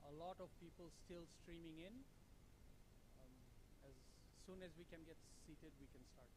a lot of people still streaming in. As soon as we can get seated, we can start.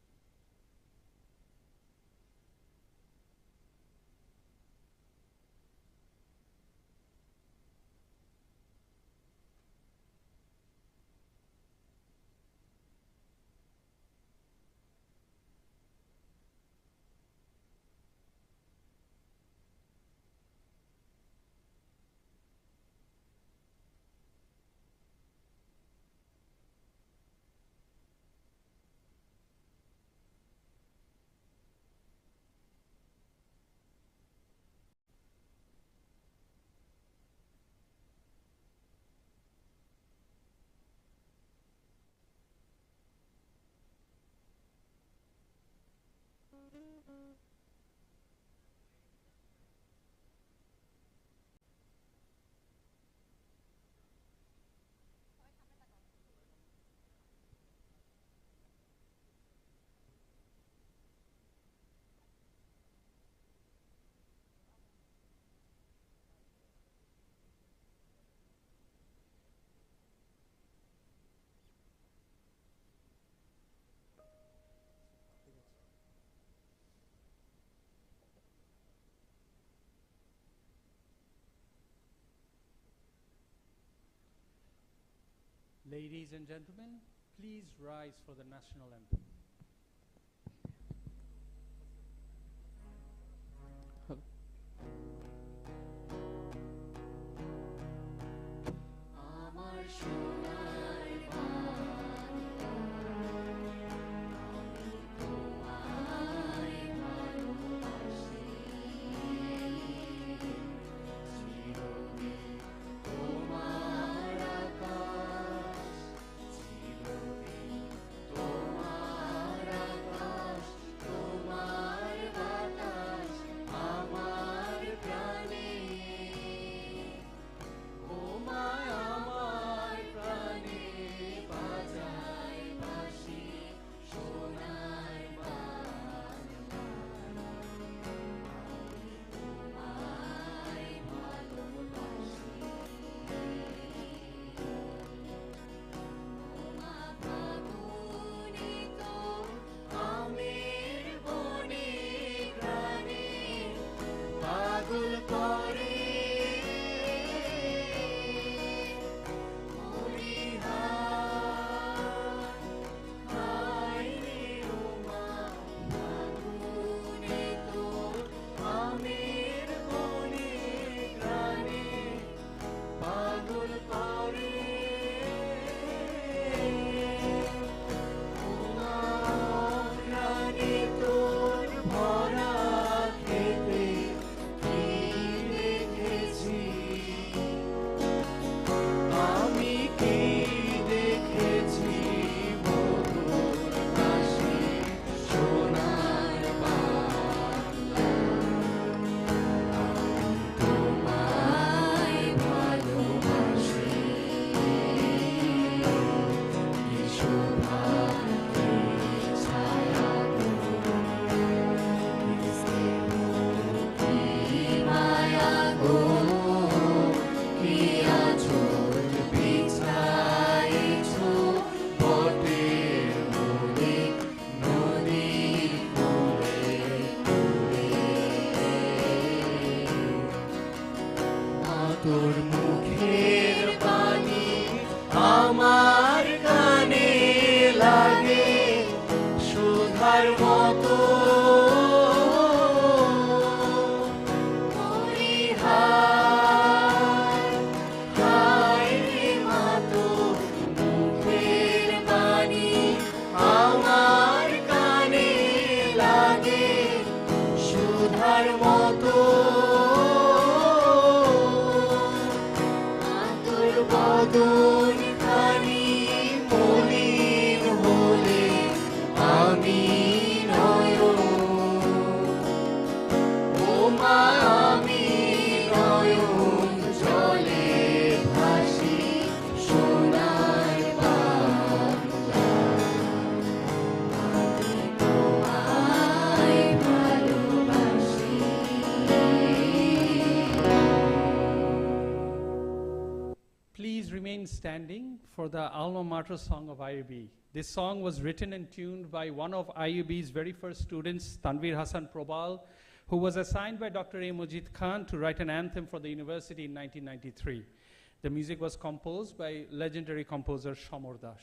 Ladies and gentlemen, please rise for the national anthem. Please remain standing for the alma mater song of IUB. This song was written and tuned by one of IUB's very first students, Tanvir Hassan Probal, who was assigned by Dr. A. Majeed Khan to write an anthem for the university in 1993. The music was composed by legendary composer Shamor Das.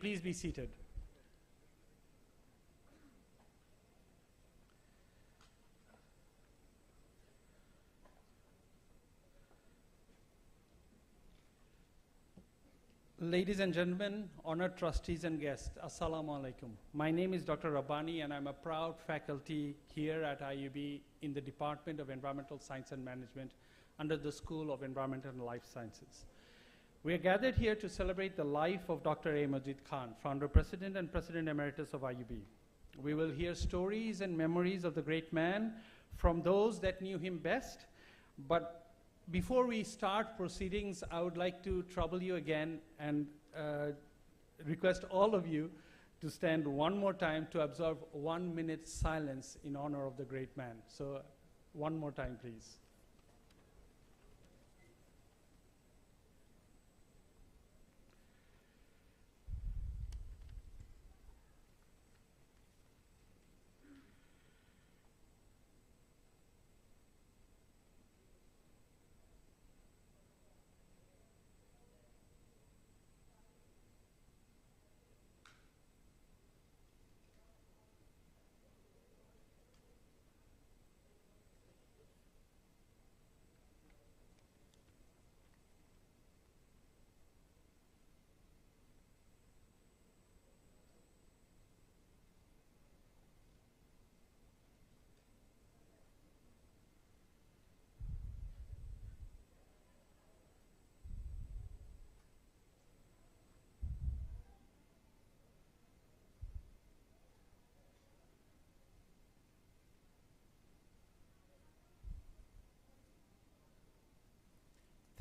Please be seated. Ladies and gentlemen, honored trustees and guests, Assalamu alaikum. My name is Dr. Rabbani and I'm a proud faculty here at IUB in the Department of Environmental Science and Management under the School of Environmental and Life Sciences. We are gathered here to celebrate the life of Dr. A. Majeed Khan, founder, president, and president emeritus of IUB. We will hear stories and memories of the great man from those that knew him best. But before we start proceedings, I would like to trouble you again and request all of you to stand one more time to observe 1 minute silence in honor of the great man. So one more time, please.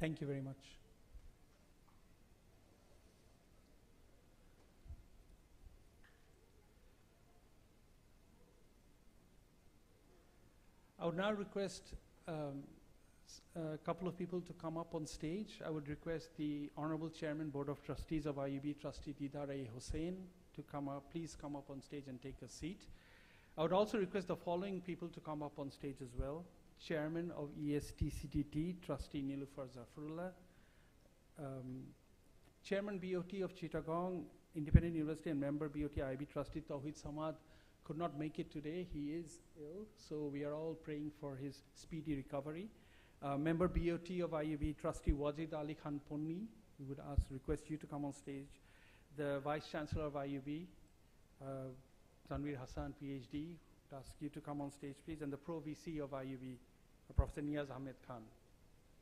Thank you very much. I would now request a couple of people to come up on stage. I would request the Honorable Chairman, Board of Trustees of IUB, Trustee Didar A. Hussain, to come up. Please come up on stage and take a seat. I would also request the following people to come up on stage as well. Chairman of ESTCTT, Trustee Nilufar Zafrullah. Chairman BOT of Chittagong Independent University and member BOT IB Trustee Tawhid Samad could not make it today. He is ill, so we are all praying for his speedy recovery. Member BOT of IUB Trustee Wajid Ali Khan Ponni, we would request you to come on stage. The Vice Chancellor of IUB, Tanvir Hassan, PhD, would ask you to come on stage, please. And the Pro VC of IUB, Professor Niaz Ahmed Khan.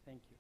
Thank you.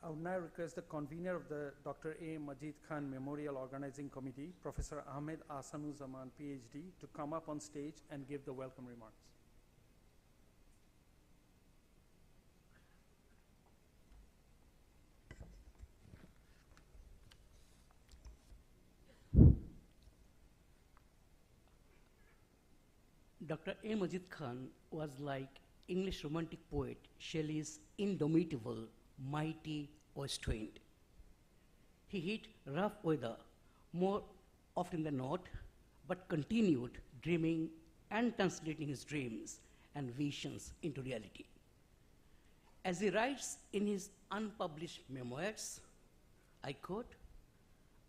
I would now request the convener of the Dr. A. Majeed Khan Memorial Organizing Committee, Professor Ahmed Ahsanuzaman, PhD, to come up on stage and give the welcome remarks. Dr. A. Majeed Khan was like English romantic poet Shelley's indomitable, mighty west wind. He hit rough weather more often than not, but continued dreaming and translating his dreams and visions into reality. As he writes in his unpublished memoirs, I quote,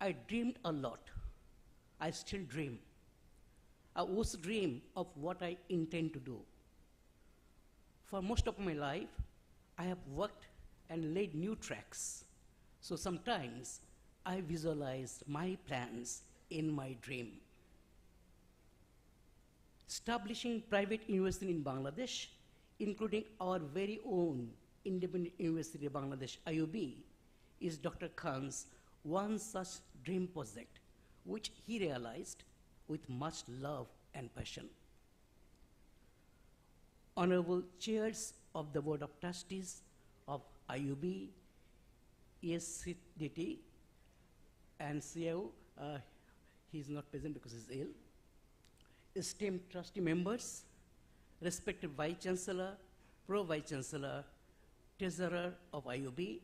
"I dreamed a lot. I still dream. I also dream of what I intend to do. For most of my life, I have worked and laid new tracks. So sometimes I visualize my plans in my dream." Establishing private university in Bangladesh, including our very own Independent University of Bangladesh, IUB, is Dr. Khan's one such dream project, which he realized with much love and passion. Honorable chairs of the Board of Trustees of IUB, ESCDT, and CEO, he is not present because he's ill. Esteemed trustee members, respected Vice Chancellor, Pro Vice Chancellor, Treasurer of IUB,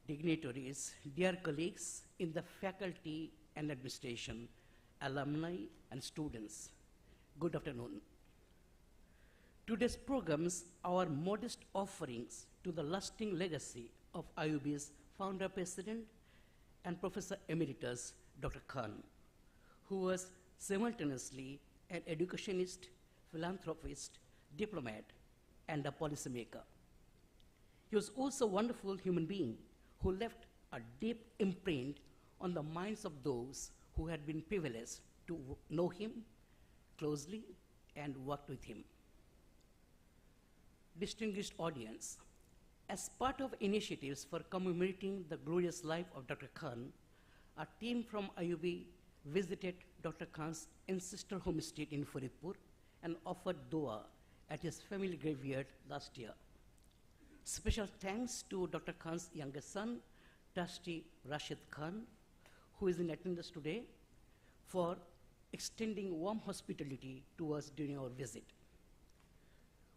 dignitaries, dear colleagues in the faculty and administration, alumni and students, good afternoon. Today's programs are modest offerings to the lasting legacy of IUB's founder president and Professor Emeritus, Dr. Khan, who was simultaneously an educationist, philanthropist, diplomat, and a policymaker. He was also a wonderful human being who left a deep imprint on the minds of those who had been privileged to know him closely and work with him. Distinguished audience, as part of initiatives for commemorating the glorious life of Dr. Khan, a team from IUB visited Dr. Khan's ancestral homestead in Faridpur and offered dua at his family graveyard last year. Special thanks to Dr. Khan's youngest son, Trustee Rashid Khan, who is in attendance today, for extending warm hospitality to us during our visit.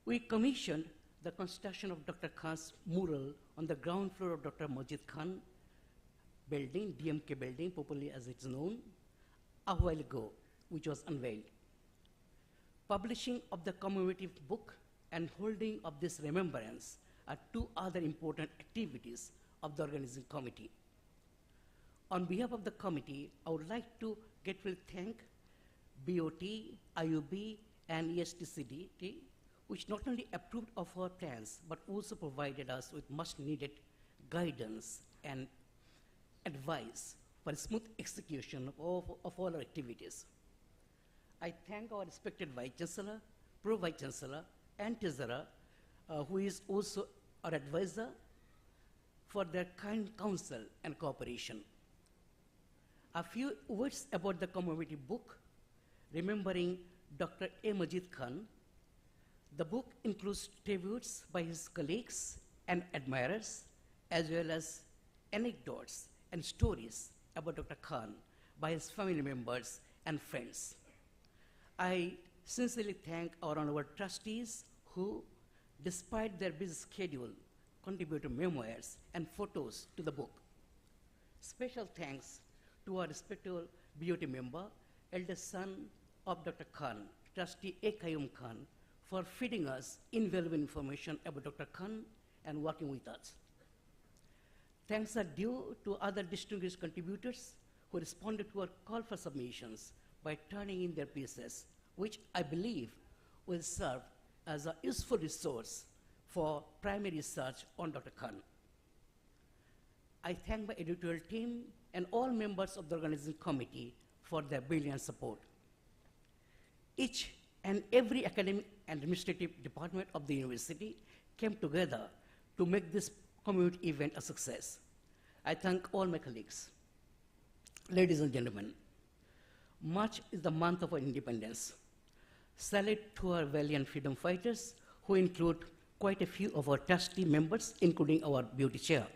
We commissioned the construction of Dr. Khan's mural on the ground floor of Dr. Majeed Khan building, DMK building, popularly as it's known, a while ago, which was unveiled. Publishing of the commemorative book and holding of this remembrance are two other important activities of the organizing committee. On behalf of the committee, I would like to gratefully thank BOT, IUB, and ESTCDT, which not only approved of our plans, but also provided us with much needed guidance and advice for smooth execution of all our activities. I thank our respected Vice Chancellor, Pro-Vice Chancellor, and Treasurer, who is also our advisor, for their kind counsel and cooperation. A few words about the commemorative book, remembering Dr. A. Majeed Khan. The book includes tributes by his colleagues and admirers, as well as anecdotes and stories about Dr. Khan by his family members and friends. I sincerely thank our honorable trustees who, despite their busy schedule, contributed memoirs and photos to the book. Special thanks to our respectable BOT member, eldest son of Dr. Khan, Trustee A. Qayyum Khan, for feeding us invaluable information about Dr. Khan and working with us. Thanks are due to other distinguished contributors who responded to our call for submissions by turning in their pieces, which I believe will serve as a useful resource for primary research on Dr. Khan. I thank my editorial team and all members of the organizing committee for their brilliant support. Each and every academic and administrative department of the university came together to make this community event a success. I thank all my colleagues. Ladies and gentlemen, March is the month of our independence. Salute to our valiant freedom fighters, who include quite a few of our trustee members, including our beauty chair.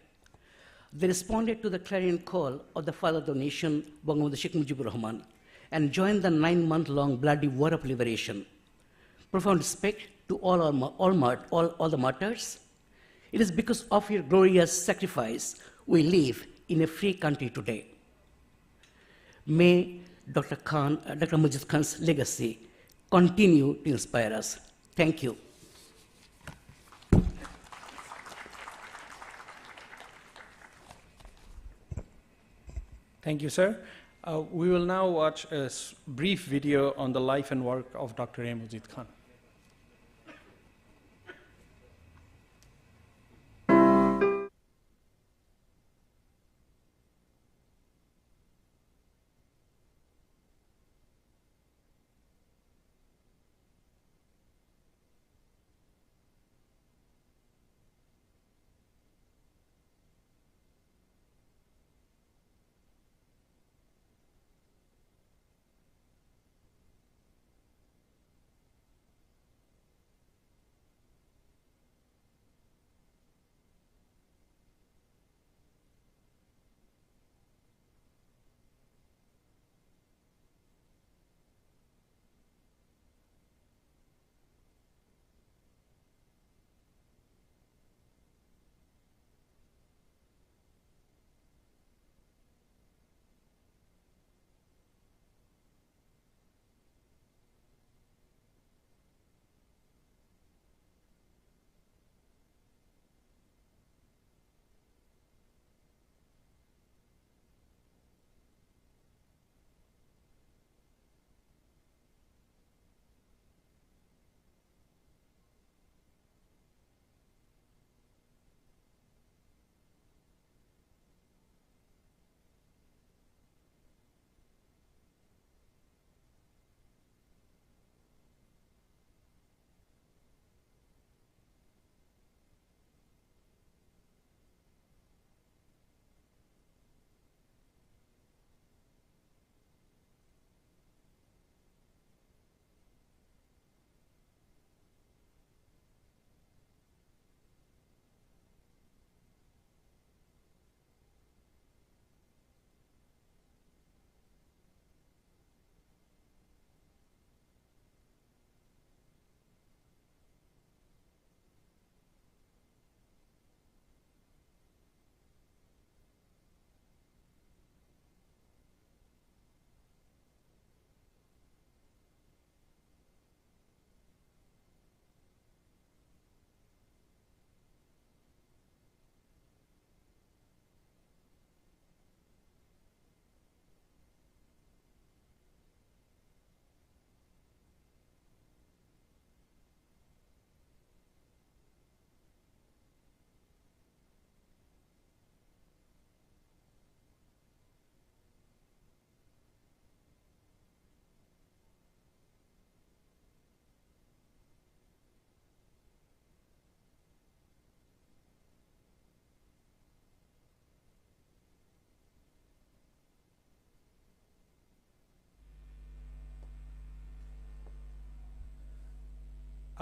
They responded to the clarion call of the father of the nation, Bangabandhu Sheikh Mujibur Rahman, and joined the 9-month-long bloody war of liberation. Profound respect to all the martyrs. It is because of your glorious sacrifice we live in a free country today. May Dr. Majeed Khan's legacy continue to inspire us. Thank you. Thank you, sir. We will now watch a brief video on the life and work of Dr. A. Majeed Khan.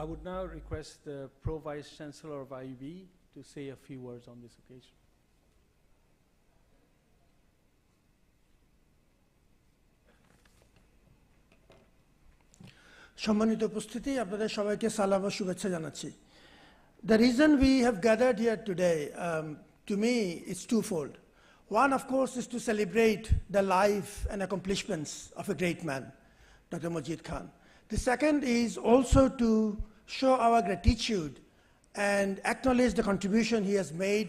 I would now request the Pro Vice Chancellor of IUB to say a few words on this occasion. সম্মানিত উপস্থিতি, আপনাদের সবাইকে সালাম ও শুভেচ্ছা জানাচ্ছি। The reason we have gathered here today, to me, is twofold. One, of course, is to celebrate the life and accomplishments of a great man, Dr. Majeed Khan. The second is also to show our gratitude and acknowledge the contribution he has made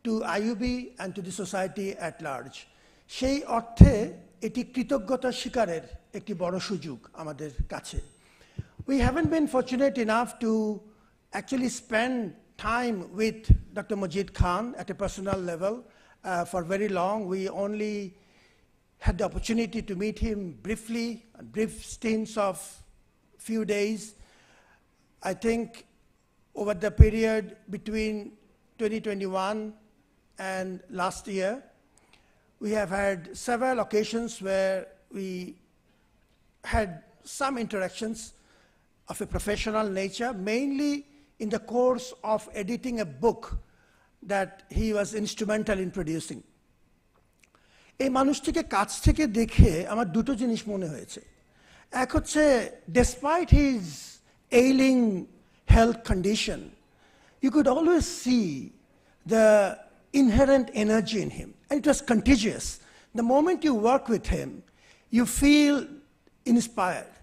to IUB and to the society at large. সেই অর্থে এটি কৃতজ্ঞতা স্বীকারের একটি বড় সুযোগ আমাদের কাছে। We haven't been fortunate enough to actually spend time with Dr. Majeed Khan at a personal level for very long. We only had the opportunity to meet him briefly, brief stints of few days. I think over the period between 2021 and last year, we have had several occasions where we had some interactions of a professional nature, mainly in the course of editing a book that he was instrumental in producing. এই মানুষটিকে কাছ থেকে দেখে আমার দুটো জিনিস মনে হয়েছে। এক হচ্ছে, despite his ailing health condition, you could always see the inherent energy in him, and it was contagious. The moment you work with him, you feel inspired.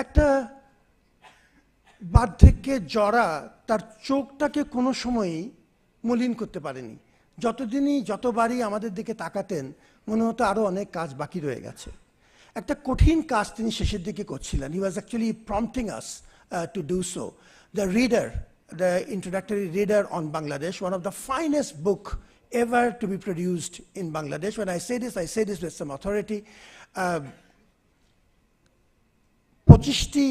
একটা বার্ধক্যে জরা তার চোখটাকে কোনো সময়ই মলিন করতে পারেনি। যতবারই আমাদের দিকে তাকাতেন মনে হতো আরও অনেক কাজ বাকি রয়ে গেছে। একটা কঠিন কাজ তিনি শেষের দিকে করছিলেন। He was actually prompting us to do so. The introductory reader on Bangladesh, one of the finest book ever to be produced in Bangladesh. When I say this with some authority. 25টি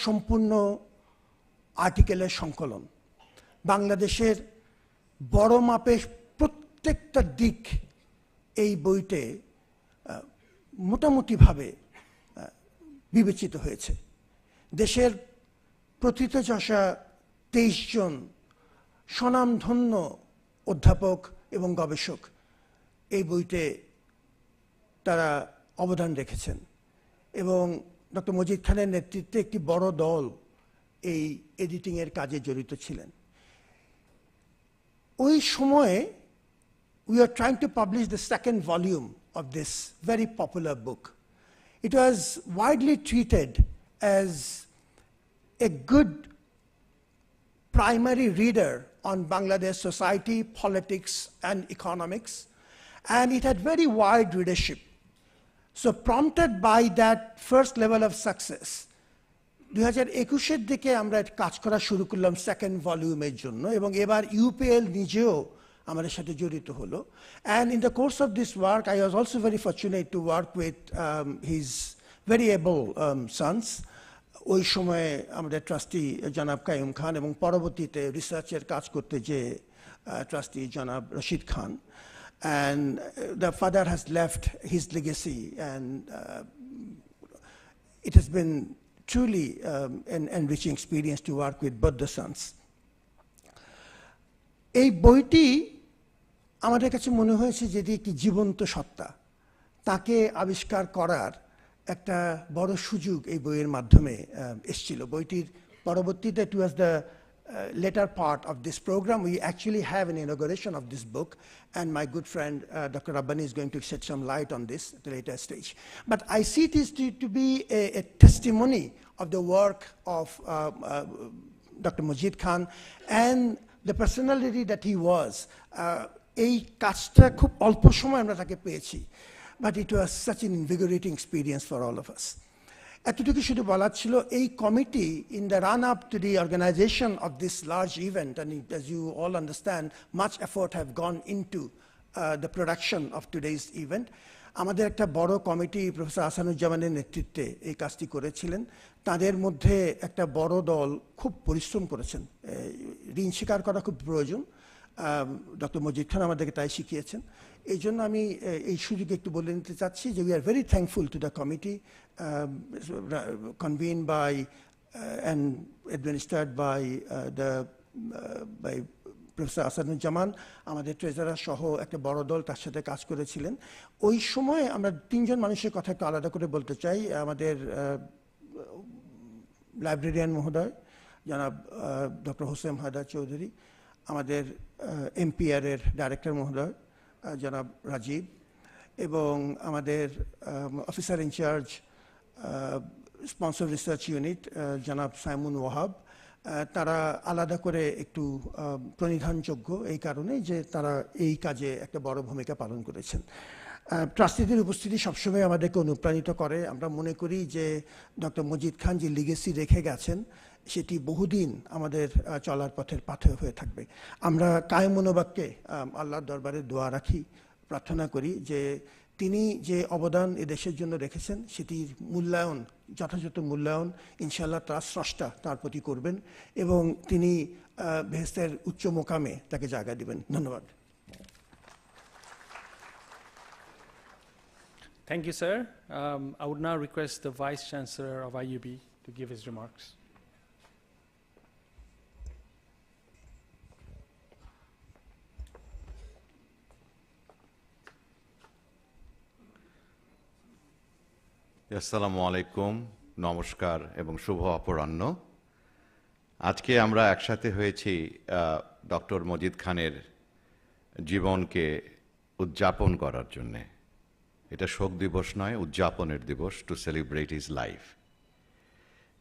সম্পূর্ণ আর্টিকেলের সংকলন, বাংলাদেশের বড় মাপের প্রত্যেকটা দিক এই বইতে মোটামুটিভাবে বিবেচিত হয়েছে। দেশের প্রথিতযশা 23 জন স্বনামধন্য অধ্যাপক এবং গবেষক এই বইতে তারা অবদান রেখেছেন এবং ডক্টর মজিদ খানের নেতৃত্বে একটি বড় দল এই এডিটিংয়ের কাজে জড়িত ছিলেন। ওই সময়ে we are trying to publish the second volume of this very popular book. It was widely treated as a good primary reader on Bangladesh society, politics, and economics, and it had very wide readership. So prompted by that first level of success, 2021-এর দিকে আমরা কাজ করা শুরু করলাম second ভলিউমের জন্য এবং এবার ইউপিএল নিজেও আমাদের সাথে জড়িত হলো। And in the course of this work, I was also very fortunate to work with his very able sons. ওই সময়ে আমাদের ট্রাস্টি জনাব কাইয়ুম খান এবং পরবর্তীতে রিসার্চের কাজ করতে যে ট্রাস্টি জনাব Rashid Khan. And the father has left his legacy, and it has been truly an enriching experience to work with both the sons. এই বইটি আমাদের কাছে মনে হয়েছে যে একটি জীবন্ত সত্তা, তাকে আবিষ্কার করার একটা বড় সুযোগ এই বইয়ের মাধ্যমে এসেছিল। বইটির পরবর্তীতে towards the later part of this program, we actually have an inauguration of this book, and my good friend Dr. Rabbani is going to shed some light on this at a later stage. But I see this to be a testimony of the work of Dr. Majeed Khan and the personality that he was. এই কাজটা খুব অল্প সময় আমরা তাকে পেয়েছি, but it was such an invigorating experience for all of us. এতটুকু শুধু বলার ছিল, এই committee in the run up to the organization of this large event, and as you all understand, much effort have gone into the production of today's event. আমাদের একটা বড় committee professor আসানুজ্জামানের নেতৃত্বে এই কাজটি করেছিলেন। তাদের মধ্যে একটা বড় দল খুব পরিশ্রম করেছেন, ঋণ স্বীকার করা খুব প্রয়োজন। ডক্টর মজিদ খান আমাদেরকে তাই শিখিয়েছেন। এই জন্য আমি এই সুযোগে একটু বলে নিতে চাচ্ছি যে we are very thankful to the committee convened by and administered by professor Asaduzzaman, আমাদের ট্রেজারার সহ একটা বড় দল তার সাথে কাজ করেছিলেন। ওই সময় আমরা 3 জন মানুষের কথা একটু আলাদা করে বলতে চাই। আমাদের লাইব্রেরিয়ান মহোদয় জনাব ডক্টর হোসেন হায়দার চৌধুরী, আমাদের এমপিআর-এর ডাইরেক্টর মহোদয় জনাব রাজীব, এবং আমাদের officer incharge sponsor research unit জনাব সাইমুন ওয়াহাব। তারা আলাদা করে একটু প্রণিধানযোগ্য এই কারণে যে তারা এই কাজে একটা বড় ভূমিকা পালন করেছেন। ট্রাস্টিদের উপস্থিতি সবসময় আমাদেরকে অনুপ্রাণিত করে। আমরা মনে করি যে ডক্টর মজিদ খান যে লিগেসি রেখে গেছেন সেটি বহুদিন আমাদের চলার পথের পাথেয় হয়ে থাকবে। আমরা কায় মনোবাক্যে আল্লাহর দরবারে দোয়া রাখি, প্রার্থনা করি যে তিনি যে অবদান এ দেশের জন্য রেখেছেন সেটির মূল্যায়ন, যথাযথ মূল্যায়ন ইনশাআল্লাহ তার স্রষ্টা তার প্রতি করবেন এবং তিনি বেহেশতের উচ্চ মোকামে তাকে জায়গা দিবেন। ধন্যবাদ। Thank you, sir. I would now request the Vice Chancellor of IUB to give his remarks. আসসালামু আলাইকুম, নমস্কার এবং শুভ অপরাহ্ন। আজকে আমরা একসাথে হয়েছি ডক্টর মজিদ খানের জীবনকে উদযাপন করার জন্যে। এটা শোক দিবস নয়, উদযাপনের দিবস, টু সেলিব্রেট হিজ লাইফ।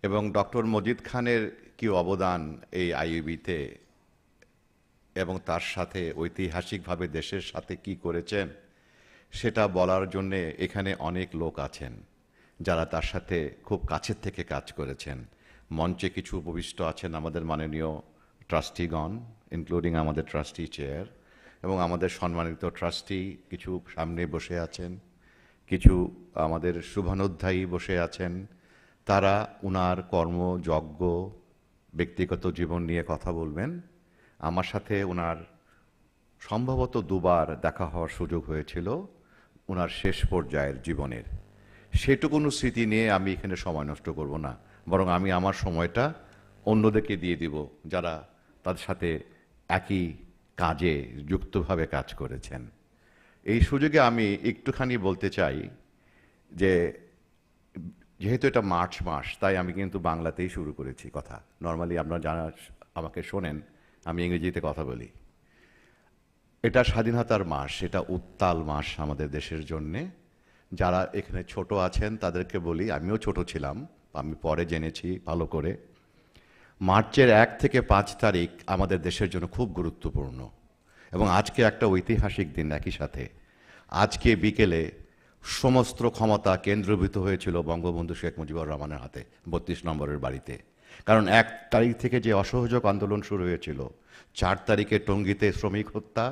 এবং ডক্টর মজিদ খানের কি অবদান এই আইইউবিতে এবং তার সাথে ঐতিহাসিকভাবে দেশের সাথে কি করেছেন সেটা বলার জন্যে এখানে অনেক লোক আছেন যারা তার সাথে খুব কাছের থেকে কাজ করেছেন। মঞ্চে কিছু উপবিষ্ট আছেন আমাদের মাননীয় ট্রাস্টিগণ, ইনক্লুডিং আমাদের ট্রাস্টি চেয়ার, এবং আমাদের সম্মানিত ট্রাস্টি কিছু সামনে বসে আছেন, কিছু আমাদের শুভানুধ্যায়ী বসে আছেন। তারা উনার কর্মযজ্ঞ, ব্যক্তিগত জীবন নিয়ে কথা বলবেন। আমার সাথে উনার সম্ভবত 2 বার দেখা হওয়ার সুযোগ হয়েছিল উনার শেষ পর্যায়ের জীবনের। সেটুকুনো স্মৃতি নিয়ে আমি এখানে সময় নষ্ট করব না, বরং আমি আমার সময়টা অন্যদেরকে দিয়ে দিব যারা তাদের সাথে একই কাজে যুক্তভাবে কাজ করেছেন। এই সুযোগে আমি একটুখানি বলতে চাই যে যেহেতু এটা মার্চ মাস, তাই আমি কিন্তু বাংলাতেই শুরু করেছি কথা। নর্মালি আপনারা যারা আমাকে শোনেন আমি ইংরেজিতে কথা বলি। এটা স্বাধীনতার মাস, এটা উত্তাল মাস আমাদের দেশের জন্যে। যারা এখানে ছোট আছেন তাদেরকে বলি, আমিও ছোট ছিলাম, আমি পরে জেনেছি ভালো করে, মার্চের 1 থেকে 5 তারিখ আমাদের দেশের জন্য খুব গুরুত্বপূর্ণ। এবং আজকে একটা ঐতিহাসিক দিন। একই সাথে আজকে বিকেলে সমস্ত ক্ষমতা কেন্দ্রীভূত হয়েছিল বঙ্গবন্ধু শেখ মুজিবুর রহমানের হাতে, 32 নম্বরের বাড়িতে। কারণ 1 তারিখ থেকে যে অসহযোগ আন্দোলন শুরু হয়েছিল, 4 তারিখে টঙ্গীতে শ্রমিক হত্যা,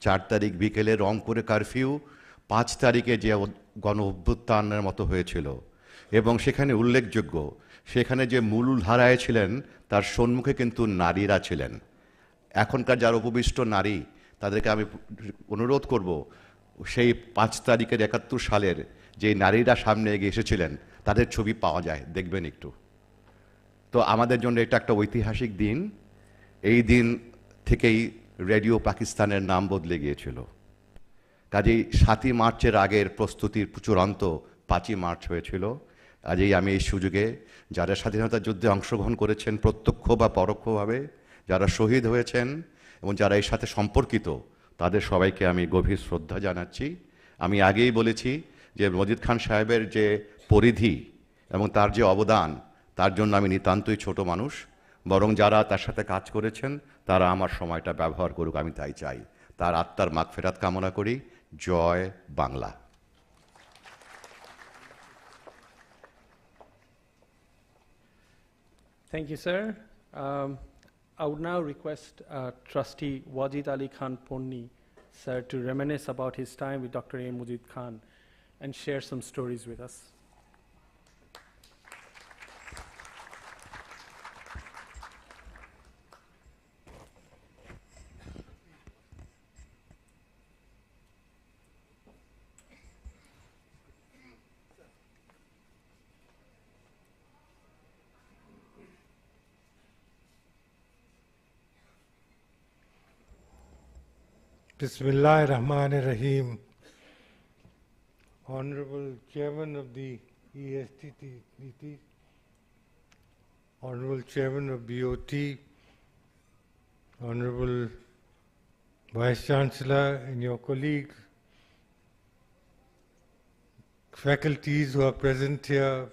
4 তারিখ বিকেলে রংপুরে কারফিউ, 5 তারিখে যে গণ অভ্যুত্থানের মতো হয়েছিল, এবং সেখানে উল্লেখযোগ্য সেখানে যে মূল ধারায় ছিলেন তার সম্মুখে কিন্তু নারীরা ছিলেন। এখনকার যারা উপবিষ্ট নারী তাদেরকে আমি অনুরোধ করব, সেই 5 তারিখের 71 সালের যে নারীরা সামনে এগিয়ে এসেছিলেন তাদের ছবি পাওয়া যায়, দেখবেন একটু। তো আমাদের জন্য এটা একটা ঐতিহাসিক দিন। এই দিন থেকেই রেডিও পাকিস্তানের নাম বদলে গিয়েছিল। কাজেই 7ই মার্চের আগের প্রস্তুতির চূড়ান্ত 5ই মার্চ হয়েছিল। কাজেই আমি এই সুযোগে যারা স্বাধীনতা যুদ্ধে অংশগ্রহণ করেছেন প্রত্যক্ষ বা পরোক্ষভাবে, যারা শহীদ হয়েছেন এবং যারা এর সাথে সম্পর্কিত, তাদের সবাইকে আমি গভীর শ্রদ্ধা জানাচ্ছি। আমি আগেই বলেছি যে মজিদ খান সাহেবের যে পরিধি এবং তার যে অবদান, তার জন্য আমি নিতান্তই ছোট মানুষ, বরং যারা তার সাথে কাজ করেছেন তারা আমার সময়টা ব্যবহার করুক, আমি তাই চাই। তার আত্মার মাগফিরাত কামনা করি। জয় Bangla. Thank you, sir. I would now request Trustee Wajid Ali Khan Ponni, sir, to reminisce about his time with Dr. A. Mujid Khan and share some stories with us. Bismillah ar-Rahman ar-Rahim. Honorable Chairman of the ESTT, Honorable Chairman of BOT, Honorable Vice Chancellor and your colleagues, faculties who are present here,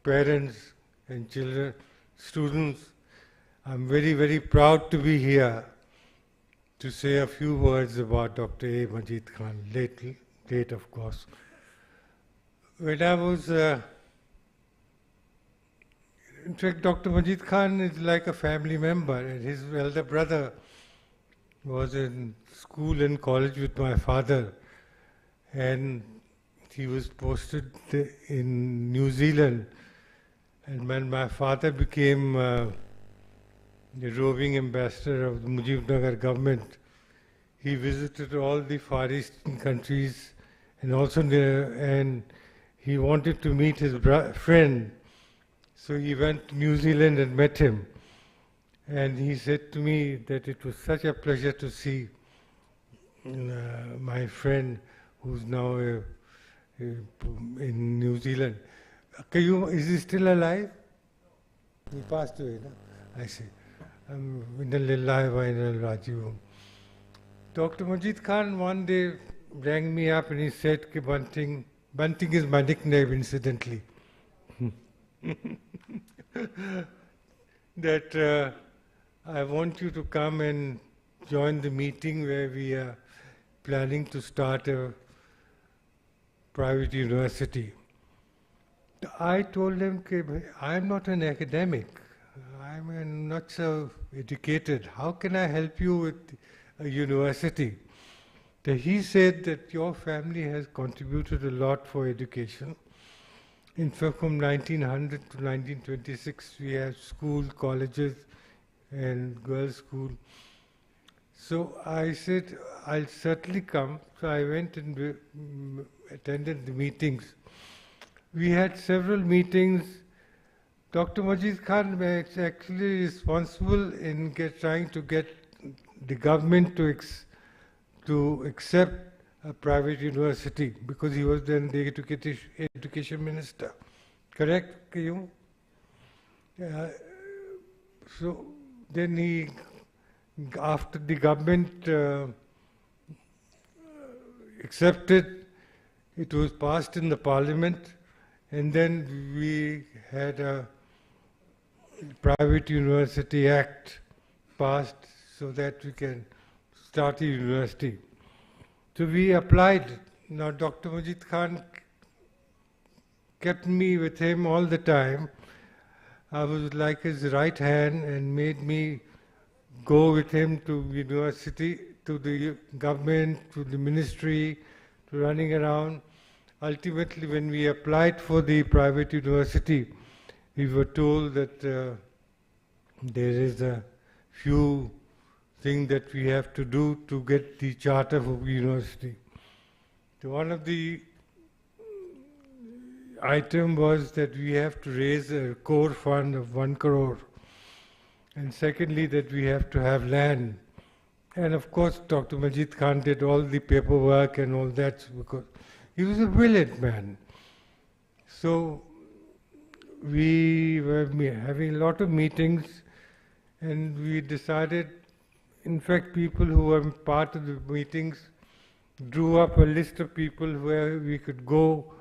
parents and children, students, I'm very, very proud to be here to say a few words about Dr. A. Majeed Khan, late of course. When I was, in fact, Dr. Majeed Khan is like a family member, and his elder brother was in school and college with my father, and he was posted in New Zealand. And when my father became the roving ambassador of the Mujibnagar government, he visited all the Far Eastern countries, and also and he wanted to meet his friend. So he went to New Zealand and met him. And he said to me that it was such a pleasure to see my friend who's now in New Zealand. Is he still alive? He passed away, no? I see. Inna lillahi wa inna ilaihi raji'un. Dr. Majeed Khan one day rang me up and he said, Bunting is my nickname, incidentally. That I want you to come and join the meeting where we are planning to start a private university. I told him, I'm not an academic. I'm not so educated. How can I help you with a university? He said that your family has contributed a lot for education. In fact, from 1900 to 1926, we had school, colleges, and girls' school. So I said, I'll certainly come. So I went and attended the meetings. We had several meetings. Dr. Majeed Khan was actually responsible in trying to get the government to accept a private university, because he was then the education minister. Correct, Kayum? So then after the government accepted, it was passed in the parliament, and then we had a Private University Act passed so that we can start a university. So we applied. Now Dr. Majeed Khan kept me with him all the time. I was like his right hand and made me go with him to university, to the government, to the ministry, to running around. Ultimately, when we applied for the private university, we were told that there is a few things that we have to do to get the charter for the university. So one of the item was that we have to raise a core fund of 1 crore. And secondly, that we have to have land. And of course, Dr. Majeed Khan did all the paperwork and all that, because he was a brilliant man. So we were having a lot of meetings, and we decided, in fact, people who were part of the meetings drew up a list of people where we could go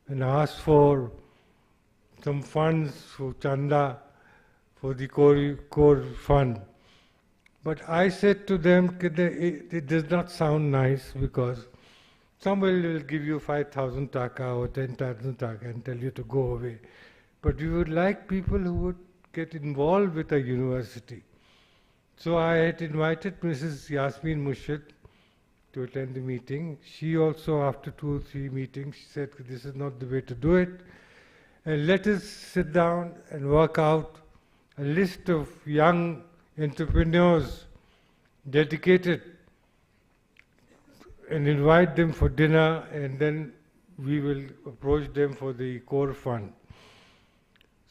and ask for some funds for Chanda, for the core fund. But I said to them, it does not sound nice, because somebody will give you 5,000 taka or 10,000 taka and tell you to go away. But we would like people who would get involved with a university. So I had invited Mrs. Yasmin Mushid to attend the meeting. She also, after 2 or 3 meetings, she said, this is not the way to do it. And let us sit down and work out a list of young entrepreneurs dedicated and invite them for dinner, and then we will approach them for the core fund.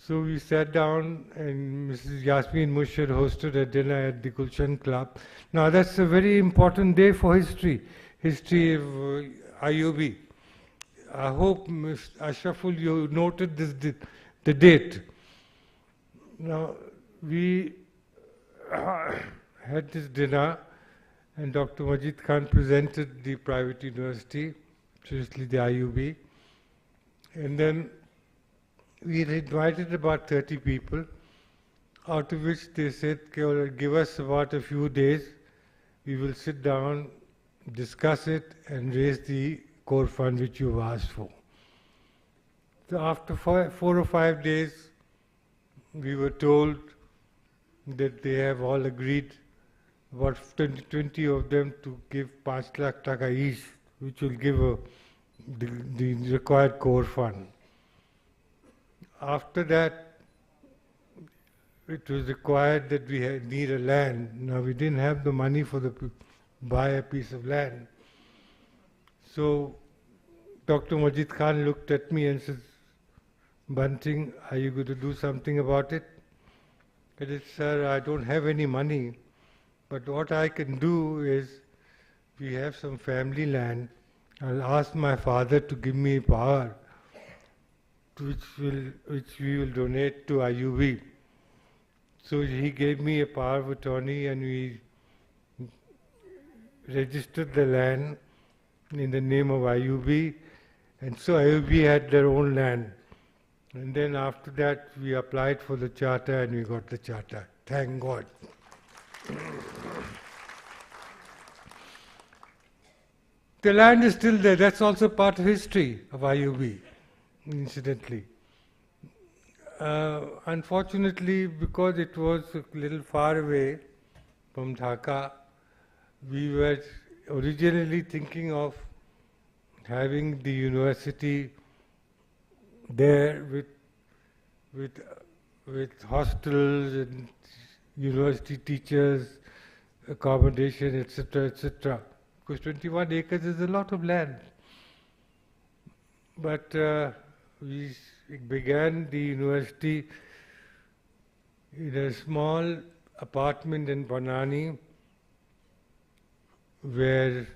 So we sat down and Mrs. Yasmin Mushar hosted a dinner at the Gulshan Club. Now that's a very important day for history of IUB. I hope, Ms. Ashraful, you noted the date. Now, we had this dinner and Dr. Majeed Khan presented the private university, seriously the IUB, and then we had invited about 30 people, out of which they said, give us about a few days, we will sit down, discuss it and raise the core fund which you've asked for. So after 4 or 5 days, we were told that they have all agreed, about 20 of them, to give 5 lakh taka each, which will give the required core fund. After that, it was required that we need a land. Now we didn't have the money for buy a piece of land. So Dr. Majeed Khan looked at me and said, Bunting, are you going to do something about it? I said, sir, I don't have any money, but what I can do is, we have some family land. I'll ask my father to give me power, which we will donate to IUB. So he gave me a power of attorney and we registered the land in the name of IUB, and so IUB had their own land. And then after that we applied for the charter and we got the charter. Thank God. The land is still there. That's also part of history of IUB, incidentally. Unfortunately, because it was a little far away from Dhaka, we were originally thinking of having the university there with hostels and university teachers, accommodation, etc., etc. Because 21 acres is a lot of land. But we began the university in a small apartment in Banani, where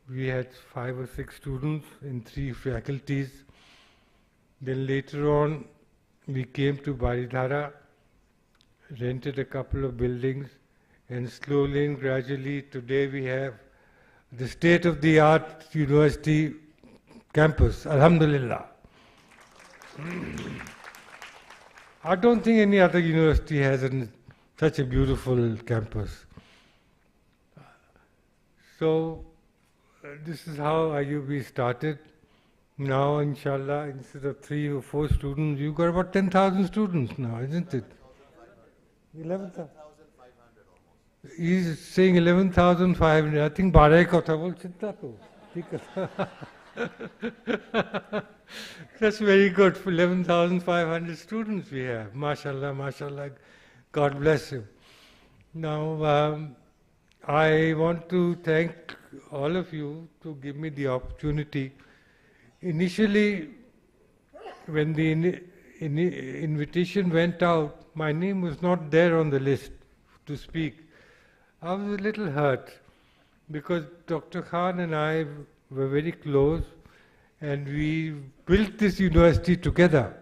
we had 5 or 6 students in 3 faculties. Then later on, we came to Baridhara, rented a couple of buildings, and slowly and gradually today we have the state-of-the-art university campus, Alhamdulillah. I don't think any other university has such a beautiful campus. So this is how IUB started. Now, inshallah, instead of 3 or 4 students, you've got about 10,000 students now, isn't it? 11,500 almost. He's saying 11,500. I think Barai kotha bolchen na to. That's very good. For 11,500 students we have. MashaAllah, MashaAllah. God bless him. Now, I want to thank all of you to give me the opportunity. Initially, when the invitation went out, my name was not there on the list to speak. I was a little hurt because Dr. Khan and I were very close and we built this university together.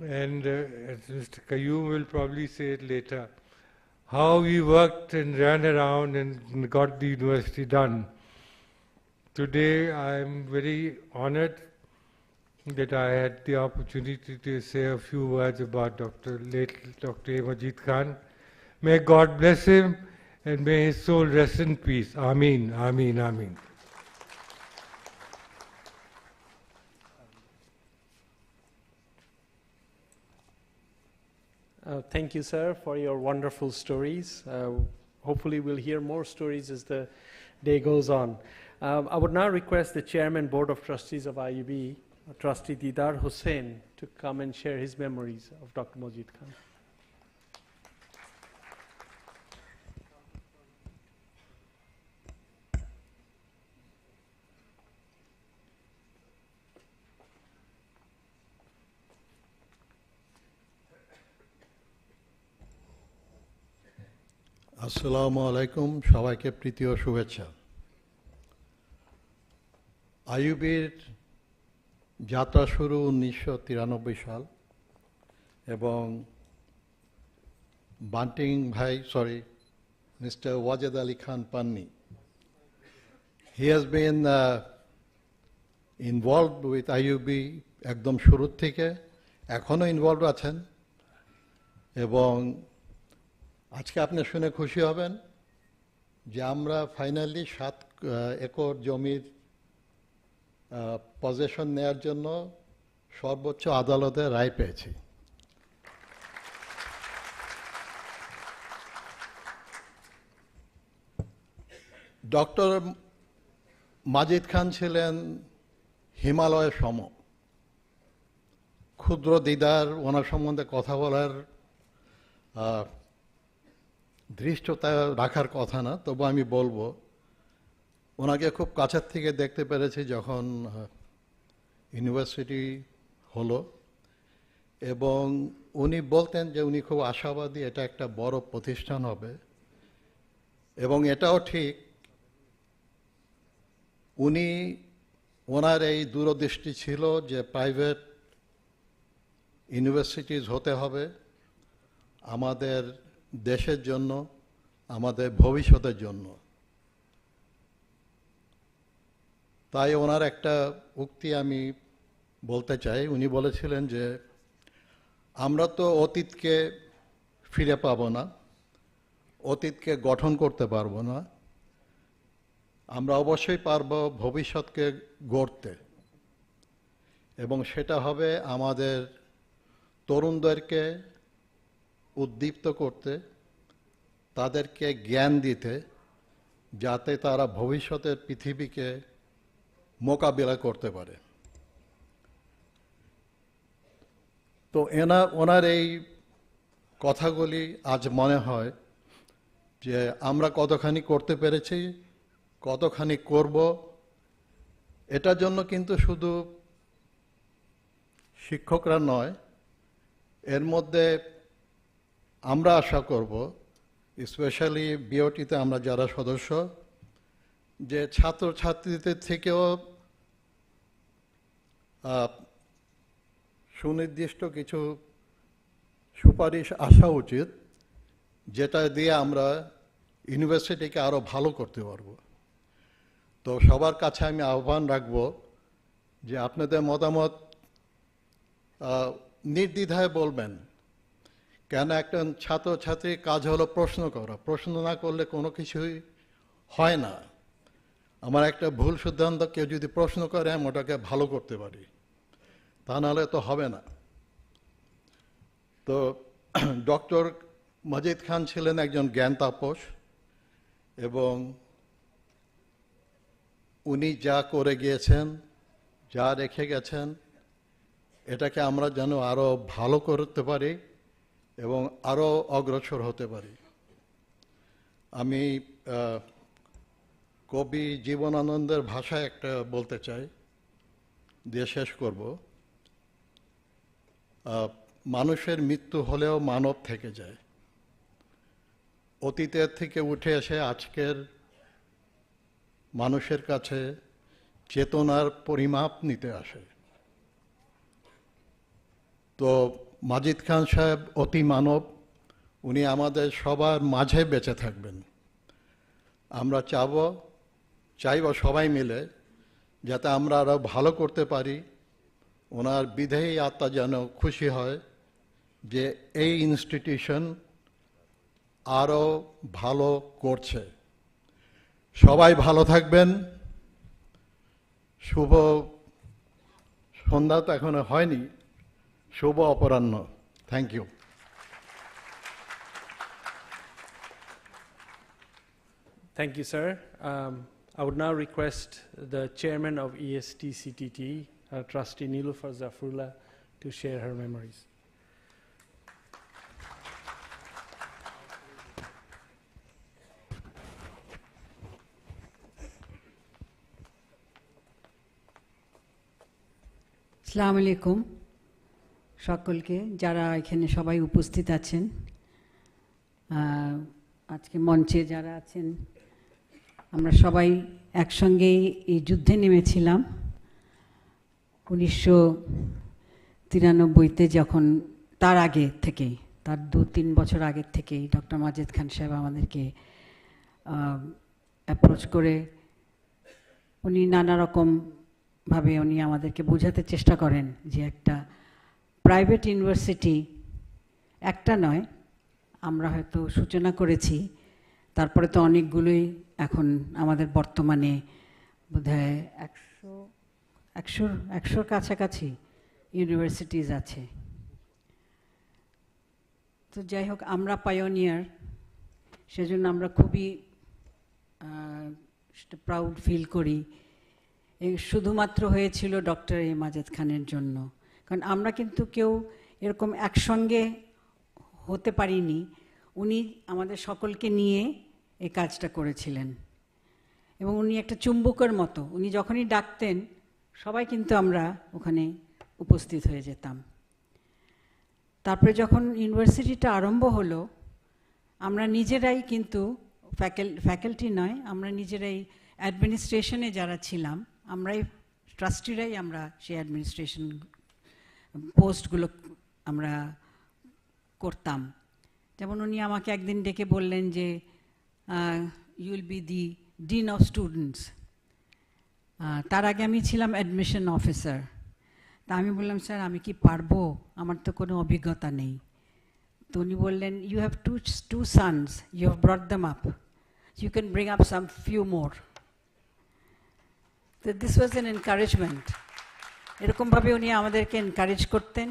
And as Mr. Qayyum will probably say it later, how we worked and ran around and got the university done. Today I am very honored that I had the opportunity to say a few words about late Dr. Majeed Khan. May God bless him and may his soul rest in peace. Ameen, Ameen, Ameen. Thank you, sir, for your wonderful stories. Hopefully we'll hear more stories as the day goes on. I would now request the Chairman, Board of Trustees of IUB, Trustee Didar Hussain, to come and share his memories of Dr. Majeed Khan. আসসালামু আলাইকুম, সবাইকে প্রীতি ও শুভেচ্ছা। আইইউবির যাত্রা শুরু 1993 সাল এবং বান্টিং ভাই, mister Wajed Ali Khan Panni, he has been involved with IUB একদম শুরুর থেকে, এখনও ইনভলভ আছেন। এবং আজকে আপনি শুনে খুশি হবেন যে আমরা ফাইনালি 7 একর জমির পজেশন নেয়ার জন্য সর্বোচ্চ আদালতে রায় পেয়েছি। ডক্টর মাজিদ খান ছিলেন হিমালয়ের সম। ক্ষুদ্র দিদার, ওনার সম্বন্ধে কথা বলার ধৃষ্টতা রাখার কথা না, তবু আমি বলবো ওনাকে খুব কাছের থেকে দেখতে পেরেছি যখন ইউনিভার্সিটি হলো, এবং উনি বলতেন যে উনি খুব আশাবাদী এটা একটা বড় প্রতিষ্ঠান হবে। এবং এটাও ঠিক, উনি ওনার এই দূরদৃষ্টি ছিল যে প্রাইভেট ইউনিভার্সিটিজ হতে হবে আমাদের দেশের জন্য, আমাদের ভবিষ্যতের জন্য। তাই ওনার একটা উক্তি আমি বলতে চাই। উনি বলেছিলেন যে আমরা তো অতীতকে ফিরে পাবো না, অতীতকে গঠন করতে পারবো না, আমরা অবশ্যই পারবো ভবিষ্যৎকে গড়তে, এবং সেটা হবে আমাদের তরুণদেরকে উদ্দীপ্ত করতে, তাদেরকে জ্ঞান দিতে, যাতে তারা ভবিষ্যতের পৃথিবীকে মোকাবিলা করতে পারে। তো ওনার এই কথাগুলি আজ মনে হয় যে আমরা কতখানি করতে পেরেছি, কতখানি করব। এটার জন্য কিন্তু শুধু শিক্ষকরা নয়, এর মধ্যে আমরা আশা করব, স্পেশালি বিওটিতে আমরা যারা সদস্য, যে ছাত্রছাত্রীদের থেকেও সুনির্দিষ্ট কিছু সুপারিশ আসা উচিত, যেটা দিয়ে আমরা ইউনিভার্সিটিকে আরও ভালো করতে পারব। তো সবার কাছে আমি আহ্বান রাখব যে আপনাদের মতামত নির্দ্বিধায় বলবেন। কেন একজন ছাত্রছাত্রীর কাজ হলো প্রশ্ন করা, প্রশ্ন না করলে কোনো কিছুই হয় না। আমার একটা ভুল সিদ্ধান্ত কেউ যদি প্রশ্ন করে আমি ওটাকে ভালো করতে পারি, তা নাহলে তো হবে না। তো ডক্টর মাজিদ খান ছিলেন একজন জ্ঞান তাপস, এবং উনি যা করে গিয়েছেন, যা রেখে গেছেন, এটাকে আমরা যেন আরও ভালো করতে পারি এবং আরও অগ্রসর হতে পারি। আমি কবি জীবনানন্দের ভাষায় একটা বলতে চাই, দিয়ে শেষ করব। মানুষের মৃত্যু হলেও মানব থেকে যায়, অতীতের থেকে উঠে এসে আজকের মানুষের কাছে চেতনার পরিমাপ নিতে আসে। তো মাজিদ খান সাহেব অতি মানব, উনি আমাদের সবার মাঝে বেঁচে থাকবেন। আমরা চাইব সবাই মিলে যাতে আমরা আরও ভালো করতে পারি। ওনার বিধেয়ী আত্মা যেন খুশি হয় যে এই ইনস্টিটিউশন আরও ভালো করছে। সবাই ভালো থাকবেন। শুভ সন্ধ্যা তো এখনো হয়নি, শুভ অপরাহ্ন। Thank you. Thank you, sir. I would now request the chairman of ESTCTT, Trustee Niloufar Zafrullah, to share her memories. আসসালামু আলাইকুম সকলকে, যারা এখানে সবাই উপস্থিত আছেন। আজকে মঞ্চে যারা আছেন, আমরা সবাই একসঙ্গেই এই যুদ্ধে নেমেছিলাম 1993-তে, যখন তার আগে থেকেই, তার 2-3 বছর আগের থেকেই ডক্টর মাজেদ খান সাহেব আমাদেরকে অ্যাপ্রোচ করে উনি নানা রকমভাবে উনি আমাদেরকে বোঝাতে চেষ্টা করেন যে একটা প্রাইভেট ইউনিভার্সিটি একটা নয়, আমরা হয়তো সূচনা করেছি, তারপরে তো অনেকগুলোই এখন আমাদের বর্তমানে বোধহয় 100-100 কাছাকাছি ইউনিভার্সিটিজ আছে। তো যাই হোক, আমরা পায়োনিয়ার, সেজন্য আমরা খুবই প্রাউড ফিল করি। শুধুমাত্র হয়েছিল ডক্টর মাজেদ খানের জন্য, কারণ আমরা কিন্তু কেউ এরকম একসঙ্গে হতে পারিনি। উনি আমাদের সকলকে নিয়ে এই কাজটা করেছিলেন এবং উনি একটা চুম্বকের মতো, উনি যখনই ডাকতেন সবাই কিন্তু আমরা ওখানে উপস্থিত হয়ে যেতাম। তারপরে যখন ইউনিভার্সিটিটা আরম্ভ হলো, আমরা নিজেরাই কিন্তু ফ্যাকাল্টি নয়, আমরা নিজেরাই অ্যাডমিনিস্ট্রেশনে যারা ছিলাম, আমরাই ট্রাস্টিরাই আমরা সেই অ্যাডমিনিস্ট্রেশন পোস্টগুলো আমরা করতাম। যেমন উনি আমাকে একদিন ডেকে বললেন যে you will be the dean of students. তার আগে আমি ছিলাম অ্যাডমিশন অফিসার। তা আমি বললাম, স্যার আমি কি পারবো, আমার তো কোনো অভিজ্ঞতা নেই। তো উনি বললেন, you have two sons, you have brought them up, you can bring up some few more. তো দিস ওয়াজ অ্যান এনকারেজমেন্ট। এরকমভাবে উনি আমাদেরকে এনকারেজ করতেন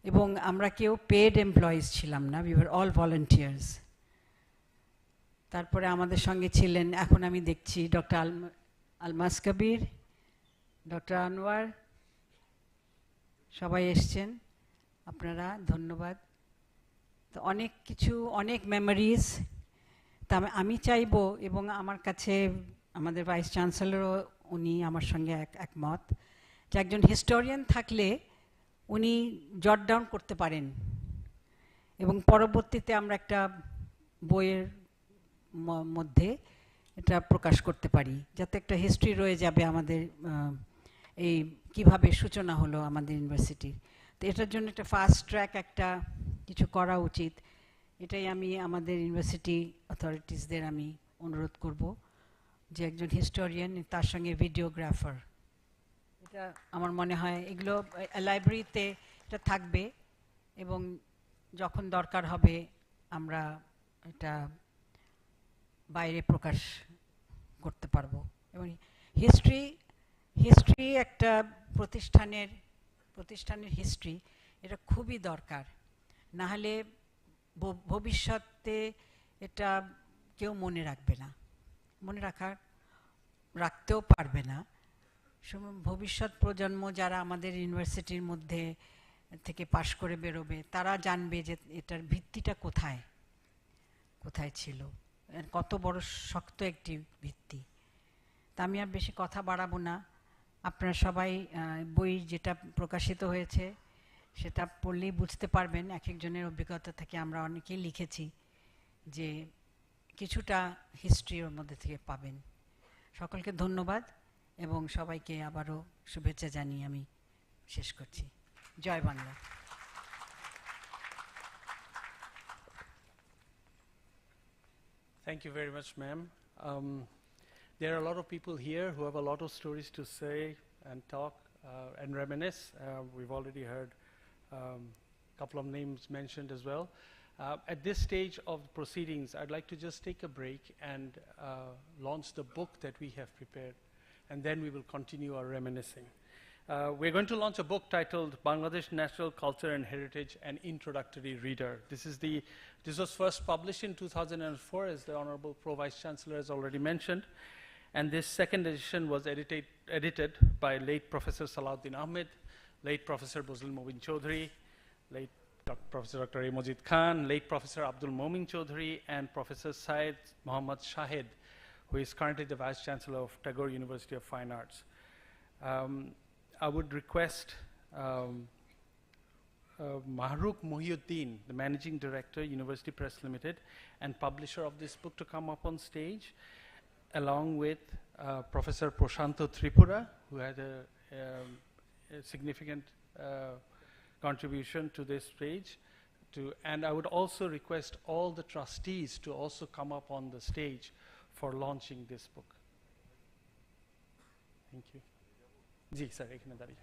এবং আমরা কেউ পেড এমপ্লয়িজ ছিলাম না, উই ওয়ার অল ভলেন্টিয়ার্স। তারপরে আমাদের সঙ্গে ছিলেন, এখন আমি দেখছি ডক্টর আলমাস কবির, ডক্টর আনোয়ার, সবাই এসছেন, আপনারা ধন্যবাদ। তো অনেক কিছু, অনেক মেমোরিজ। তা আমি চাইবো, এবং আমার কাছে আমাদের ভাইস চ্যান্সেলরও উনি আমার সঙ্গে একমত, যে একজন হিস্টোরিয়ান থাকলে উনি জট ডাউন করতে পারেন এবং পরবর্তীতে আমরা একটা বইয়ের মধ্যে এটা প্রকাশ করতে পারি, যাতে একটা হিস্ট্রি রয়ে যাবে আমাদের এই কিভাবে সূচনা হলো আমাদের ইউনিভার্সিটির। তো এটার জন্য একটা ফাস্ট ট্র্যাক একটা কিছু করা উচিত। এটাই আমি আমাদের ইউনিভার্সিটি অথরিটিসদের আমি অনুরোধ করব যে একজন হিস্টোরিয়ান, তার সঙ্গে ভিডিওগ্রাফার, এটা আমার মনে হয় এগুলো লাইব্রেরিতে এটা থাকবে এবং যখন দরকার হবে আমরা এটা বাইরে প্রকাশ করতে পারবো। এবং হিস্ট্রি একটা প্রতিষ্ঠানের হিস্ট্রি, এটা খুবই দরকার। না হলে ভবিষ্যতে এটা কেউ মনে রাখবে না, রাখতেও পারবে না। ভবিষ্যৎ প্রজন্ম যারা আমাদের ইউনিভার্সিটির মধ্যে থেকে পাশ করে বেরোবে, তারা জানবে যে এটার ভিত্তিটা কোথায় ছিল, কত বড় শক্ত একটি ভিত্তি। তা আমি আর বেশি কথা বাড়াবো না। আপনারা সবাই বই যেটা প্রকাশিত হয়েছে সেটা পড়লেই বুঝতে পারবেন, এক একজনের অভিজ্ঞতা থেকে আমরা অনেকেই লিখেছি, যে কিছুটা হিস্ট্রি ওর মধ্যে থেকে পাবেন। সকলকে ধন্যবাদ এবং সবাইকে আবারও শুভেচ্ছা জানিয়ে আমি শেষ করছি। জয় Bangla. Thank you very much, ma'am. There are a lot of people here who have a lot of stories to say and talk and reminisce. We've already heard a couple of names mentioned as well. At this stage of the proceedings, I'd like to just take a break and launch the book that we have prepared, and then we will continue our reminiscing. We're going to launch a book titled Bangladesh National Culture and Heritage, an Introductory Reader. This was first published in 2004, as the Honorable Pro Vice Chancellor has already mentioned. And this second edition was edited by late Professor Salahuddin Ahmed, late Professor Bozil Mobin Chaudhry, late Professor Dr. Majeed Khan, late Professor Abdul Momin Chaudhry, and Professor Syed Muhammad Shahed, who is currently the Vice Chancellor of Tagore University of Fine Arts. I would request Mahrukh Mohiuddin, the Managing Director, University Press Limited, and publisher of this book, to come up on stage, along with Professor Prashanto Tripura, who had a significant contribution to this page. And I would also request all the trustees to also come up on the stage for launching this book. Thank you. G sir, এখানে দাঁড়িয়ে।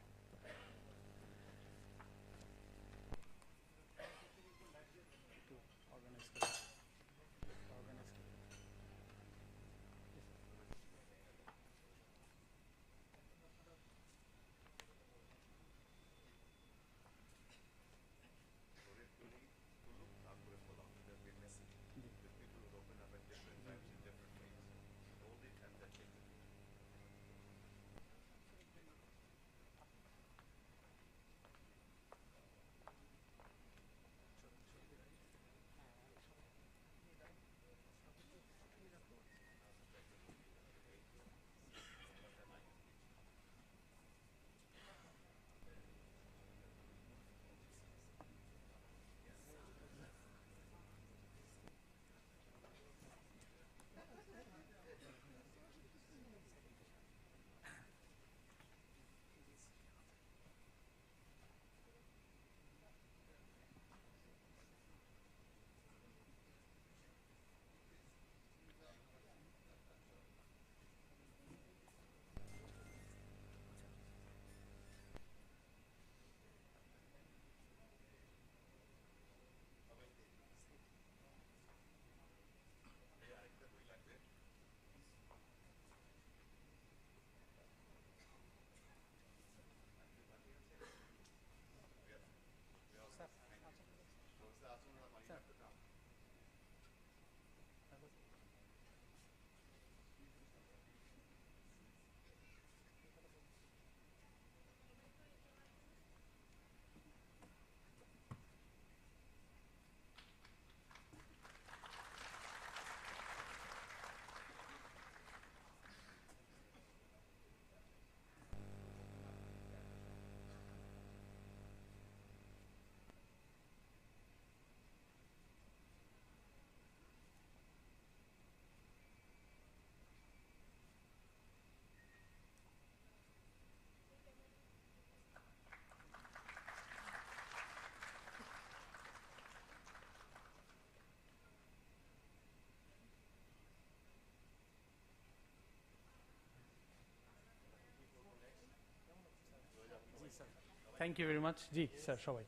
Thank you very much. Ji, sir, সবাই।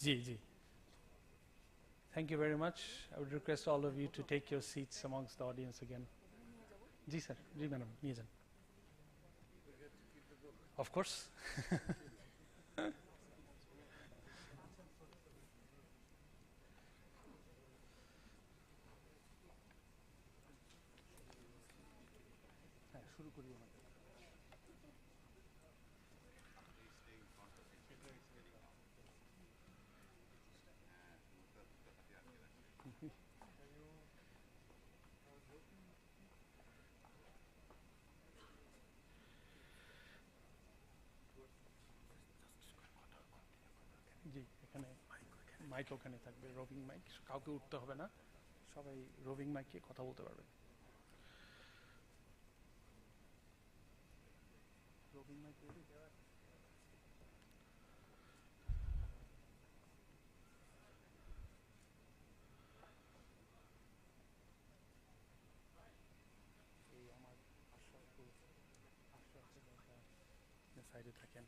Ji. Thank you very much. I would request all of you to take your seats amongst the audience again. Ji, sir. Ji, madam. নিয়ে যান। Of course. শুরু করি আমরা। জি, এখানে mic ওখানে থাকবে, roving mic, কাউকে উঠতে হবে না, সবাই রোভিং মাইকে কথা বলতে পারবে। Roving mic ready? এই আমার আশ্বাস সাইডে থাকেন।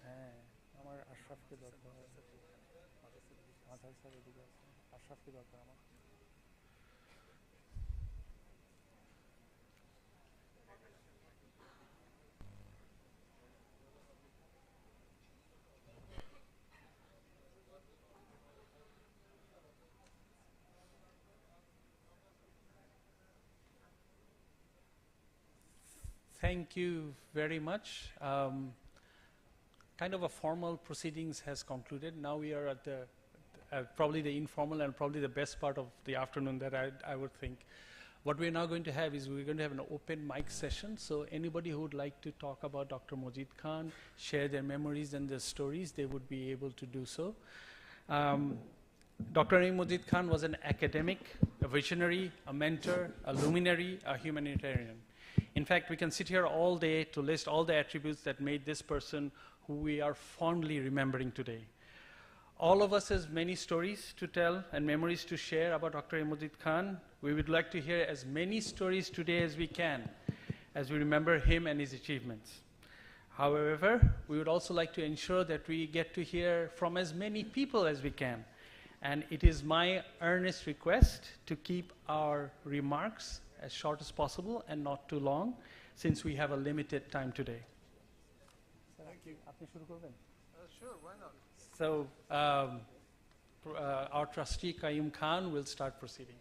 হ্যাঁ, আমার আশরাফকে দরকার, আধার স্যার এদিকে আছে, আশরাফকে দরকার আমার। Thank you very much. Kind of a formal proceedings has concluded. Now we are probably the informal and probably the best part of the afternoon that I would think. What we're now going to have is we're going to have an open mic session. So anybody who would like to talk about Dr. Majeed Khan, share their memories and their stories, they would be able to do so. Dr. Majeed Khan was an academic, a visionary, a mentor, a luminary, a humanitarian. In fact, we can sit here all day to list all the attributes that made this person who we are fondly remembering today. All of us has many stories to tell and memories to share about Dr. Majeed Khan. We would like to hear as many stories today as we can as we remember him and his achievements. However, we would also like to ensure that we get to hear from as many people as we can. And it is my earnest request to keep our remarks as short as possible and not too long, since we have a limited time today. Thank you. Sure, why not? So, our trustee Qayyum Khan will start proceeding.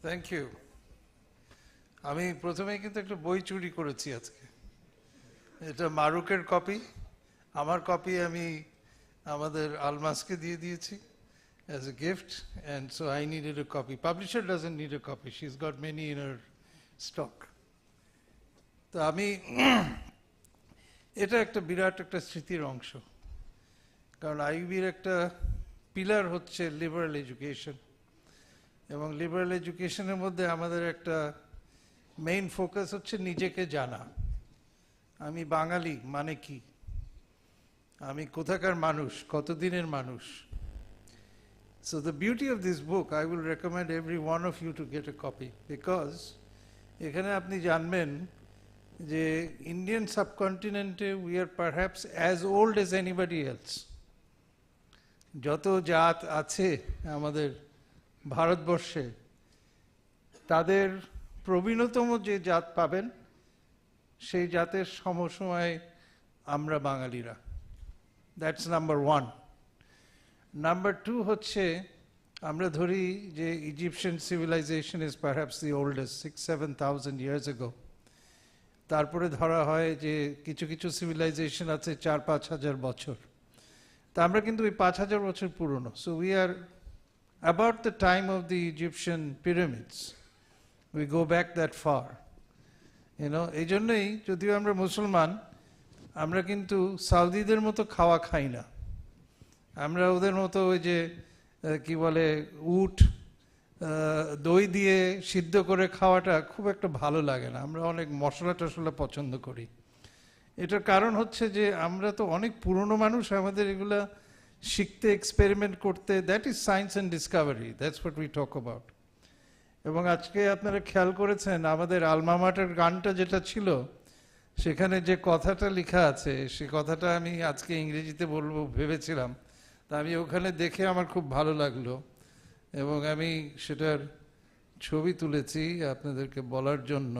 Thank you. আমি প্রথমে কিন্তু একটা বই চুরি করেছি আজকে। এটা মারুকের copy, আমার কপি আমি আমাদের আলমাসকে দিয়ে দিয়েছি as a gift, and so I needed a copy. Publisher doesn't need a copy. She's got many in her stock. তো আমি এটা একটা বিরাট একটা স্মৃতির অংশ, কারণ আইবির একটা পিলার হচ্ছে লিবারাল এডুকেশন, এবং লিবারাল এডুকেশনের মধ্যে আমাদের একটা মেইন ফোকাস হচ্ছে নিজেকে জানা। আমি বাঙালি মানে কি, আমি কোথাকার মানুষ, কতদিনের মানুষ। So the beauty of this book, I will recommend every one of you to get a copy, because এখানে আপনি জানবেন যে ইন্ডিয়ান সাবকন্টিনেন্টে we are perhaps as old as anybody else. যত জাত আছে আমাদের ভারতবর্ষে, তাদের প্রবীণতম যে জাত পাবেন সেই জাতের সমসময় আমরা বাঙালিরা। That's number one. Number two হচ্ছে আমরা ধরি যে Egyptian civilization is perhaps the oldest 6,000-7,000 years ago. তারপরে ধরা হয় যে কিছু কিছু সিভিলাইজেশন আছে 4-5 হাজার বছর, তা আমরা কিন্তু ওই 5,000 বছর পুরনো। So we are about the time of the Egyptian pyramids. We go back that far. এই জন্যই যদিও আমরা মুসলমান, আমরা কিন্তু সাউদিদের মতো খাওয়া খাই না। আমরা ওদের মতো ওই যে কি বলে উট দই দিয়ে সিদ্ধ করে খাওয়াটা খুব একটা ভালো লাগে না। আমরা অনেক মশলা টশলা পছন্দ করি। এটার কারণ হচ্ছে যে আমরা তো অনেক পুরনো মানুষ, আমাদের এগুলা শিখতে, এক্সপেরিমেন্ট করতে, that is science and Discovery, that's what we talk about. এবং আজকে আপনারা খেয়াল করেছেন আমাদের আলমা মাটার গানটা যেটা ছিল, সেখানে যে কথাটা লেখা আছে, সে কথাটা আমি আজকে ইংরেজিতে বলবো ভেবেছিলাম, তা আমি ওখানে দেখে আমার খুব ভালো লাগলো, এবং আমি সেটার ছবি তুলেছি আপনাদেরকে বলার জন্য।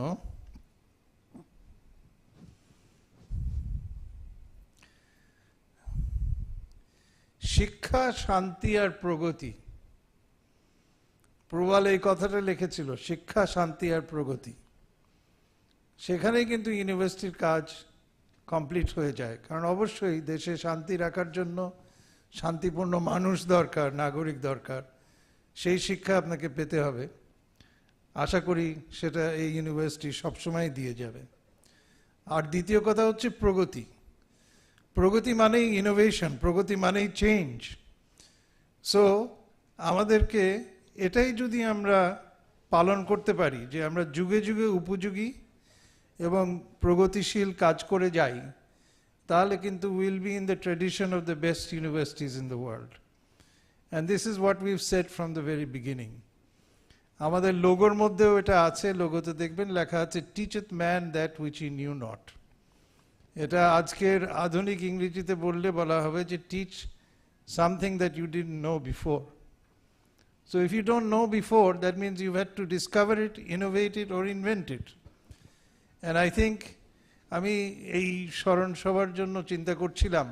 শিক্ষা, শান্তি আর প্রগতি। প্রবাল এই কথাটা লিখেছিল, শিক্ষা, শান্তি আর প্রগতি। সেখানেই কিন্তু ইউনিভার্সিটির কাজ কমপ্লিট হয়ে যায়, কারণ অবশ্যই দেশে শান্তি রাখার জন্য শান্তিপূর্ণ মানুষ দরকার, নাগরিক দরকার। সেই শিক্ষা আপনাকে পেতে হবে। আশা করি সেটা এই ইউনিভার্সিটি সবসময় দিয়ে যাবে। আর দ্বিতীয় কথা হচ্ছে প্রগতি। প্রগতি মানেই ইনোভেশন, প্রগতি মানেই চেঞ্জ। সো আমাদেরকে এটাই যদি আমরা পালন করতে পারি যে আমরা যুগে যুগে উপযোগী এবং প্রগতিশীল কাজ করে যাই, তাহলে কিন্তু will be in the tradition of the best universities in the world. And this is what we've said from the very beginning. আমাদের লোগোর মধ্যেও এটা আছে, লোগোতে দেখবেন লেখা আছে teacheth man that which he knew not. এটা আজকের আধুনিক ইংরেজিতে বললে বলা হবে যে teach something that you didn't know before. So if you don't know before, that means you've had to discover it, innovate it, or invent it. And I think আমি এই স্মরণ সবার জন্য চিন্তা করছিলাম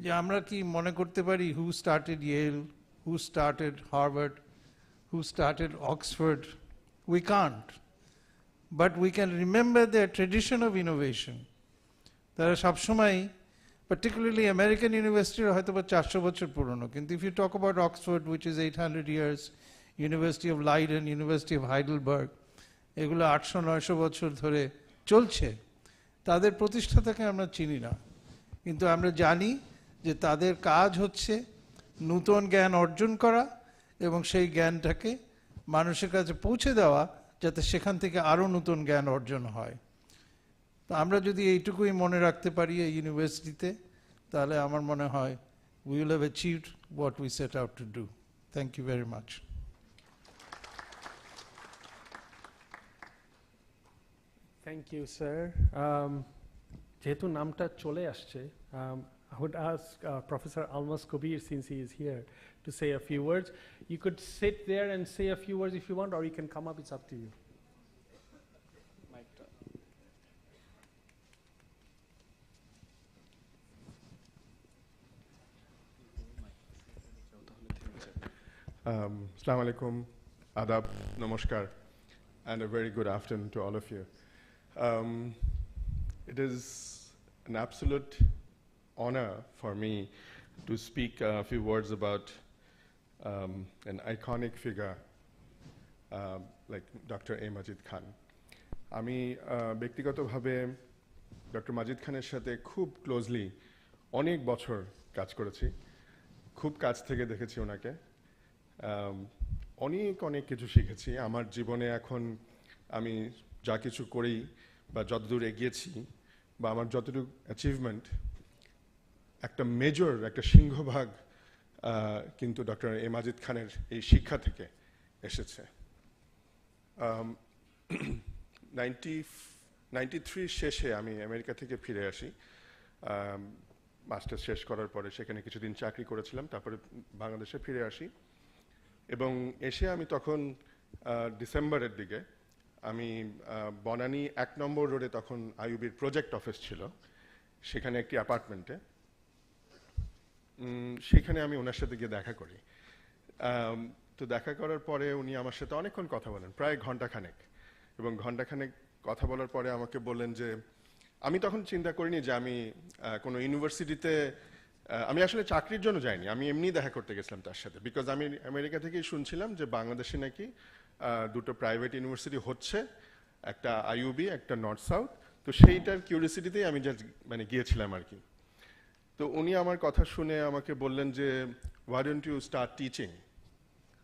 যে আমরা কি মনে করতে পারি who started Yale, who started Harvard, who started Oxford? We can't. But we can remember their tradition of innovation. তারা সবসময় particularly American university হয়তো বা 400 বছর পুরনো, কিন্তু if you talk about Oxford, which is 800 years, University of Leiden, University of Heidelberg, এগুলো 800-900 বছর ধরে চলছে, তাদের প্রতিষ্ঠাতাকে আমরা চিনি না, কিন্তু আমরা জানি যে তাদের কাজ হচ্ছে নূতন জ্ঞান অর্জন করা এবং সেই জ্ঞানটাকে মানুষের কাছে পৌঁছে দেওয়া, যাতে সেখান থেকে আরও নতুন জ্ঞান অর্জন হয়। তো আমরা যদি এইটুকুই মনে রাখতে পারি এই ইউনিভার্সিটিতে, তাহলে আমার মনে হয় we will have achieved what we set out to do. Thank you very much. Thank you, sir. যেহেতু নামটা চলে আসছে, I would ask Professor Almas Kabir, since he is here, to say a few words. You could sit there and say a few words if you want, or you can come up, it's up to you. Assalamu alaikum, adab, namaskar, and a very good afternoon to all of you. It is an absolute honor for me to speak a few words about an iconic figure like Dr. A. Majeed Khan. আমি ব্যক্তিগতভাবে doctor মাজিদ খানের সাথে খুব closely অনেক বছর কাজ করেছি, খুব কাছ থেকে দেখেছি ওনাকে, অনেক অনেক কিছু শিখেছি। আমার জীবনে এখন আমি যা কিছু করি বা যতদূর এগিয়েছি বা আমার যতটুকু অ্যাচিভমেন্ট, একটা মেজর, একটা সিংহভাগ কিন্তু ডক্টর এ মাজিদ খানের এই শিক্ষা থেকে এসেছে। 93 শেষে আমি আমেরিকা থেকে ফিরে আসি, মাস্টার্স শেষ করার পরে সেখানে কিছুদিন চাকরি করেছিলাম, তারপরে বাংলাদেশে ফিরে আসি এবং এসে আমি তখন ডিসেম্বরের দিকে আমি বনানী 1 নম্বর রোডে তখন আইইউবির প্রজেক্ট অফিস ছিল, সেখানে একটি অ্যাপার্টমেন্টে, সেখানে আমি ওনার সাথে গিয়ে দেখা করি। তো দেখা করার পরে উনি আমার সাথে অনেকক্ষণ কথা বলেন, প্রায় ঘন্টাখানেক, এবং ঘন্টাখানেক কথা বলার পরে আমাকে বললেন যে আমি তখন চিন্তা করিনি যে আমি কোনো ইউনিভার্সিটিতে, আমি আসলে চাকরির জন্য যাইনি, আমি এমনি দেখা করতে গেছিলাম তার সাথে, বিকজ আমি আমেরিকা থেকেই শুনছিলাম যে বাংলাদেশে নাকি দুটো প্রাইভেট ইউনিভার্সিটি হচ্ছে, একটা আইইউবি, একটা নর্থ সাউথ, তো সেইটার কিউরিয়াসিটিতেই আমি জাস্ট মানে গিয়েছিলাম আর কি। তো উনি আমার কথা শুনে আমাকে বললেন যে why don't you start teaching?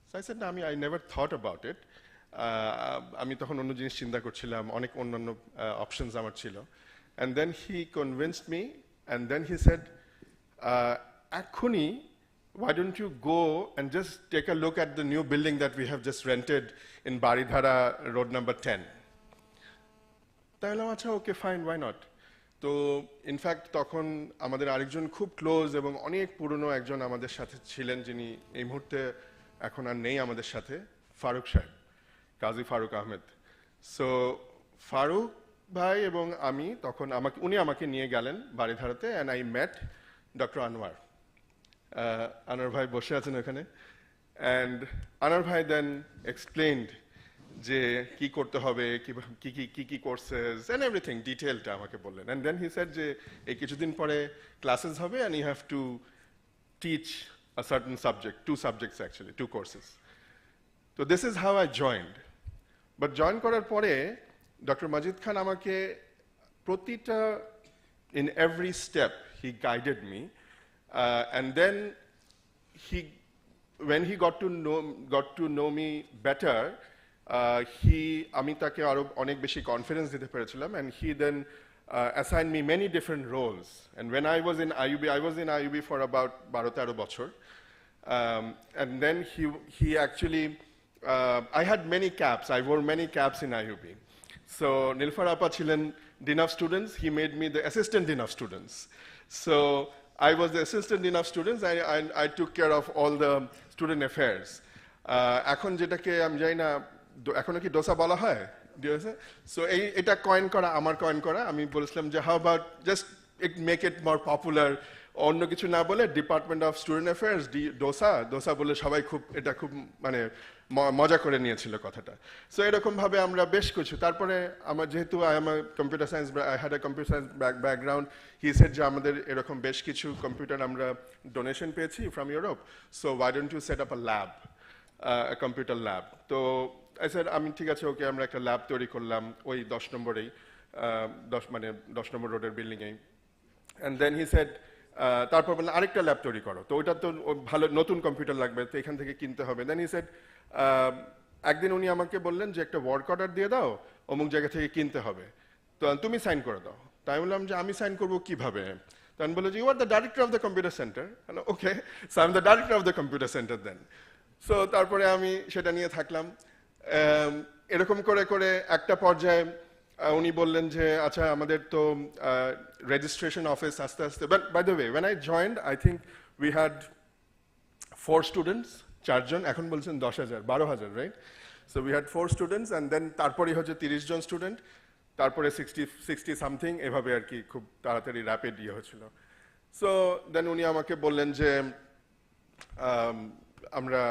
So I said, no, I never thought about it. আমি তখন অন্য জিনিস চিন্তা করছিলাম, অনেক অন্যান্য অপশনস আমার ছিল। And then he convinced me, and then he said, এক্ষুনি why don't you go and just take a look at the new building that we have just rented in Baridhara, road number 10. তাহলে আচ্ছা, okay fine, why not? তো in fact তখন আমাদের আরেকজন খুব close এবং অনেক পুরনো একজন আমাদের সাথে ছিলেন, যিনি এই মুহূর্তে এখন আর নেই আমাদের সাথে, ফারুক সাহেব, কাজী ফারুক আহমেদ। সো ফারুক ভাই এবং আমি তখন উনি আমাকে নিয়ে গেলেন বারিধারাতে, and I met doctor Anwar. Anwar ভাই বসে আছেন ওখানে, অ্যান্ড আনোয়ার ভাই দেন এক্সপ্লেইনড যে কি করতে হবে, কি কোর্সেস এন্ড এভরিথিং, ডিটেলটা আমাকে বললেন। এন্ড দেন হি সেড যে এই কিছুদিন পরে ক্লাসেস হবে and you have to teach a certain subject, 2 subjects actually, 2 courses. তো this is how I joined. But join করার পরে ডক্টর মাজিদ খান আমাকে প্রতিটা, in every step he guided me, and then when he got to know me better, আমি তাকে আরো অনেক বেশি কনফিডেন্স দিতে পেরেছিলাম, and he then assigned me many different roles. And when I was in IUB for about 12-13 বছর, and then he actually I had many caps, I wore many caps in IUB. So Nilfar Appa ছিলেন Dean of Students, he made me the Assistant Dean of Students. So I was the Assistant Dean of Students, I took care of all the student affairs. এখন যেটাকে আমি জানি না এখনো কি ডোসা বলা হয়, সো এটা কয়েন করা, আমার কয়েন করা, আমি বলেছিলাম যে how about just make it more popular অন্য কিছু না বলে department of student affairs dosa বলে সবাই খুব এটা খুব মানে মজা করে নিয়েছিল কথাটা। সো এরকম ভাবে আমরা বেশ কিছু, তারপরে আমার যেহেতু I had a computer science background, he said যে আমাদের এরকম বেশ কিছু কম্পিউটার আমরা ডোনেশন পেয়েছি from Europe, so why don't you set up a lab, computer lab. তো স্যার আমি ঠিক আছে ওকে, আমরা একটা ল্যাব তৈরি করলাম ওই 10 নম্বরেই, 10 নম্বর রোডের বিল্ডিংয়েই। অ্যান্ড দেন হি সেড, তারপর বললেন আরেকটা ল্যাব তৈরি করো, তো ওইটা তো ভালো নতুন কম্পিউটার লাগবে, তো এখান থেকে কিনতে হবে। দেন হি সেড, একদিন উনি আমাকে বললেন যে একটা ওয়ার্ক অর্ডার দিয়ে দাও, অমুক জায়গা থেকে কিনতে হবে, তো তুমি সাইন করে দাও। তাই বললাম যে আমি সাইন করবো কিভাবে? তখন বললো যে you are the director of the computer centre. Okay, so I am the director of the computer centre then. So তারপরে আমি সেটা নিয়ে থাকলাম। এরকম করে করে একটা পর্যায়ে উনি বললেন যে আচ্ছা আমাদের তো রেজিস্ট্রেশন অফিস আস্তে আস্তে, but by the way when I joined I think we had 4 students, 4 জন, এখন বলছেন 10,000 12,000, right? So we had 4 students and then তারপরে হচ্ছে 30 জন স্টুডেন্ট, তারপরে 60 সামথিং, এভাবে আর কি খুব তাড়াতাড়ি র্যাপিড ইয়ে হয়েছিল। সো দেন উনি আমাকে বললেন যে আমরা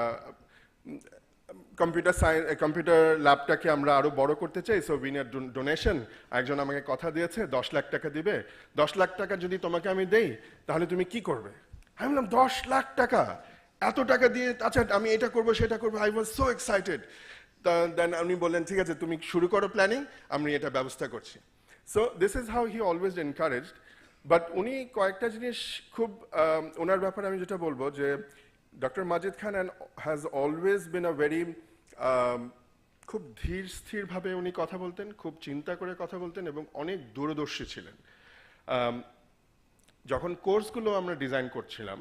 কম্পিউটার ল্যাবটাকে আমরা আরো বড় করতে চাই, সো উই নিড ডোনেশন। একজন আমাকে কথা দিয়েছে 10 লাখ টাকা দিবে, 10 লাখ টাকা যদি তোমাকে আমি দেই তাহলে তুমি কি করবে? আমি বললাম 10 লাখ টাকা, এত টাকা দিয়ে আচ্ছা আমি এটা করবো সেটা করবো, আই ওয়াজ সো এক্সাইটেড। দেন উনি বললেন ঠিক আছে তুমি শুরু করো প্ল্যানিং, আমি এটা ব্যবস্থা করছি। So this is how he always encouraged. But উনি কয়েকটা জিনিস খুব, ওনার ব্যাপারে আমি যেটা বলবো যে Dr. Majeed Khan has always been a very খুব ধীর স্থির ভাবে উনি কথা বলতেন, খুব চিন্তা করে কথা বলতেন এবং অনেক দূরদর্শী ছিলেন। যখন কোর্সগুলো আমরা ডিজাইন করছিলাম,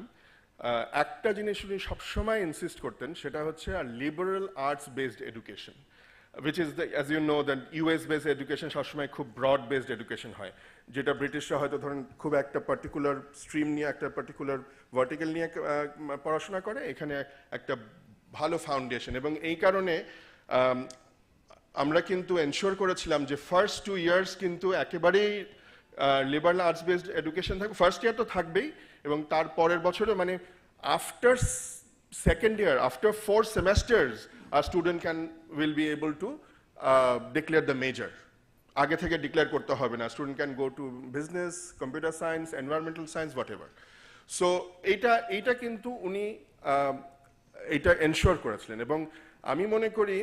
একটা জিনিস উনি সবসময় ইনসিস্ট করতেন, সেটা হচ্ছে liberal arts based education, which is the, as you know, that US based education সবসময় খুব ব্রড বেসড এডুকেশন হয়, যেটা ব্রিটিশরা হয়তো ধরেন খুব একটা পার্টিকুলার স্ট্রিম নিয়ে একটা পার্টিকুলার ভার্টিক্যাল নিয়ে পড়াশোনা করে, এখানে একটা ভালো ফাউন্ডেশন। এবং এই কারণে আমরা কিন্তু এনশিওর করেছিলাম যে ফার্স্ট 2 ইয়ার্স কিন্তু একেবারেই লিবারেল আর্টস বেসড এডুকেশন থাকবে, ফার্স্ট ইয়ার তো থাকবেই, এবং তার পরের বছরে মানে after second year, after 4 semesters, a student will be able to declare the major. আগে থেকে ডিক্লেয়ার করতে হবে না, student can go to business, computer science, environmental science, what ever. So এইটা কিন্তু উনি এটা এনশিওর করেছিলেন। এবং আমি মনে করি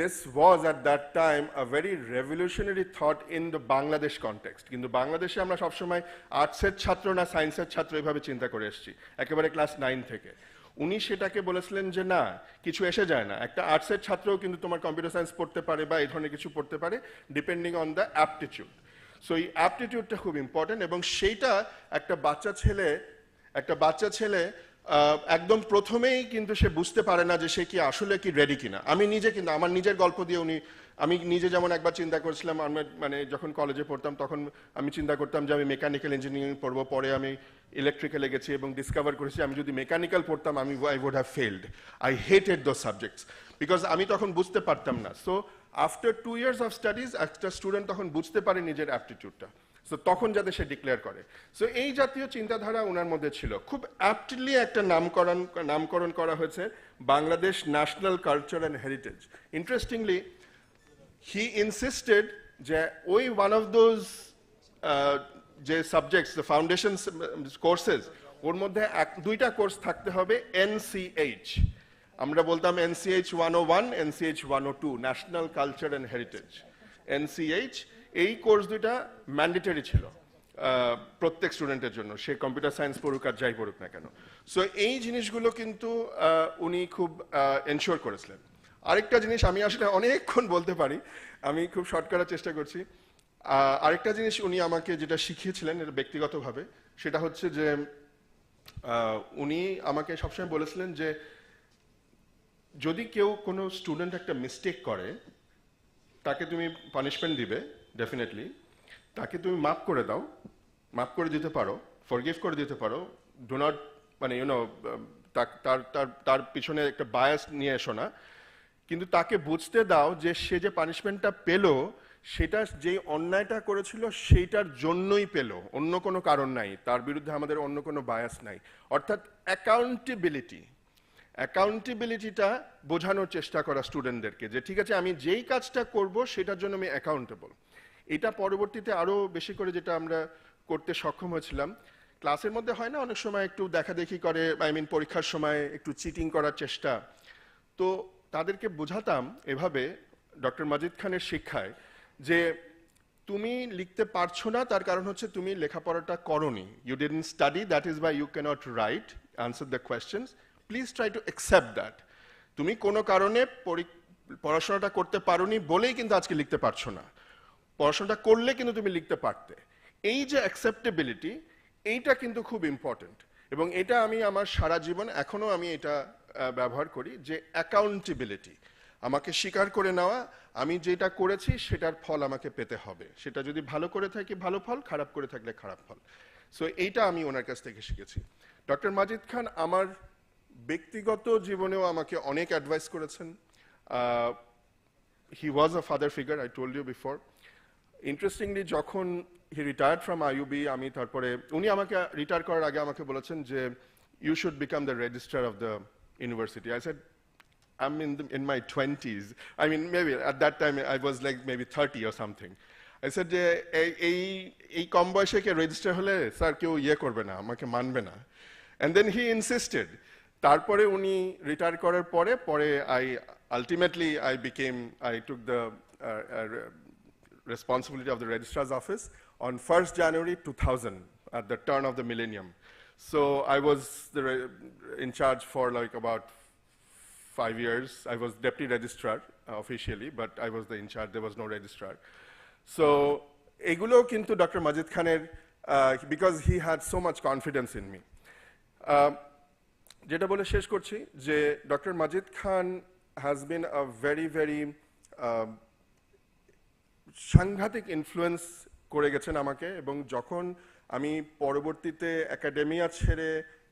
this was at that time a very revolutionary thought in the Bangladesh context. কিন্তু বাংলাদেশে আমরা সবসময় আর্টসের ছাত্র না সায়েন্সের ছাত্র এভাবে চিন্তা করে এসেছি একেবারে ক্লাস 9 থেকে। উনি সেটাকে বলেছিলেন যে না, কিছু এসে যায় না, একটা আর্টসের ছাত্রও কিন্তু তোমার কম্পিউটার সায়েন্স পড়তে পারে বা এই ধরনের কিছু পড়তে পারে, depending on the aptitude. So এই অ্যাপটিটিউডটা খুব ইম্পর্টেন্ট, এবং সেইটা একটা বাচ্চা ছেলে একদম প্রথমেই কিন্তু সে বুঝতে পারে না যে সে কি আসলে কি রেডি কিনা। আমি নিজে কিন্তু আমার নিজের গল্প দিয়ে আমি নিজে যেমন একবার চিন্তা করেছিলাম, মানে যখন কলেজে পড়তাম তখন আমি চিন্তা করতাম যে আমি মেকানিক্যাল ইঞ্জিনিয়ারিং পড়বো, পরে আমি ইলেকট্রিক্যালে গেছি এবং ডিসকভার করেছি আমি যদি মেকানিক্যাল পড়তাম I would have failed. I hated those subjects because আমি তখন বুঝতে পারতাম না। So after 2 years of studies একটা স্টুডেন্ট তখন বুঝতে পারে নিজের অ্যাপটিটিউডটা, সো তখন যাতে সে ডিক্লেয়ার করে। সো এই জাতীয় চিন্তাধারা ওনার মধ্যে ছিল। খুব অ্যাপ্টলি একটা নামকরণ করা হয়েছে Bangladesh national culture and heritage. Interestingly he insisted যে ওই ওয়ান অফ দোজ যে সাবজেক্টস দ্য ফাউন্ডেশন কোর্সেস, ওর মধ্যে 2টা কোর্স থাকতে হবে NCH। আমরা বলতাম NCH 101, NCH 102, national culture and heritage. NCH এই কোর্স 2টা ম্যান্ডেটরি ছিল প্রত্যেক স্টুডেন্টের জন্য, সে কম্পিউটার সায়েন্স পড়ুক আর যাই পড়ুক না কেন। সো এই জিনিসগুলো কিন্তু উনি খুব এনশিওর করেছিলেন। আরেকটা জিনিস আমি আসলে অনেকক্ষণ বলতে পারি, আমি খুব শর্ট করার চেষ্টা করছি। আরেকটা জিনিস উনি আমাকে যেটা শিখিয়েছিলেন এটা ব্যক্তিগতভাবে, সেটা হচ্ছে যে উনি আমাকে সবসময় বলেছিলেন যে যদি কেউ কোনো স্টুডেন্ট একটা মিস্টেক করে তাকে তুমি পানিশমেন্ট দিবে, ডেফিনেটলি তাকে তুমি মাফ করে দাও, মাফ করে দিতে পারো, ফরগিভ করে দিতে পারো, ডু নট মানে তার পিছনে একটা বায়াস নিয়ে এসো না, কিন্তু তাকে বুঝতে দাও যে সে যে পানিশমেন্টটা পেলো সেটা যেই অন্যায়টা করেছিল সেইটার জন্যই পেল, অন্য কোনো কারণ নাই, তার বিরুদ্ধে আমাদের অন্য কোনো বায়াস নাই। অর্থাৎ অ্যাকাউন্টেবিলিটিটা বোঝানোর চেষ্টা করা স্টুডেন্টদেরকে যে ঠিক আছে আমি যেই কাজটা করব সেটার জন্য আমি অ্যাকাউন্টেবল। এটা পরবর্তীতে আরও বেশি করে যেটা আমরা করতে সক্ষম হয়েছিলাম, ক্লাসের মধ্যে হয় না অনেক সময় একটু দেখাদেখি করে, পরীক্ষার সময় একটু চিটিং করার চেষ্টা, তো তাদেরকে বোঝাতাম এভাবে ডক্টর মাজিদ খানের শিক্ষায় যে তুমি লিখতে পারছো না তার কারণ হচ্ছে তুমি লেখাপড়াটা করোনি, you didn't study, that is why you can't write answer the questions, please try to accept that. তুমি কোনো কারণে পড়াশোনাটা করতে পারোনি বলেই কিন্তু আজকে লিখতে পারছো না, পড়াশোনাটা করলে কিন্তু তুমি লিখতে পারতে। এই যে অ্যাকসেপ্টেবিলিটি, এইটা কিন্তু খুব ইম্পর্টেন্ট, এবং এটা আমি আমার সারা জীবন এখনো আমি এটা ব্যবহার করি যে অ্যাকাউন্টেবিলিটি, আমাকে স্বীকার করে নেওয়া আমি যেটা করেছি সেটার ফল আমাকে পেতে হবে, সেটা যদি ভালো করে থাকি ভালো ফল, খারাপ করে থাকলে খারাপ ফল। সো এইটা আমি ওনার কাছ থেকে শিখেছি। ডক্টর মাজিদ খান আমার ব্যক্তিগত জীবনেও আমাকে অনেক অ্যাডভাইস করেছেন। He was a father figure, I told you before. Interestingly যখন হি রিটায়ার্ড ফ্রম আইইউবি, আমি তারপরে উনি আমাকে রিটায়ার করার আগে আমাকে বলেছেন যে you should become the registrar of the university. I said I'm in my 20s. Maybe at that time I was like maybe 30 or something. I said যে এই কম বয়সে কে রেজিস্টার হলে স্যার কেউ করবে না, আমাকে মানবে না। And then he insisted. তারপরে উনি রিটায়ার করার পরে I took the responsibility of the registrar's office on 1st January 2000 at the turn of the millennium. So I was in charge for like about 5 years. I was deputy registrar officially, but I was in charge, there was no registrar. So egulo kintu Dr. Majeed Khaner, because he had so much confidence in me. Jeta bole shesh korchi je Dr. Majeed Khan has been a very very সাংঘাতিক influence করে গেছেন আমাকে, এবং যখন আমি পরবর্তীতে academia ছেড়ে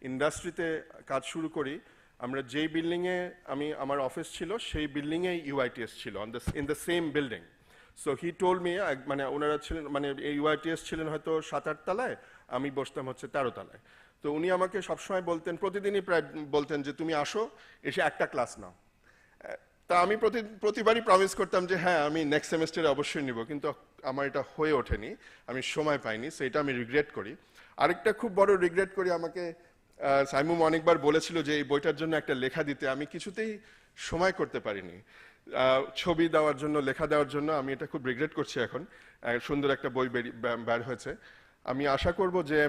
ইন্ডাস্ট্রিতে কাজ শুরু করি, আমরা যেই বিল্ডিংয়ে আমার অফিস ছিল সেই বিল্ডিংয়ে ইউআইটিএস ছিল, in the same building. So he told me, ওনারা ছিলেন ইউআইটিএস ছিলেন হয়তো 7-8 তলায়, আমি বসতাম হচ্ছে 13 তলায়। তো উনি আমাকে সবসময় বলতেন, প্রতিদিনই প্রায় বলতেন যে তুমি আসো, এসে একটা ক্লাস নাও। তা আমি প্রতিবারই প্রমিস করতাম যে হ্যাঁ আমি নেক্সট সেমেস্টারে অবশ্যই নিব, কিন্তু আমার এটা হয়ে ওঠেনি, আমি সময় পাইনি, সো এটা আমি রিগ্রেট করি। আরেকটা খুব বড় রিগ্রেট করি, আমাকে সাইমুম অনেকবার বলেছিল যে এই বইটার জন্য একটা লেখা দিতে, আমি কিছুতেই সময় করতে পারিনি ছবি দেওয়ার জন্য, লেখা দেওয়ার জন্য। আমি এটা খুব রিগ্রেট করছি। এখন সুন্দর একটা বই বের হয়েছে। আমি আশা করব যে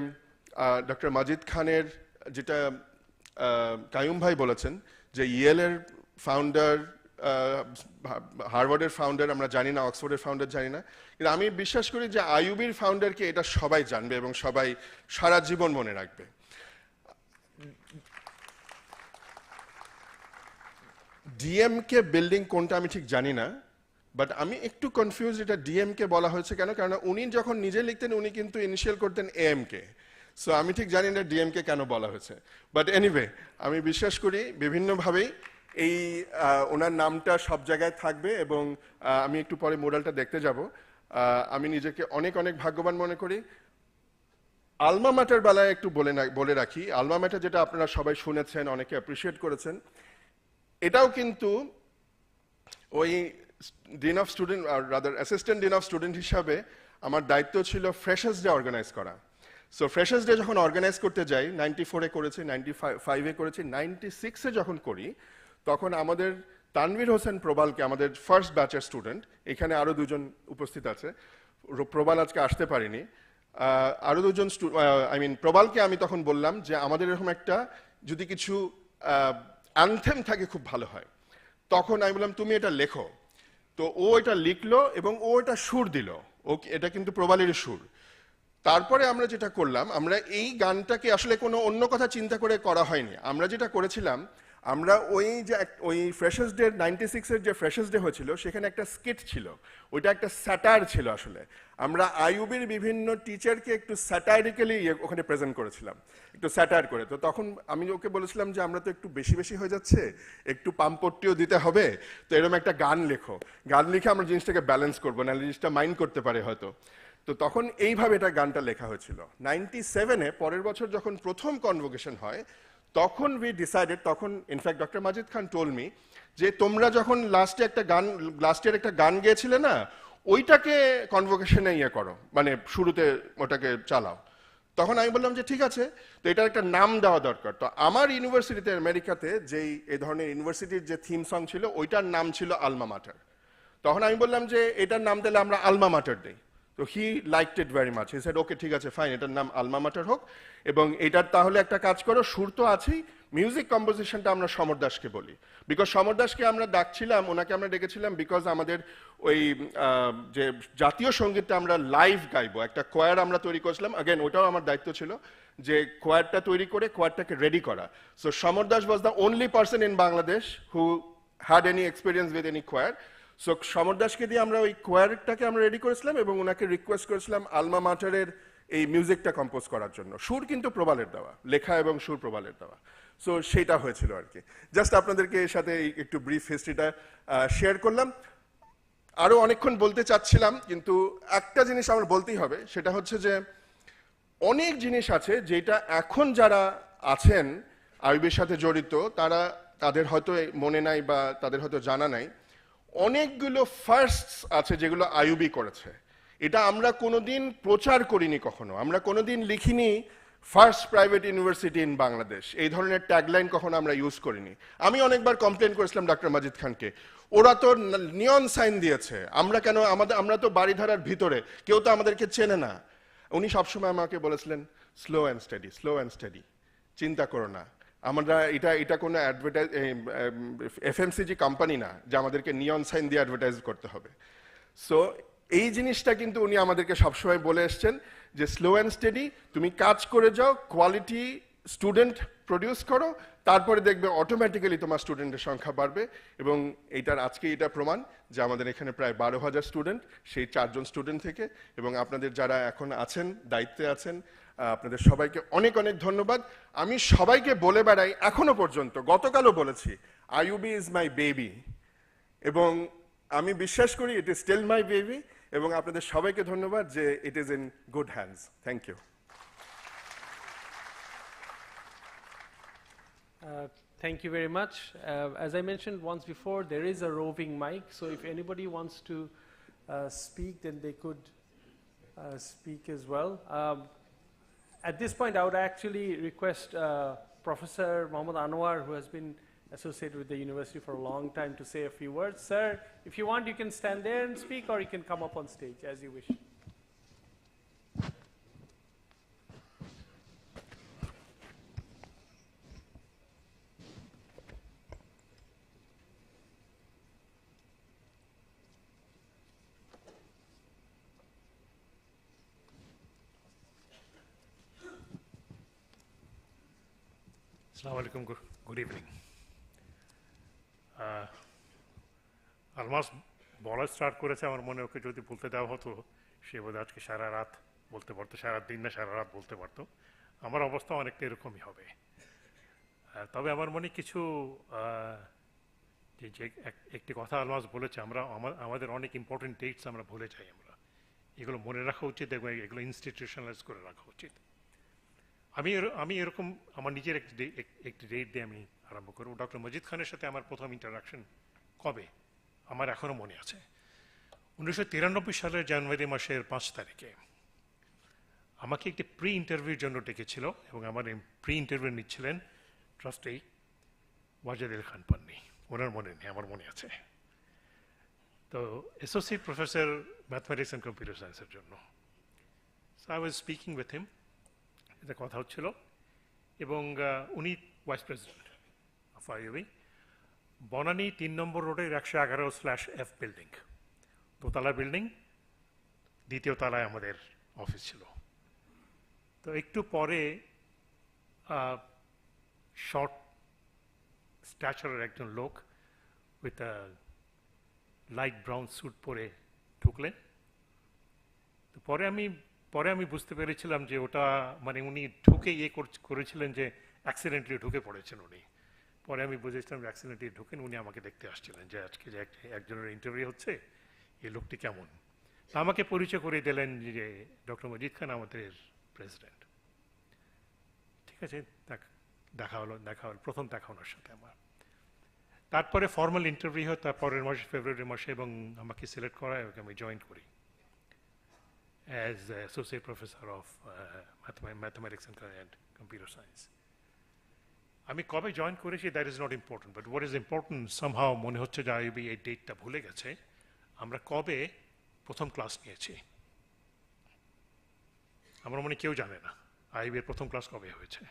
ডক্টর মাজিদ খানের যেটা কায়ুম ভাই বলেছেন যে ইয়েলের ফাউন্ডার, হার্ভার্ডের ফাউন্ডার আমরা জানি না, অক্সফোর্ডের ফাউন্ডার জানি না, কিন্তু আমি বিশ্বাস করি যে আইইউবির ফাউন্ডারকে এটা সবাই জানবে এবং সবাই সারা জীবন মনে রাখবে। ডিএমকে বিল্ডিং কোনটা আমি ঠিক জানি না, বাট আমি একটু কনফিউজ এটা ডিএমকে বলা হয়েছে কেন, কারণ উনি যখন নিজে লিখতেন উনি কিন্তু ইনিশিয়াল করতেন এএমকে। সো আমি ঠিক জানি না ডিএমকে কেন বলা হয়েছে, বাট এনিওয়ে আমি বিশ্বাস করি বিভিন্নভাবেই এই ওনার নামটা সব জায়গায় থাকবে, এবং আমি একটু পরে মডেলটা দেখতে যাব। আমি নিজেকে অনেক অনেক ভাগ্যবান মনে করি। আলমা ম্যাটার বেলায় একটু বলে রাখি, আলমা ম্যাটার যেটা আপনারা সবাই শুনেছেন, অনেকে অ্যাপ্রিসিয়েট করেছেন, এটাও কিন্তু ওই dean of student, rather assistant dean of student হিসাবে আমার দায়িত্ব ছিল ফ্রেশার্স ডে অর্গানাইজ করা। সো ফ্রেশার্স ডে যখন অর্গানাইজ করতে যাই, 94-এ করেছি, 95-এ করেছি, 96-এ যখন করি, তখন আমাদের তানভীর হোসেন প্রবালকে, আমাদের ফার্স্ট ব্যাচের স্টুডেন্ট, এখানে আরও দুজন উপস্থিত আছে, প্রবাল আজকে আসতে পারিনি, আরও দুজন প্রবালকে আমি তখন বললাম যে আমাদের এরকম একটা যদি কিছু অ্যানথেম থাকে খুব ভালো হয়। তখন আমি বললাম তুমি এটা লেখো। তো ও এটা লিখলো এবং ও এটা সুর দিল, এটা কিন্তু প্রবালের সুর। তারপরে আমরা যেটা করলাম, আমরা এই গানটাকে আসলে কোনো অন্য কথা চিন্তা করে করা হয়নি, আমরা যেটা করেছিলাম আমরা ওই ফ্রেশার্স ডে 96-এর যে ফ্রেশার্স ডে হয়েছিল সেখানে একটা স্কিট ছিল, ওইটা একটা স্যাটার ছিল আসলে। আমরা আইইউবির বিভিন্ন টিচারকে একটু স্যাটারিক্যালি ওখানে প্রেজেন্ট করেছিলাম, একটু স্যাটার করে। তো তখন আমি ওকে বলেছিলাম যে আমরা তো একটু বেশি বেশি হয়ে যাচ্ছে, একটু পাম্পট্টিও দিতে হবে, তো এরকম একটা গান লেখো, গান লিখে আমরা জিনিসটাকে ব্যালেন্স করবো, নাহলে জিনিসটা মাইন্ড করতে পারে হয়তো। তো তখন এইভাবে এটা গানটা লেখা হয়েছিল। 97-এ পরের বছর যখন প্রথম কনভোকেশন হয়, তখন উই ডিসাইডেড, তখন ইনফ্যাক্ট ডক্টর মাজিদ খান টোল মি যে তোমরা যখন লাস্ট ইয়ার একটা গান গেয়েছিলে না, ওইটাকে কনভোকেশনে ইয়ে করো, মানে শুরুতে ওটাকে চালাও। তখন আমি বললাম যে ঠিক আছে, তো এটার একটা নাম দেওয়া দরকার। তো আমার ইউনিভার্সিটিতে আমেরিকাতে যেই এই ধরনের ইউনিভার্সিটির যে থিম সং ছিল, ওইটার নাম ছিল আলমা মাটার। তখন আমি বললাম যে এটার নাম দিলে আমরা আলমা মাটার দিই। তো he liked it very much, he said okay ঠিক আছে ফাইন, এটার নাম আলমা মাটার হোক। এবং এটার তাহলে একটা কাজ করো, সুর তো আছেই, মিউজিক কম্পোজিশনটা আমরা সমর দাসকে বলি। বিকজ সমর দাসকে আমরা ডাকছিলাম, ওনাকে আমরা ডেকেছিলাম বিকজ আমাদের ওই যে জাতীয় সঙ্গীতটা আমরা লাইভ গাইবো, একটা কোয়ার আমরা তৈরি করেছিলাম। অ্যাগেন ওটাও আমার দায়িত্ব ছিল যে কোয়ারটা তৈরি করে কোয়ারটাকে রেডি করা। So Samar Das was the only person in Bangladesh who had any experience with any choir. So Samar দাসকে দিয়ে আমরা ওই কোয়ারটাকে আমরা রেডি করেছিলাম এবং ওনাকে রিকোয়েস্ট করেছিলাম আলমা মাটারের এই মিউজিকটা কম্পোজ করার জন্য। সুর কিন্তু প্রবালের দেওয়া, লেখা এবং সুর প্রবালের দেওয়া। সো সেটা হয়েছিল আর কি। জাস্ট আপনাদেরকে এর সাথে একটু ব্রিফ হিস্ট্রিটা শেয়ার করলাম। আরো অনেকক্ষণ বলতে চাচ্ছিলাম, কিন্তু একটা জিনিস আমার বলতেই হবে, সেটা হচ্ছে যে অনেক জিনিস আছে যেটা এখন যারা আছেন আইবির সাথে জড়িত তাদের হয়তো মনে নাই বা তাদের হয়তো জানা নাই। অনেকগুলো ফার্স্টস আছে যেগুলো আইইউবি করেছে, এটা আমরা কোনোদিন প্রচার করিনি কখনো, আমরা কোনোদিন লিখিনি first private university in Bangladesh, এই ধরনের ট্যাগলাইন কখনো আমরা ইউজ করিনি। আমি অনেকবার কমপ্লেন করেছিলাম ডক্টর মাজিদ খানকে, ওরা তো নিয়ন সাইন দিয়েছে, আমরা কেন, আমরা তো বাড়িধারার ভিতরে, কেউ তো আমাদেরকে চেনে না। উনি সবসময় আমাকে বলেছিলেন slow and study, slow and study, চিন্তা করো না, আমরা এটা কোনো অ্যাডভার্টাইজ এফএমসিজি কোম্পানি না যে আমাদেরকে নিয়ন সাইন দিয়ে অ্যাডভার্টাইজ করতে হবে। সো এই জিনিসটা কিন্তু উনি আমাদেরকে সবসময় বলে এসছেন যে স্লো অ্যান্ড স্টেডি, তুমি কাজ করে যাও, কোয়ালিটি স্টুডেন্ট প্রডিউস করো, তারপরে দেখবে অটোমেটিক্যালি তোমার স্টুডেন্টের সংখ্যা বাড়বে। এবং আজকে এটা প্রমাণ যে আমাদের এখানে প্রায় 12,000 স্টুডেন্ট, সেই 4 জন স্টুডেন্ট থেকে। এবং আপনাদের যারা এখন আছেন, দায়িত্বে আছেন, আপনাদের সবাইকে অনেক অনেক ধন্যবাদ। আমি সবাইকে বলে বেড়াই, এখনো পর্যন্ত, গতকালও বলেছি, আইইউবি ইজ মাই বেবি, এবং আমি বিশ্বাস করি it is still my baby. এবং আপনাদের সবাইকে ধন্যবাদ যে it is in good hands. Thank you. Thank you very much. As I mentioned once before, there is a roving mic, so if anybody wants to speak, then they could speak as well. At this point, I would actually request Professor Mohammad Anwar, who has been associated with the university for a long time, to say a few words. Sir, if you want, you can stand there and speak, or you can come up on stage, as you wish. Assalamu alaikum, good evening. Almost বলা start করেছে, আমার মনে ওকে যদি বলতে দেওয়া হতো সে বোধহয় আজকে সারা রাত বলতে পারতো, সারা দিন না সারা রাত বলতে পারতো। আমার অবস্থা অনেকটা এরকমই হবে। তবে আমার মনে কিছু যে একটি কথা অলমোস্ট বলেছে, আমাদের অনেক ইম্পর্টেন্ট ডেটস আমরা ভুলে যাই, আমরা এগুলো মনে রাখা উচিত এবং এগুলো ইনস্টিটিউশনালাইজ করে রাখা উচিত। আমি এরকম আমার নিজের একটি ডেট দিয়ে আমি আরম্ভ করব। ডক্টর মজিদ খানের সাথে আমার প্রথম ইন্টারাকশন কবে, আমার এখনও মনে আছে। 1993 সালের জানুয়ারি মাসের 5 তারিখে আমাকে একটি প্রি ইন্টারভিউর জন্য ডেকেছিল এবং আমার প্রি ইন্টারভিউ নিচ্ছিলেন ট্রাস্টি ওয়াজেদ আলী খান পান্নি। ওনার মনে নেই, আমার মনে আছে। তো associate professor mathematics and computer সায়েন্সের জন্য। So I was speaking with him, এটা কথা হচ্ছিল, এবং উনি vice president of IUB. Banani 3 নম্বর রোডের 111/F বিল্ডিং, দোতলা বিল্ডিং, দ্বিতীয় তলায় আমাদের অফিস ছিল। তো একটু পরে শর্ট স্ট্যাচারের একজন লোক উইথ লাইট ব্রাউন স্যুট পরে ঢুকলেন। তো পরে আমি বুঝতে পেরেছিলাম যে ওটা মানে উনি ঢুকে করেছিলেন যে অ্যাক্সিডেন্টলি ঢুকে পড়েছেন উনি। পরে আমি বুঝেছিলাম যে অ্যাক্সিডেন্টলি ঢুকেন, উনি আমাকে দেখতে আসছিলেন যে আজকে যে একজনের ইন্টারভিউ হচ্ছে, এই লোকটি কেমন। আমাকে পরিচয় করে দিলেন যে ডক্টর মজিদ খান আমাদের প্রেসিডেন্ট। ঠিক আছে, দেখা হলো প্রথম দেখা ওনার সাথে আমার। তারপরে ফর্মাল ইন্টারভিউ হয় তারপরের মাসে, ফেব্রুয়ারি মাসে, এবং আমাকে সিলেক্ট করা এবং আমি জয়েন করি as associate professor of mathematics and computer science. আমি কবে জয়েন করেছি that is not important, but what is important somehow মনে হচ্ছে যে আইবি এই ডেটটা ভুলে গেছে। আমরা কবে প্রথম ক্লাস নিয়েছি আমার মনে কেউ জানে না। আইবির প্রথম ক্লাস কবে হয়েছে?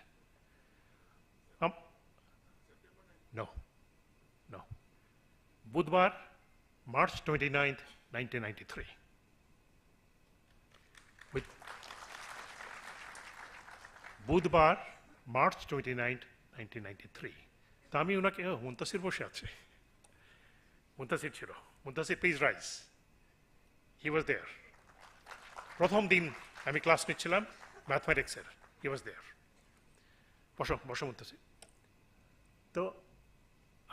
নো, বুধবার March 29th, 1993. বুধবার March 29th, 1993. তা আমি ওনাকে, মুন্তাসির বসে আছে, মুন্তাসির ছিল, মুন্তাসির প্লিজ রাইজ, হি ওয়াজ দেয়ার। প্রথম দিন আমি ক্লাস নিচ্ছিলাম ম্যাথমেটিক্সের, হি ওয়াজ দেয়ার। বসো মুন্তাসির। তো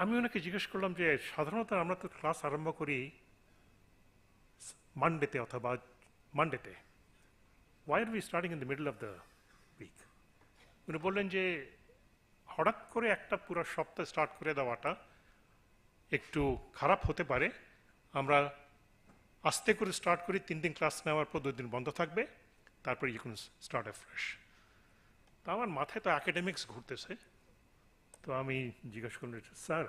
আমি ওনাকে জিজ্ঞেস করলাম যে সাধারণত আমরা তো ক্লাস আরম্ভ করি মানডেতে অথবা মানডেতে, why are we starting in the middle of the week? উনি বললেন যে হঠাৎ করে একটা পুরো সপ্তাহ স্টার্ট করে দেওয়াটা একটু খারাপ হতে পারে, আমরা আস্তে করে স্টার্ট করি, 3 দিন ক্লাস নেওয়ার পর 2 দিন বন্ধ থাকবে, তারপর you can start afresh. তো আমার মাথায় তো অ্যাকাডেমিক্স ঘুরতেছে। তো আমি জিজ্ঞেস করলাম, স্যার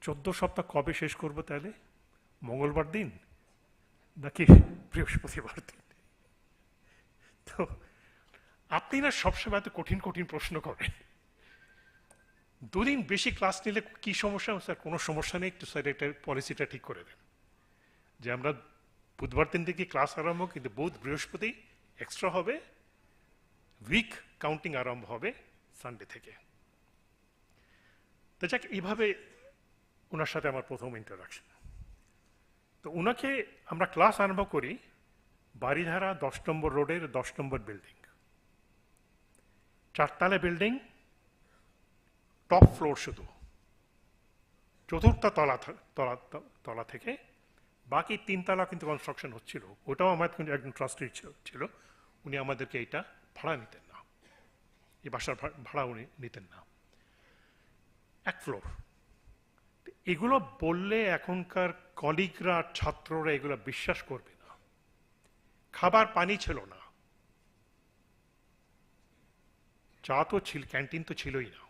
14 সপ্তাহ কবে শেষ করবো তাহলে? মঙ্গলবার দিন নাকি বৃহস্পতিবার দিন? তো আপনি না সবসময় এত কঠিন কঠিন প্রশ্ন করেন। 2 দিন বেশি ক্লাস নিলে কি সমস্যা? স্যার কোনো সমস্যা নেই, একটু স্যার একটা পলিসিটা ঠিক করে দেন যে আমরা বুধবার দিন থেকে ক্লাস আরম্ভ, কিন্তু বুধ বৃহস্পতি এক্সট্রা হবে, উইক কাউন্টিং আরম্ভ হবে সানডে থেকে। তো যাক, এইভাবে ওনার সাথে আমার প্রথম ইন্টারাকশন। তো ওনাকে আমরা ক্লাস আরম্ভ করি বাড়িধারা 10 নম্বর রোডের 10 নম্বর বিল্ডিং, 4তলা বিল্ডিং, টপ ফ্লোর শুধু, 4র্থ তলা থেকে বাকি 3 তলা কিন্তু কনস্ট্রাকশন হচ্ছিল। ওটাও আমার একজন ট্রাস্টি ছিল, উনি আমাদেরকে এইটা ভাড়া নিতেন না, এই বাসার ভাড়া উনি নিতেন না। 1 ফ্লোর। এগুলো বললে এখনকার কলিগরা, ছাত্ররা এগুলো বিশ্বাস করবে না। খাবার পানি ছিল না, চা তো ছিল, ক্যান্টিন তো ছিলই না।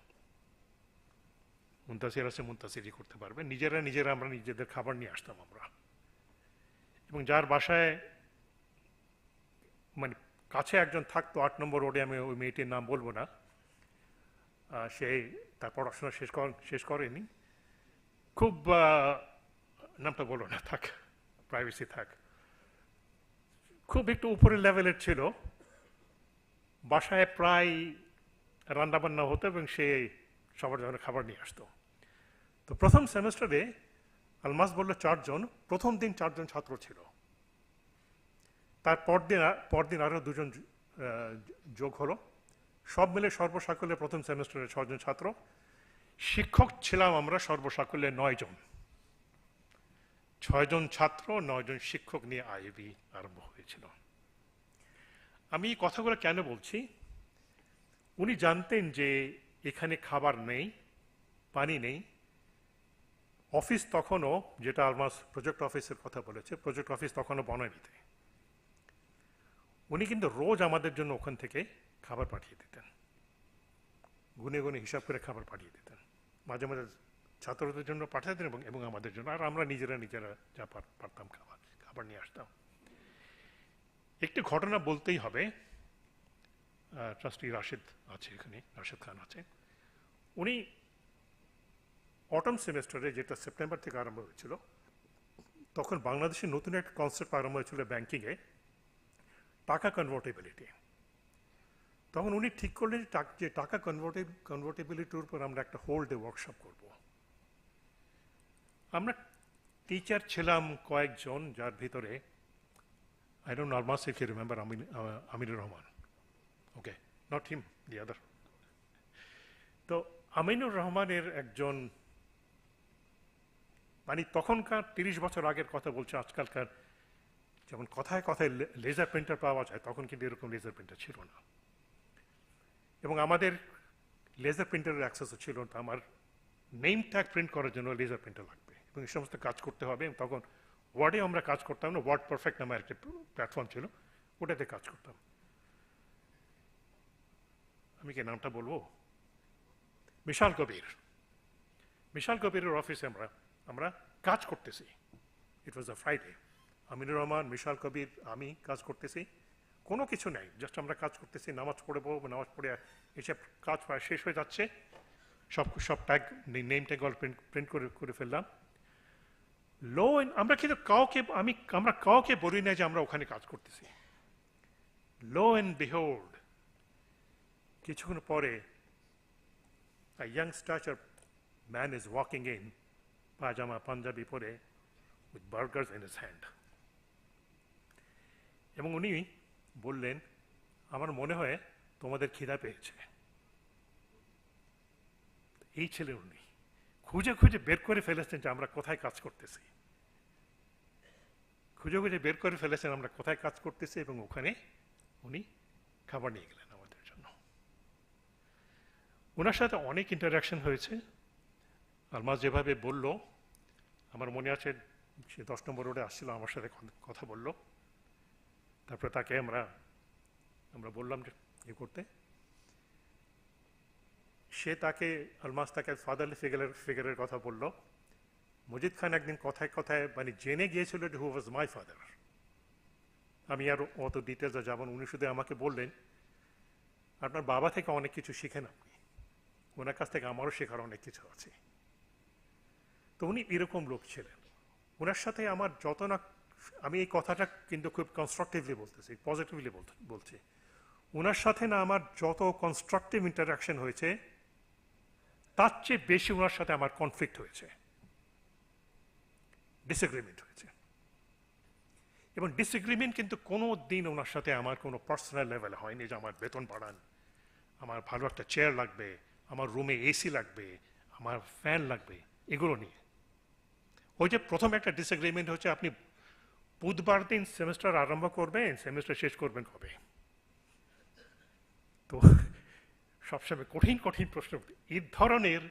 মুন্তাসির আছে, মুন্তাসিরই করতে পারবে, নিজেরা আমরা নিজেদের খাবার নিয়ে আসতাম আমরা। এবং যার বাসায় মানে কাছে একজন থাকতো 8 নম্বর রোডে, আমি ওই মেয়েটির নাম বলবো না, সে তার পড়াশোনা শেষ করেনি, খুব নামটা বলো না, থাক, প্রাইভেসি থাক, খুব একটু উপরের লেভেলের ছিল। বাসায় প্রায় রান্নাবান্না হতো এবং সে সবার জন্য খাবার নিয়ে আসতো। তো প্রথম সেমেস্টারে আলমাস বলল 4 জন, প্রথম দিন 4 জন ছাত্র ছিল, তার পরদিন আরো 2 জন যোগ হলো, সব মিলে সর্বসাকল্যে প্রথম সেমেস্টারে 6 জন ছাত্র। শিক্ষক ছিলাম আমরা সর্বসাকল্যে 9 জন, 6 জন ছাত্র, 9 জন শিক্ষক নিয়ে আইবি আরম্ভ হয়েছিল। আমি এই কথাগুলো কেন বলছি? উনি জানতেন যে এখানে খাবার নেই, পানি নেই। অফিস তখনও, যেটা আলমাস প্রজেক্ট অফিসের কথা বলেছে, প্রজেক্ট অফিস তখনও বনানীতে। উনি কিন্তু রোজ আমাদের জন্য ওখান থেকে খাবার পাঠিয়ে দিতেন, গুনে গুনে হিসাব করে খাবার পাঠিয়ে দিতেন। মাঝে মাঝে ছাত্রদের জন্য পাঠাতেন এবং আমাদের জন্য, আর আমরা নিজেরা যা পারতাম খাবার নিয়ে আসতাম। একটি ঘটনা বলতেই হবে, ট্রাস্টি রাশেদ আছে এখানে, রাশেদ খান আছে, উনি অটম সেমেস্টারে, যেটা সেপ্টেম্বর থেকে আরম্ভ হয়েছিল, তখন বাংলাদেশে নতুন একটা কনসেপ্ট আরম্ভ হয়েছিল ব্যাংকিংয়ে, টাকা কনভার্টেবিলিটি। তো তখন উনি ঠিক করলেন যে টাকা কনভার্টেবিলিটির উপর আমরা একটা হোল ডে ওয়ার্কশপ করব। আমরা টিচার ছিলাম কয়েকজন, যার ভিতরে I don't know, Almas, if you remember Aminur Rahman. Okay, not him, the other. তো আমিনুর রহমানের একজন, মানে তখনকার 30 বছর আগের কথা বলছে, আজকালকার যেমন কথায় কথায় লেজার প্রিন্টার পাওয়া যায়, তখন কিন্তু এরকম লেজার প্রিন্টার ছিল না। এবং আমাদের লেজার প্রিন্টারের অ্যাক্সেসও ছিল না। আমার নেম ট্যাগ প্রিন্ট করার জন্য লেজার প্রিন্টার লাগবে এবং এই সমস্ত কাজ করতে হবে। তখন ওয়ার্ডে আমরা কাজ করতাম না, ওয়ার্ড পারফেক্ট নামে একটা প্ল্যাটফর্ম ছিল, ওটাতে কাজ করতাম। আমি কি নামটা বলবো? মিশাল কবিরের অফিসে আমরা কাজ করতেছি। ইট ওয়াজ আ ফ্রাইডে। আমিনুর রহমান, মিশাল কবির, আমি কাজ করতেছি, কোনো কিছু নেই, জাস্ট আমরা কাজ করতেছি। নামাজ পড়ে এসে কাজ প্রায় শেষ হয়ে যাচ্ছে, সব tag name tag all print করে ফেললাম। আমরা কিন্তু আমরা কাউকে বলি না যে আমরা ওখানে কাজ করতেছি। লো এন্ড বিহোল্ড, কিছুক্ষণ পরে a young stature man is walking in, pajama, Punjabi pore, with burgers in his hand. এবং উনি বললেন, আমার মনে হয় তোমাদের খিদা পেয়েছে। এই ছেলে উনি খুঁজে খুঁজে বের করে ফেলেছেন যে আমরা কোথায় কাজ করতেছি, এবং ওখানে উনি খাবার নিয়ে গেলেন আমাদের জন্য। ওনার সাথে অনেক ইন্টারাকশন হয়েছে। আলমাস যেভাবে বলল, আমার মনে আছে সে 10 নম্বর রোডে আসছিল, আমার সাথে কথা বলল। তারপরে তাকে আমরা বললাম যে ইয়ে করতে, আলমাস তাকে ফাদারলি ফিগারের কথা বলল। মজিদ খান একদিন কথায় কথায় মানে জেনে গিয়েছিল যে হু ওয়াজ মাই ফাদার। আমি আর অত ডিটেলসে যাব না, উনি শুধু আমাকে বললেন, আপনার বাবা থেকে অনেক কিছু শিখেন আপনি, ওনার কাছ থেকে আমারও শেখার অনেক কিছু আছে। তো উনি এরকম লোক ছিলেন। ওনার সাথে আমার যত না, আমি এই কথাটা কিন্তু খুব কনস্ট্রাকটিভলি বলতেছি, পজিটিভলি বলছি, ওনার সাথে না আমার যত কনস্ট্রাকটিভ ইন্টারাকশন হয়েছে, তার চেয়ে বেশি ওনার সাথে আমার কনফ্লিক্ট হয়েছে, ডিসএগ্রিমেন্ট হয়েছে। এবং ডিসএগ্রিমেন্ট কিন্তু কোনো দিন ওনার সাথে আমার কোনো পার্সোনাল লেভেলে হয়নি যে আমার বেতন বাড়ান, আমার ভালো একটা চেয়ার লাগবে, আমার রুমে এসি লাগবে, আমার ফ্যান লাগবে, এগুলো নিয়ে। ওই যে প্রথম একটা ডিসএগ্রিমেন্ট হচ্ছে, আপনি বুধবার দিন সেমিস্টার আরম্ভ করবেন, সেমিস্টার শেষ করবেন কবে? তো সবসময় কঠিন কঠিন প্রশ্ন, এই ধরনের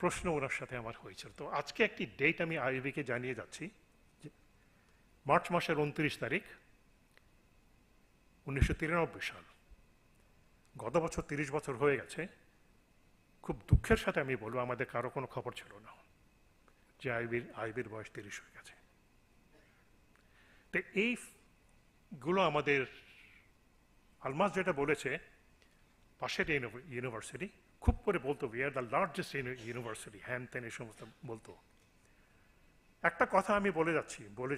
প্রশ্ন ওনার সাথে আমার হয়েছিল। তো আজকে একটি ডেট আমি আইবিকে জানিয়ে যাচ্ছি, মার্চ মাসের 29 তারিখ 1993 সাল। গত বছর 30 বছর হয়ে গেছে। খুব দুঃখের সাথে আমি বলবো, আমাদের কারো কোনো খবর ছিল না যে আইবির বয়স 30 হয়ে গেছে। তো এইগুলো আমাদের আলমাস যেটা বলেছে, পাশের ইউনিভার্সিটি খুব করে বলতো, we are the largest university, হ্যান ত্যান এই সমস্ত বলতো। একটা কথা আমি বলে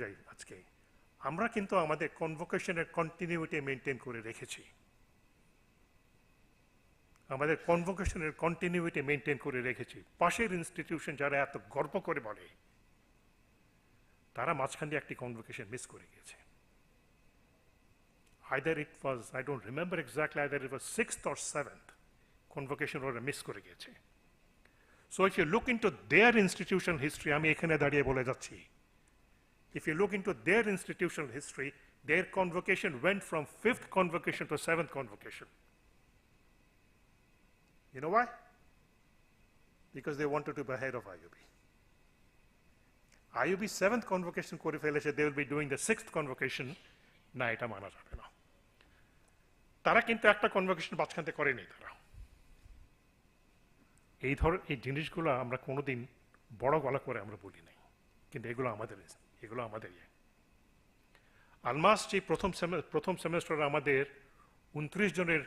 যাই আজকে, আমরা কিন্তু আমাদের কনভোকেশনের কন্টিনিউটি মেনটেন করে রেখেছি। পাশের ইনস্টিটিউশন যারা এত গর্ব করে বলে, তারা মাঝখান দিয়ে একটি কনভোকেশন মিস করে গেছে। Either it was, I don't remember exactly, either it was 6th or 7th convocation ওরা মিস করে গেছে। So if you look into their institutional history, আমি এখানে দাঁড়িয়ে বলে যাচ্ছি, if you look into their institutional history, their convocation went from 5th convocation to 7th convocation. You know why? Because they wanted to be ahead of IUB. IUB 7th convocation করে ফেলেছে, they will be doing the 6th convocation, না এটা মানা যাবে না। তারা কিন্তু একটা কনভোকেশন মাঝখানে করেনি। তারা এই জিনিসগুলো আমরা কোনোদিন বড় গলা করে আমরা বলি নাই, কিন্তু এগুলো আমাদের আলমাস যে প্রথম সেমেস্টারে আমাদের 29 জনের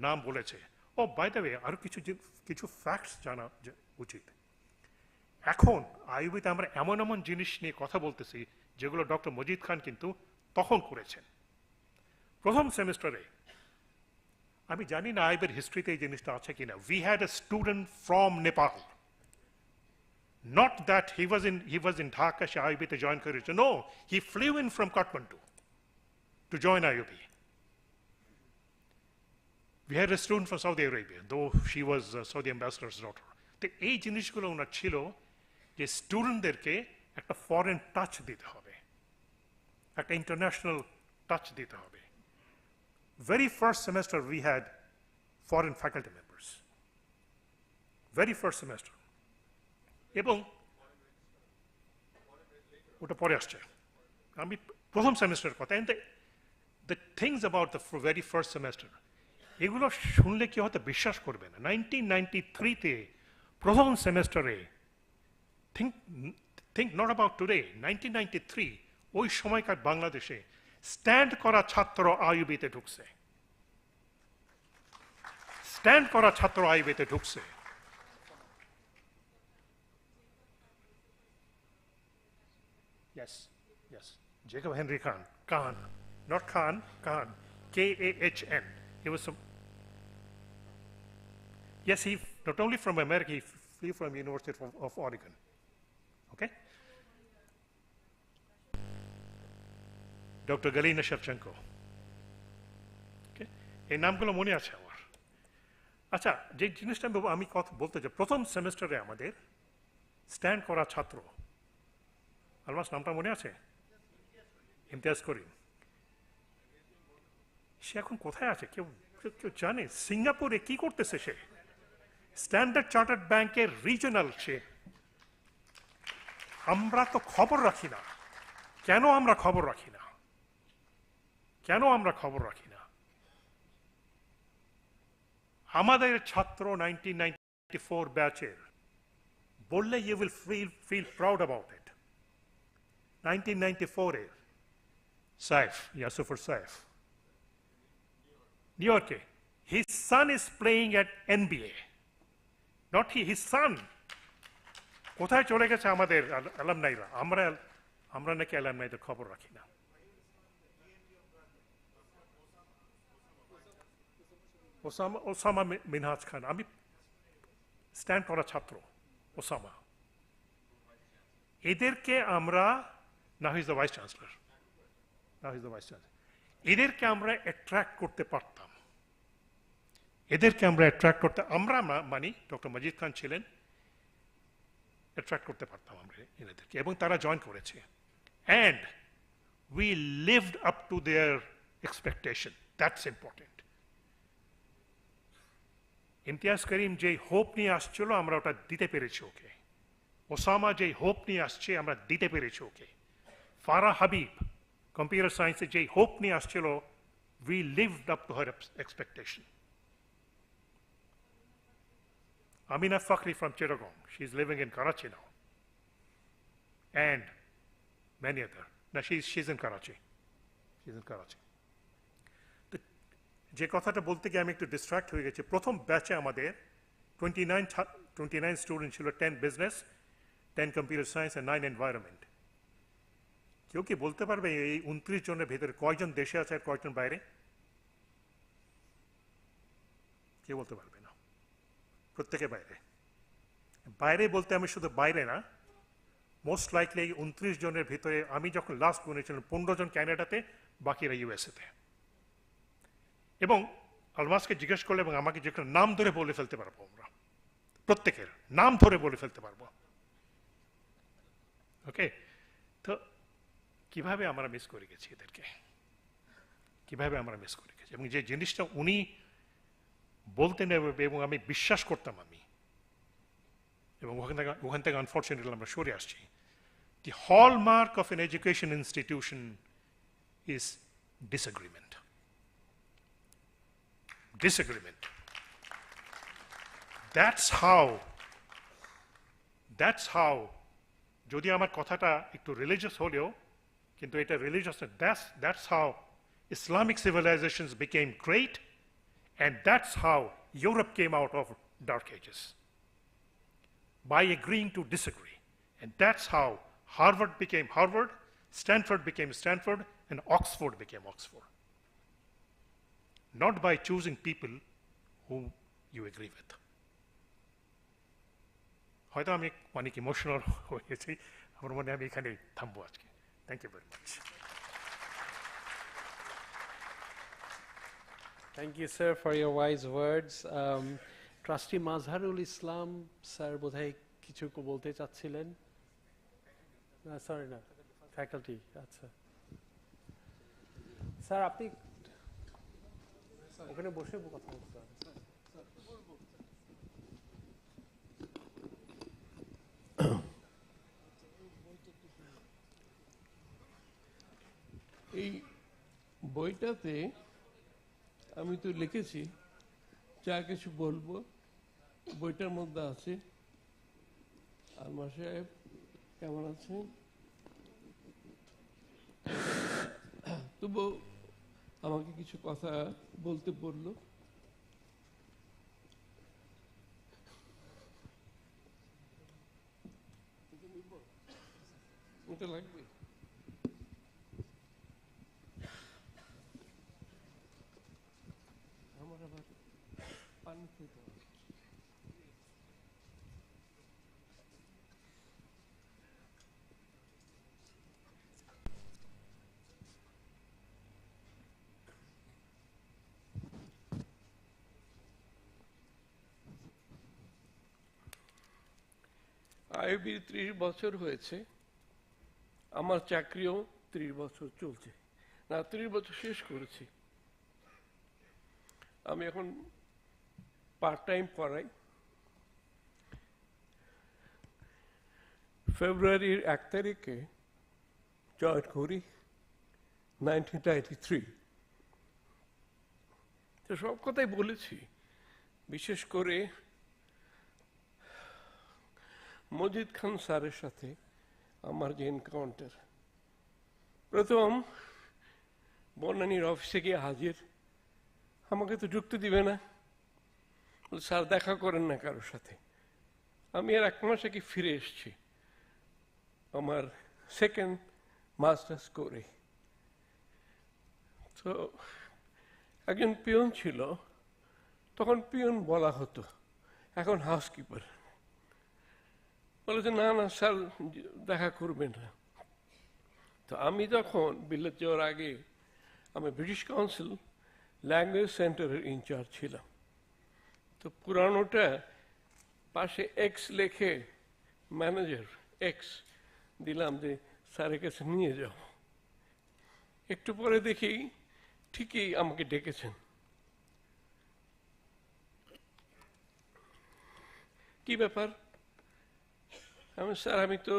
নাম বলেছে। ও বাই দ্য ওয়ে, আরো কিছু ফ্যাক্টস জানা উচিত। এখন আইবিতে আমরা এমন এমন জিনিস নিয়ে কথা বলতেছি যেগুলো ডক্টর মজিদ খান কিন্তু তখন করেছেন। প্রথম সেমিস্টারে আমি জানি না আইবের হিস্ট্রিতে এই জিনিসটা আছে কিনা। We had a student from Nepal. Not that he was in Dhaka, সে আইবিতে জয়েন করেছে। No, he flew in from Kathmandu to join IUB. We had a student from Saudi Arabia, though she was Saudi ambassador's daughter. তো এই জিনিসগুলো ওনার ছিল যে স্টুডেন্টদেরকে একটা ফরেন টাচ দিতে হবে, একটা ইন্টারন্যাশনাল টাচ দিতে হবে। Very first semester we had foreign faculty members. Very first semester. এবং ওটা পরে আসছে, আমি প্রথম সেমিস্টারের কথা। And the things about the very first semester, এগুলো শুনলে কি হয়তো বিশ্বাস করবে না। 1993-তে প্রথম সেমেস্টারে, think not about today, 1993, ওই সময়কার বাংলাদেশে স্ট্যান্ড করা ছাত্র আইইউবিতে ঢুকছে। স্ট্যান্ড করা ছাত্র আইইউবিতে ঢুকছে। Yes, yes. Jacob Henry Khan, not Khan, K-A-H-N. He was some. Yes, he not only from America, he flew from University of Oregon. Okay. Dr. Galina Shevchenko. Okay. এই নামগুলো মনে আছে আমার। আচ্ছা, যে জিনিসটা আমি কথা বলতে চাই, প্রথম সেমেস্টারে আমাদের স্ট্যান্ড করা ছাত্র, আলমাস নামটা মনে আছে? ইমতিয়াজ করিম। সে এখন কোথায় আছে কেউ কেউ জানে? সিঙ্গাপুরে কি করতেছে সে? স্ট্যান্ডার্ড চার্টার্ড ব্যাংকের রিজনাল সে। আমরা তো খবর রাখি না। কেন আমরা খবর রাখি না? কেন আমরা খবর রাখি না? আমাদের ছাত্র 1994 ব্যাচের বললে you will feel proud about it. 1994-এর সাইফ, ইয়াসুফর সাইফ, নিউ ইয়র্কে। His son is playing at NBA. Not his son. কোথায় চলে গেছে আমাদের অ্যালামনাইরা? আমরা নাকি অ্যালামনাইদের খবর রাখি না। ওসামা মিনহাজ খান, আমি স্ট্যান্ড করা ছাত্র ওসামা। এদেরকে আমরা, now he's the vice chancellor. এদেরকে আমরা অ্যাট্রাক্ট করতে পারতাম। এদেরকে আমরা অ্যাট্রাক্ট করতে, আমরা মানি ডক্টর মজিদ খান ছিলেন, অ্যাট্রাক্ট করতে পারতাম আমরা এদেরকে, এবং তারা জয়েন করেছে। And we lived up to their expectation. That's important. Imtiaz Karim যে হোপ নিয়ে আসছিল, আমরা ওটা দিতে পেরেছি ওকে। ওসামা যে হোপ নিয়ে আসছে, আমরা দিতে পেরেছি ওকে। ফারা হাবিব কম্পিউটার সায়েন্সে যে হোপ নিয়ে আসছিল, we lived up to her expectation. Amina Fakhri from Chittagong, she's living in Karachi now. And many other. Now she's in Karachi. She's in Karachi. যে কথাটা বলতে গিয়ে আমি একটু ডিস্ট্রাক্ট হয়ে গেছি। প্রথম ব্যাচে আমাদের 29 স্টুডেন্ট ছিল, 10 business, 10 computer science and 9 environment. কেউ কি বলতে পারবে এই 29 জনের ভেতরে কয়জন দেশে আছে আর কয়জন বাইরে? কেউ বলতে পারবে না। প্রত্যেকে বাইরে। বাইরে বলতে আমি শুধু বাইরে না, মোস্ট লাইকলি এই 29 জনের ভিতরে আমি যখন লাস্ট গুনেছিলাম 15 জন ক্যানাডাতে, বাকিরা ইউএসএতে। এবং আলমাসকে জিজ্ঞেস করলে এবং আমাকে যে নাম ধরে বলে ফেলতে পারবো, আমরা প্রত্যেকের নাম ধরে বলে ফেলতে পারবো। ওকে, তো কিভাবে আমরা মিস করে গেছি এদেরকে, কিভাবে আমরা মিস করে গেছি। এবং যে জিনিসটা উনি বলতেন এবং আমি বিশ্বাস করতাম, আমি এবং ওখান থেকে আনফর্চুনেটলি আমরা সরে আসছি। The hallmark of an education institution is disagreement. Disagreement. That's how, যদি আমার কথাটা একটু রিলিজিয়াস হলেও, কিন্তু এটা রিলিজিয়াস না, that's how Islamic civilizations became great, and that's how Europe came out of dark ages, by agreeing to disagree. And that's how Harvard became Harvard, Stanford became Stanford, and Oxford became Oxford. not by choosing people whom you agree with. হয়তো আমি অনেক emotional হয়ে গেছি, আমার মনে আমি এখানে থামবো আজকে। Thank you very much. Thank you, sir, for your wise words. Trustee Mazharul Islam, sir, বোধহয় কিছু বলতে চাচ্ছিলেন? Sorry, না, faculty, আচ্ছা। স্যার, আপনি ওখানে বসে কথা বলতে পারেন। এই বইটাতে আমি তো লিখেছি যা কিছু বলবো বইটার মধ্যে আছে। আলমা সাহেব কেমন আছেন? তবু আমাকে কিছু কথা বলতে বললো। ওটা লাগবে? আমার আবার পানি খেতে হবে। আইবি 30 বছর হয়েছে, আমার চাকরিও 30 বছর চলছে, না 30 বছর শেষ করেছি। আমি এখন পার্ট টাইম পড়াই। ফেব্রুয়ারির 1 তারিখে জয়েন করি 1993। তো সব কথাই বলেছি, বিশেষ করে মজিদ খান স্যারের সাথে আমার যে এনকাউন্টার। প্রথম বনানীর অফিসে গিয়ে হাজির, আমাকে তো ঢুকতে দিবে না, স্যার দেখা করেন না কারোর সাথে। আমি আর 1 মাস আগে ফিরে এসেছি আমার সেকেন্ড মাস্টার্স করে। তো একজন পিয়ন ছিল, তখন পিয়ন বলা হতো, এখন হাউসকিপার। বলেছে না না স্যার দেখা করবেন না। তো আমি তখন বিলেত যাওয়ার আগে আমি ব্রিটিশ কাউন্সিল ল্যাঙ্গুয়েজ সেন্টারের ইনচার্জ ছিলাম। তো পুরানোটা পাশে এক্স লেখে ম্যানেজার এক্স দিলাম যে স্যারের কাছে নিয়ে যাও। একটু পরে দেখি ঠিকই আমাকে ডেকেছেন। কি ব্যাপার? আমি স্যার আমি তো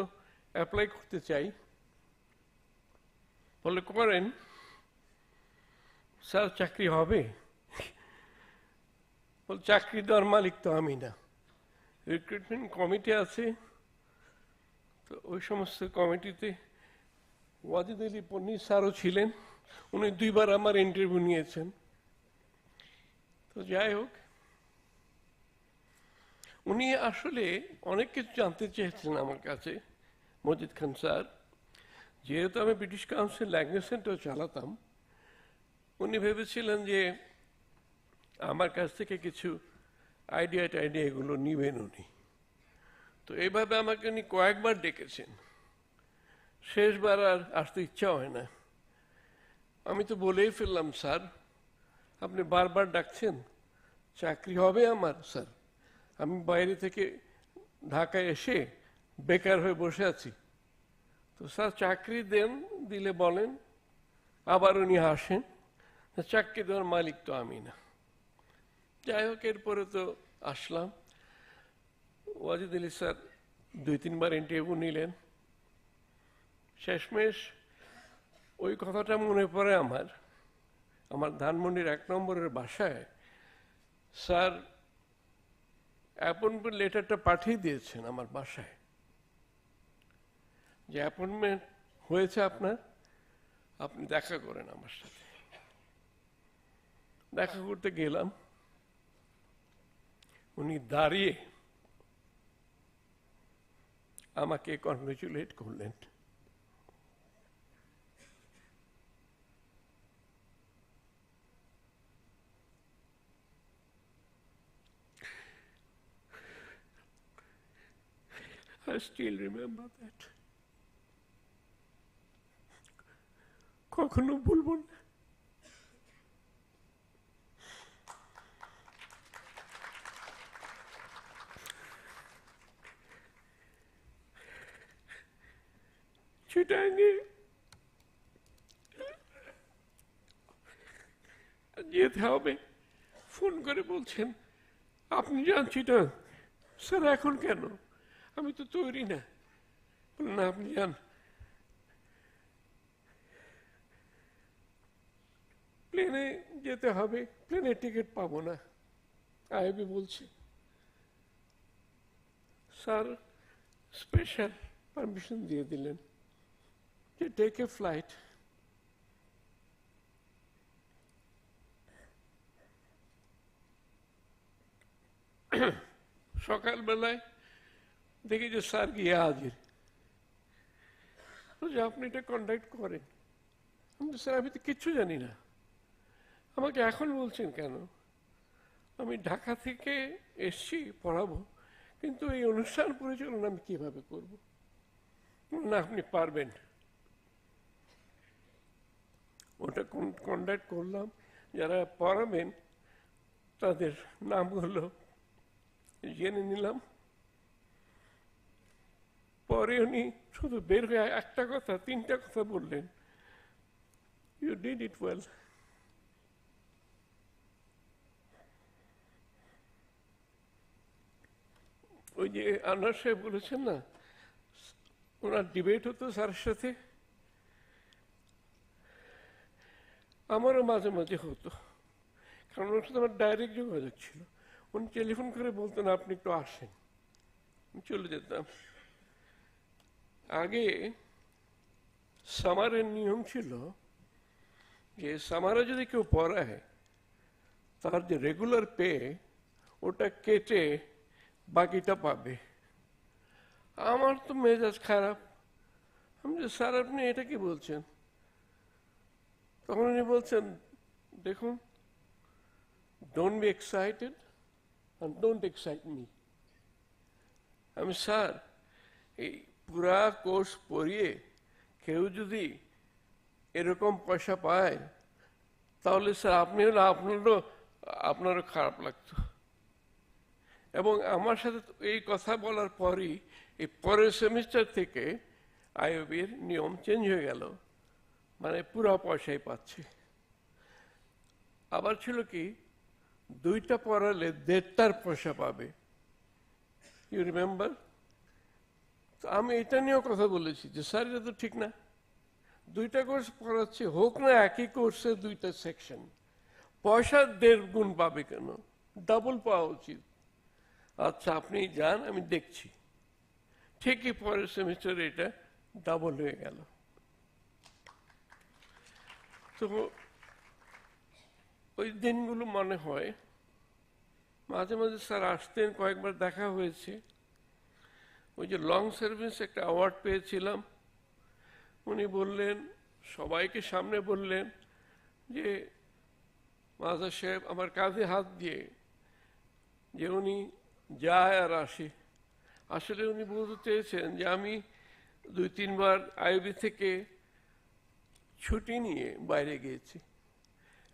অ্যাপ্লাই করতে চাই। বলে করেন। স্যার চাকরি হবে? বল চাকরি দেওয়ার মালিক তো আমি না, রিক্রুটমেন্ট কমিটি আছে। তো ওই সমস্ত কমিটিতে ওয়াজিদ আলী পন্নী স্যারও ছিলেন, উনি 2 বার আমার ইন্টারভিউ নিয়েছেন। তো যাই হোক, উনি আসলে অনেক কিছু জানতে চেয়েছেন আমার কাছে, মজিদ খান স্যার। যেহেতু আমি ব্রিটিশ কাউন্সিল ল্যাঙ্গুয়েজ সেন্টার চালাতাম, উনি ভেবেছিলেন যে আমার কাছ থেকে কিছু আইডিয়া এগুলো নিবেন উনি। তো এইভাবে আমাকে উনি কয়েকবার ডেকেছেন, শেষবার আর আসতে ইচ্ছা হয় না। আমি তো বলেই ফেললাম, স্যার আপনি বারবার ডাকছেন, চাকরি হবে আমার স্যার। আমি বাইরে থেকে ঢাকায় এসে বেকার হয়ে বসে আছি। তো স্যার চাকরি দেন, দিলে বলেন। আবার উনি হাসেন, চাকরি দেওয়ার মালিক তো আমি না। যাই হোক, এরপরে তো আসলাম। ওয়াজিদ আলী স্যার 2-3 বার ইন্টারভিউ নিলেন। শেষমেশ ওই কথাটা মনে পড়ে আমার ধানমন্ডির 1 নম্বরের বাসায় স্যার অ্যাপয়েন্টমেন্ট লেটারটা পাঠিয়ে দিয়েছেন আমার বাসায়, যে অ্যাপয়েন্টমেন্ট হয়েছে আপনার, আপনি দেখা করেন আমার সাথে। দেখা করতে গেলাম, উনি দাঁড়িয়ে আমাকে কনগ্রেচুলেট করলেন। I still remember that. কখনো ভুলব না। চিটাঙ্গে যেতে হবে, ফোন করে বলছেন আপনি যান চিটাং। স্যার এখন কেন, আমি তো তৈরি না। না আপনি যান। প্লেনে যেতে হবে, প্লেনের টিকিট পাবো না। আইবি বলছে স্যার স্পেশাল পারমিশন দিয়ে দিলেন যে টেক এ ফ্লাইট। সকালবেলায় দেখি যে স্যার গিয়ে হাজির। আপনি এটা কন্ডাক্ট করেন। স্যার আমি তো কিচ্ছু জানি না, আমাকে এখন বলছেন কেন? আমি ঢাকা থেকে এসছি পড়াবো, কিন্তু এই অনুষ্ঠান পরিচালনা আমি কিভাবে করব? না আপনি পারবেন। ওটা কন্ডাক্ট করলাম, যারা পড়াবেন তাদের নামগুলো জেনে নিলাম। পরে উনি শুধু বের হয়ে একটা কথা, তিনটা কথা বললেন, ইউ ডিড ইট ওয়েল। ওই যে আনোয়ার সাহেব বলেছেন না, ওনার ডিবেট হতো স্যারের সাথে, আমারও মাঝে মাঝে হতো, কারণ ওর সাথে আমার ডাইরেক্ট যোগাযোগ ছিল। উনি টেলিফোন করে বলতেন আপনি একটু আসেন, চলে যেতাম। আগে সামারের নিয়ম ছিল যে সামারে যদি কেউ পড়ায় তার যে রেগুলার পে ওটা কেটে বাকিটা পাবে। আমার তো মেজাজ খারাপ, আমি যে স্যার আপনি এটা কি বলছেন? তখন উনি বলছেন দেখুন, don't be excited and don't excite me. আমি স্যার এই পুরা কোর্স পড়িয়ে কেউ যদি এরকম পয়সা পায় তাহলে স্যার আপনি হলে আপনারও খারাপ লাগতো। এবং আমার সাথে এই কথা বলার পরই এই পরের সেমিস্টার থেকে আইওবির নিয়ম চেঞ্জ হয়ে গেল, মানে পুরা পয়সাই পাচ্ছে। আবার ছিল কি, দুইটা পড়ালে 1.5টার পয়সা পাবে, ইউ রিমেম্বার? তো আমি এটা নিয়েও কথা বলেছি যে স্যার এটা তো ঠিক না, দুইটা কোর্স পড়াচ্ছে, হোক না একই কোর্সে দুইটা সেকশন, পয়সা 1.5 গুণ পাবে কেন? ডাবল পাওয়া উচিত। আচ্ছা আপনি যান, আমি দেখছি। ঠিকই পরের সেমিস্টারে এটা ডাবল হয়ে গেল। তো ওই দিনগুলো মনে হয়, মাঝে মাঝে স্যার আসতেন, কয়েকবার দেখা হয়েছে। ওই যে লং সার্ভিস একটা অ্যাওয়ার্ড পেয়েছিলাম, উনি বললেন, সবাইকে সামনে বললেন যে মাজার সাহেব আমার কাঁধে হাত দিয়ে যে উনি যায় আর আসে। আসলে উনি বলতে চেয়েছেন যে আমি 2-3 বার আইবি থেকে ছুটি নিয়ে বাইরে গিয়েছি।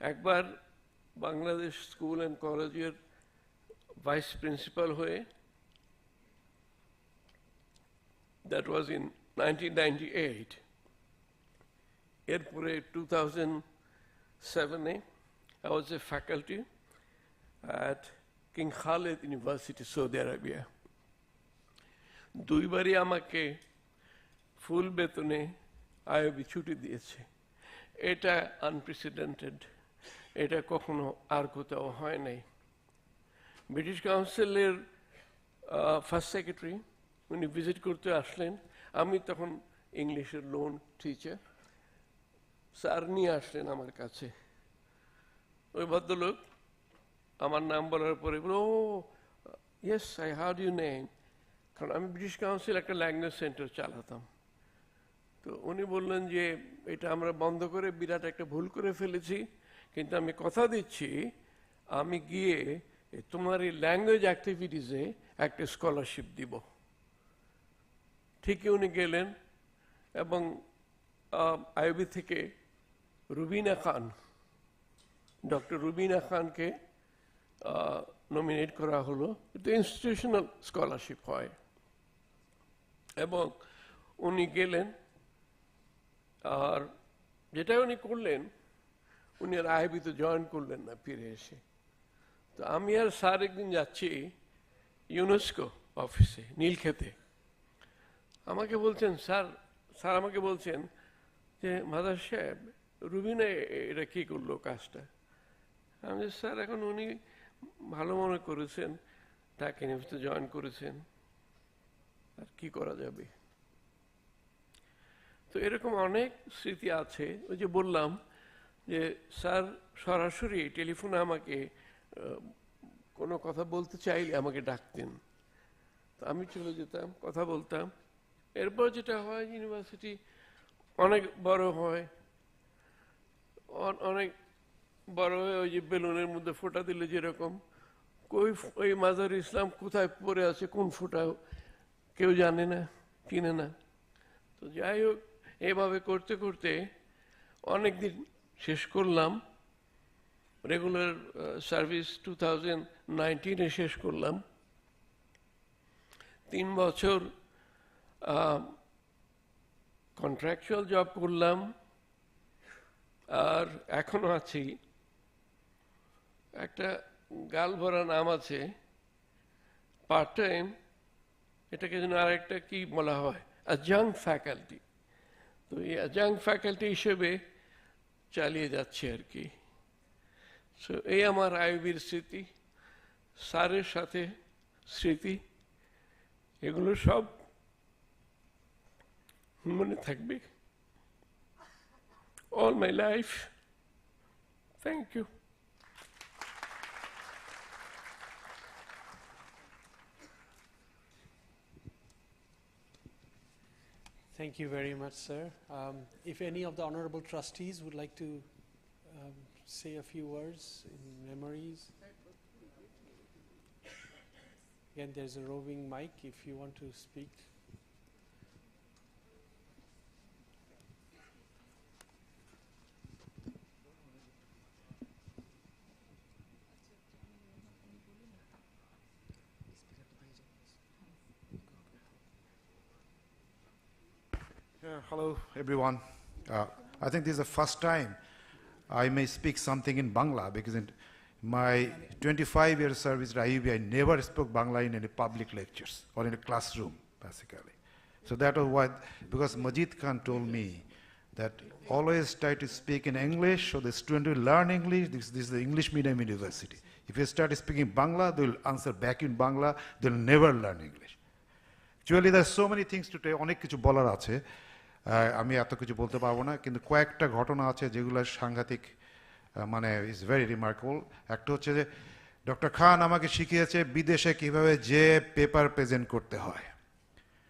একবার বাংলাদেশ স্কুল অ্যান্ড কলেজের ভাইস প্রিন্সিপাল হয়ে, that was in 1998. এরপরে 2007-এ I was a faculty at King Khalid University, Saudi Arabia. 2 বারই আমাকে ফুল বেতনে আইওবি ছুটি দিয়েছে। এটা আনপ্রেসিডেন্টেড, এটা কখনো আর কোথাও হয় নাই। ব্রিটিশ কাউন্সিলের ফার্স্ট সেক্রেটারি উনি ভিজিট করতে আসলেন, আমি তখন ইংলিশের লোন টিচার, স্যার নিয়ে আসলেন আমার কাছে। ওই ভদ্রলোক আমার নাম বলার পরে বলো, oh yes I heard you name, কারণ আমি ব্রিটিশ কাউন্সিল একটা ল্যাঙ্গুয়েজ সেন্টার চালাতাম। তো উনি বললেন যে এটা আমরা বন্ধ করে বিরাট একটা ভুল করে ফেলেছি, কিন্তু আমি কথা দিচ্ছি আমি গিয়ে তোমার এই ল্যাঙ্গুয়েজ অ্যাক্টিভিটিসে একটা স্কলারশিপ দিব। ঠিকই উনি গেলেন এবং আইবি থেকে রুবিনা খান, ডক্টর রুবিনা খানকে নমিনেট করা হলো। এটা ইনস্টিটিউশনাল স্কলারশিপ হয় এবং উনি গেলেন। আর যেটা উনি করলেন, উনি আর আইবিতে জয়েন করলেন না ফিরে এসে। তো আমি আর স্যার একদিন যাচ্ছি ইউনেস্কো অফিসে নীলক্ষেতে, আমাকে বলছেন স্যার আমাকে বলছেন যে মাদার সাহেব রুবিনা এটা কী করলো কাজটা। আমি স্যার এখন উনি ভালো মনে করেছেন, তাকে ইউনিভার্সিটি জয়েন করেছেন, আর কি করা যাবে। তো এরকম অনেক স্মৃতি আছে। ওই যে বললাম যে স্যার সরাসরি টেলিফোনে আমাকে কোনো কথা বলতে চাইলে আমাকে ডাকতেন, তো আমি চলে যেতাম, কথা বলতাম। এরপর যেটা হয়, ইউনিভার্সিটি অনেক বড় হয়, অনেক বড় হয়ে ওই যে বেলুনের মধ্যে ফোঁটা দিলে যেরকম ওই মাজার ইসলাম কোথায় পড়ে আছে, কোন ফোঁটা কেউ জানে না, চিনে না। তো যাই হোক, এভাবে করতে করতে অনেক দিন শেষ করলাম। রেগুলার সার্ভিস 2019-এ শেষ করলাম। 3 বছর কন্ট্রাকচুয়াল জব করলাম, আর এখনো আছি। একটা গাল ভরা নাম আছে পার্ট টাইম, এটাকে যেন আরেকটা কি বলা হয়, অ্যাডজাংক্ট ফ্যাকাল্টি। তো এই অ্যাডজাংক্ট ফ্যাকাল্টি হিসেবে চালিয়ে যাচ্ছে আর কি। সো এই আমার আইবির স্মৃতি, স্যারের সাথে স্মৃতি, এগুলো সব মনে থাকবে all my life. Thank you. Thank you very much, sir. If any of the honorable trustees would like to say a few words in memories. Again, there's a roving mic if you want to speak. Hello, everyone. I think this is the first time I may speak something in Bangla, because in my 25 years service at IUB, I never spoke Bangla in any public lectures or in a classroom, basically. So that was why, because Majeed Khan told me that always try to speak in English, so the student will learn English. This is the English medium university. If you start speaking Bangla, they will answer back in Bangla, they'll never learn English. Actually, there's so many things to tell, অনেক কিছু বলার আছে। আমি এত কিছু বলতে পারবো না, কিন্তু কয়েকটা ঘটনা আছে যেগুলো সাংঘাতিক, মানে ইজ ভেরি রিমার্কেবল। একটা হচ্ছে যে ডক্টর খান আমাকে শিখিয়েছে বিদেশে কিভাবে যে পেপার প্রেজেন্ট করতে হয়।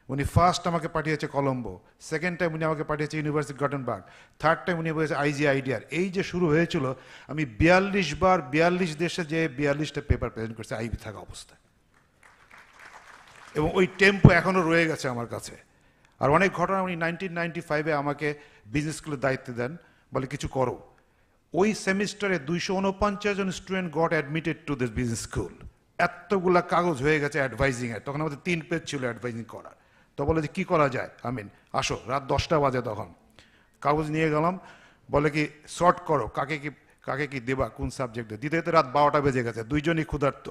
উনি ফার্স্ট আমাকে পাঠিয়েছে কলম্বো, সেকেন্ড টাইম উনি আমাকে পাঠিয়েছে ইউনিভার্সিটি গটেনবার্গ, থার্ড টাইম উনি বলেছে IGIDR। এই যে শুরু হয়েছিল, আমি 42 বার 42 দেশে যে 42টা পেপার প্রেজেন্ট করছি আইবি থাকা অবস্থায়, এবং ওই টেম্পো এখনো রয়ে গেছে আমার কাছে। আর অনেক ঘটনা, উনি 1995-এ আমাকে বিজনেস স্কুলের দায়িত্ব দেন, বলে কিছু করো। ওই সেমিস্টারে 249 জন student got admitted to this business school. এতগুলা কাগজ হয়ে গেছে অ্যাডভাইজিংয়ে, তখন আমাদের 3 পেজ ছিল অ্যাডভাইজিং করার। তো বলে যে কী করা যায়, আসো, রাত 10টা বাজে, তখন কাগজ নিয়ে গেলাম, বলে কি শর্ট করো, কাকে কি দেবা, কোন সাবজেক্টে দিতে দিতে রাত 12টা বেজে গেছে, দুইজনই ক্ষুধার্ত।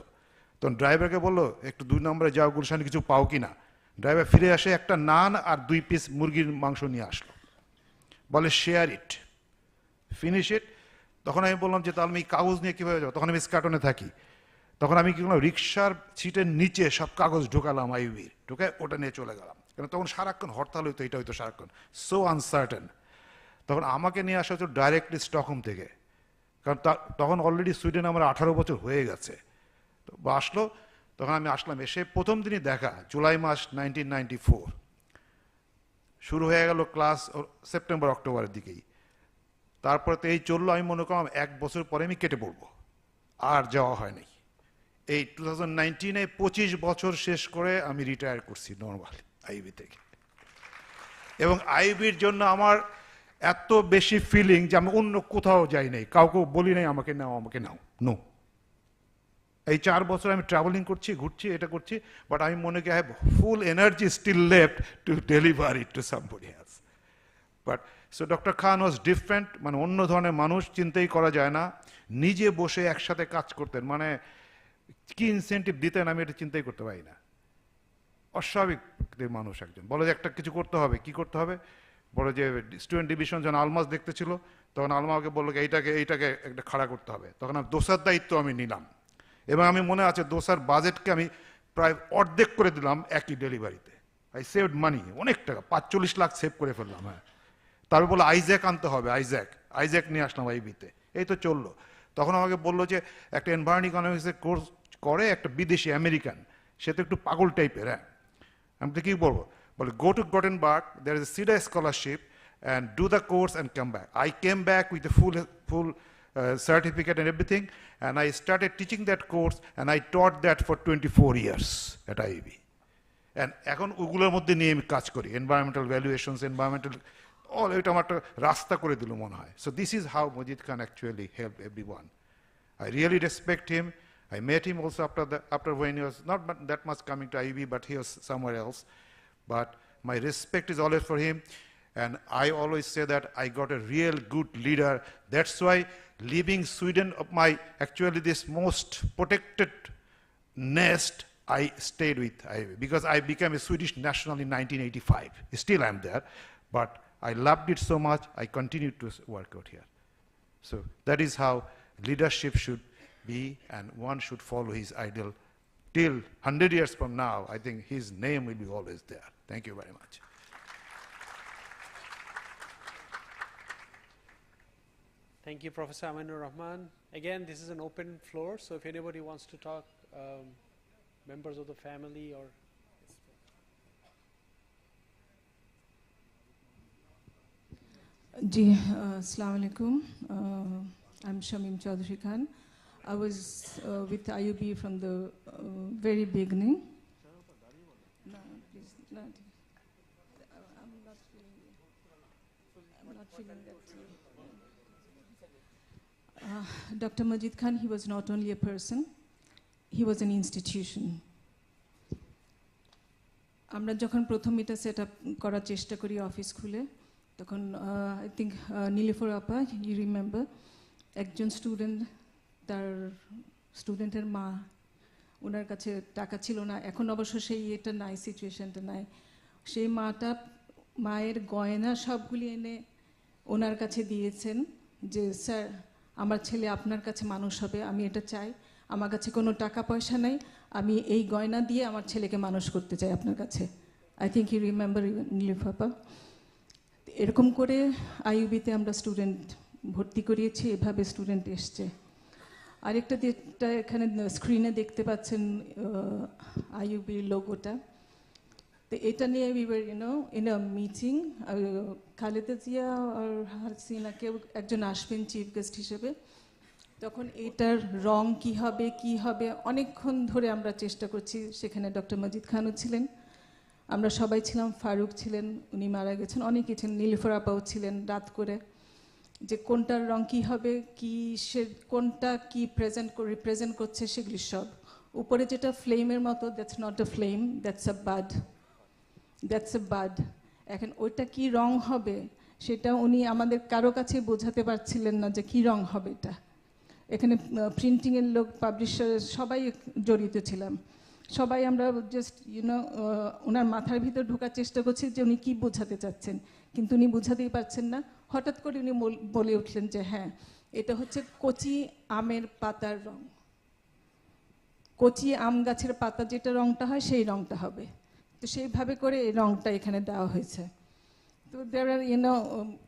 তখন ড্রাইভারকে বললো একটু 2 নম্বরে যাও, গুলশানে কিছু পাও কি না। ড্রাইভার ফিরে আসে, একটা নান আর 2 পিস মুরগির মাংস নিয়ে আসলো, বলে শেয়ার ইট, ফিনিশ ইট। তখন আমি বললাম যে তাহলে আমি কাগজ নিয়ে কীভাবে যাবো, তখন আমি স্কাটনে থাকি। তখন আমি কি করলাম, রিক্সার সিটের নিচে সব কাগজ ঢোকালাম আইবির, ঢুকে ওটা নিয়ে চলে গেলাম, কারণ তখন সারাক্ষণ হরতাল হইতো, এটা হইতো সারাক্ষণ, সো আনসার্টেন। তখন আমাকে নিয়ে আসা হচ্ছে ডাইরেক্টলি স্টকহোম থেকে, কারণ তখন অলরেডি সুইডেন আমার 18 বছর হয়ে গেছে। তো আসলো, তখন আমি আসলাম, এসে প্রথম দিনই দেখা, জুলাই মাস 1994, শুরু হয়ে গেল ক্লাস সেপ্টেম্বর অক্টোবরের দিকেই। তারপরে তো এই চললো, আমি মনে করলাম 1 বছর পরে আমি কেটে পড়বো, আর যাওয়া হয়নি। এই 2019-এ 25 বছর শেষ করে আমি রিটায়ার করছি নর্মালি আইবি থেকে। এবং আইবির জন্য আমার এত বেশি ফিলিং যে আমি অন্য কোথাও যাই নাই, কাউকে বলি নাই আমাকে নাও আমাকে নাও, নো। এই 4 বছর আমি ট্রাভেলিং করছি, ঘুরছি, এটা করছি, বাট আমি মনে করি I have full energy still left to deliver it to somebody else. But so doctor Khan was different, মানে অন্য ধরনের মানুষ, চিন্তাই করা যায় না। নিজে বসে একসাথে কাজ করতেন, মানে কি ইনসেন্টিভ দিতেন আমি এটা চিন্তাই করতে পারি না। অস্বাভাবিক মানুষ একজন। বলে যে একটা কিছু করতে হবে, কি করতে হবে, বলে যে স্টুডেন্ট ডিভিশন যখন আলমাস দেখতে ছিল তখন আলমাকে বললো এইটাকে একটা খাড়া করতে হবে, তখন আমি দোসার দায়িত্ব আমি নিলাম, এবং আমি মনে আছে দোসার বাজেটকে আমি প্রায় অর্ধেক করে দিলাম একই ডেলিভারিতে। আই সেভড মানি, অনেক টাকা, 45 লাখ সেভ করে ফেললাম। হ্যাঁ, তারপর বললো আইজ্যাক আনতে হবে, আইজ্যাক নিয়ে আসলাম আইবিতে, এই তো চললো। তখন আমাকে বললো যে একটা এনভায়রনমেন্ট ইকোনমিক্সের কোর্স করে একটা বিদেশি আমেরিকান, সে তো একটু পাগল টাইপের। হ্যাঁ, আমি তো কি বলবো, বলে go to Gothenburg, there is a SIDA scholarship and do the course and come back. I came back with a full certificate and everything, and I started teaching that course, and I taught that for 24 years at IEB. And এখন ওগুলোর মধ্যে নিয়ে আমি কাজ করি, environmental valuations, environmental, all এটা আমার একটা রাস্তা করে দিল মনে হয়। So this is how Majeed Khan actually helped everyone. I really respect him. I met him also after when he was not that much coming to IEB, but he was somewhere else. But my respect is always for him. And I always say that I got a real good leader. That's why leaving Sweden, actually this most protected nest, I stayed with IB, because I became a Swedish national in 1985. Still I'm there, but I loved it so much, I continued to work out here. So that is how leadership should be, and one should follow his ideal. Till 100 years from now, I think his name will be always there. Thank you very much. Thank you, Professor Aminur Rahman. Again, this is an open floor, so if anybody wants to talk, members of the family or... Ji, Assalamu alaikum. I'm Shamim Chaudhry Khan. I was with IUB from the very beginning. No, please, no. I'm not feeling that. Dr. Majeed Khan, he was not only a person, he was an institution. আমরা যখন প্রথম এটা set up করার চেষ্টা করি office খুলে, তখন I think নীলিফর আপা, ইউ রিমেম্বার, একজন তার স্টুডেন্টের মা, ওনার কাছে টাকা ছিল না, এখন অবশ্য সেই এটা নাই, সিচুয়েশনটা নাই। সেই মায়ের গয়না সবগুলি এনে ওনার কাছে দিয়েছেন যে স্যার আমার ছেলে আপনার কাছে মানুষ হবে, আমি এটা চাই, আমার কাছে কোনো টাকা পয়সা নাই, আমি এই গয়না দিয়ে আমার ছেলেকে মানুষ করতে চাই আপনার কাছে। আই থিঙ্ক ইউ রিমেম্বার নীলিফাপা। এরকম করে আইইউবিতে আমরা স্টুডেন্ট ভর্তি করিয়েছি, এভাবে স্টুডেন্ট এসছে। আরেকটা যেটা এখানে স্ক্রিনে দেখতে পাচ্ছেন আইইউবির লোগোটা, তো এটা নিয়ে we were in a meeting, Khaleda Zia আর হাসিনা কেউ একজন আসবেন চিফ গেস্ট হিসেবে, তখন এটার রং কি হবে অনেকক্ষণ ধরে আমরা চেষ্টা করছি। সেখানে ডক্টর মজিদ খানও ছিলেন, আমরা সবাই ছিলাম, ফারুক ছিলেন, উনি মারা গেছেন, অনেকে ছিলেন, নীলিফর আপাও ছিলেন, রাত করে, যে কোনটার রং কি হবে, কি সে কোনটা কি রিপ্রেজেন্ট করছে সেগুলি সব। উপরে যেটা ফ্লেমের মতো, that's not a flame, that's a bud. এখন ওইটা কি রং হবে সেটা উনি আমাদের কারো কাছে বোঝাতে পারছিলেন না যে কি রং হবে এটা। এখানে প্রিন্টিংয়ের লোক, পাবলিশার, সবাই জড়িত ছিলাম, সবাই আমরা জাস্ট ওনার মাথার ভিতর ঢোকার চেষ্টা করছি যে উনি কি বোঝাতে চাচ্ছেন, কিন্তু উনি বোঝাতেই পারছেন না। হঠাৎ করে উনি বলে উঠলেন যে হ্যাঁ, এটা হচ্ছে কচি আমের পাতার রং, কচি আম গাছের পাতা যেটা রংটা হয় সেই রংটা হবে। তো সেইভাবে করে এই রংটা এখানে দেওয়া হয়েছে। তো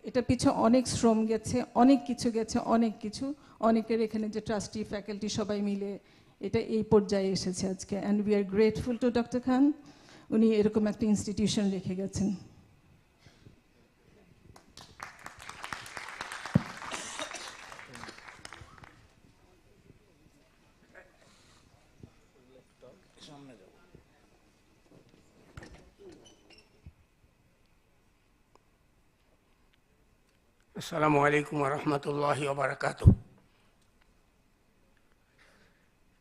এটা পিছনে অনেক শ্রম গেছে, অনেক কিছু, অনেকের এখানে যে ট্রাস্টি, ফ্যাকাল্টি সবাই মিলে এটা এই পর্যায়ে এসেছে আজকে। And we are grateful to doctor Khan, উনি এরকম একটা ইনস্টিটিউশন রেখে গেছেন। আসসালামু আলাইকুম ওয়া রাহমাতুল্লাহি ওয়া বারাকাতুহু।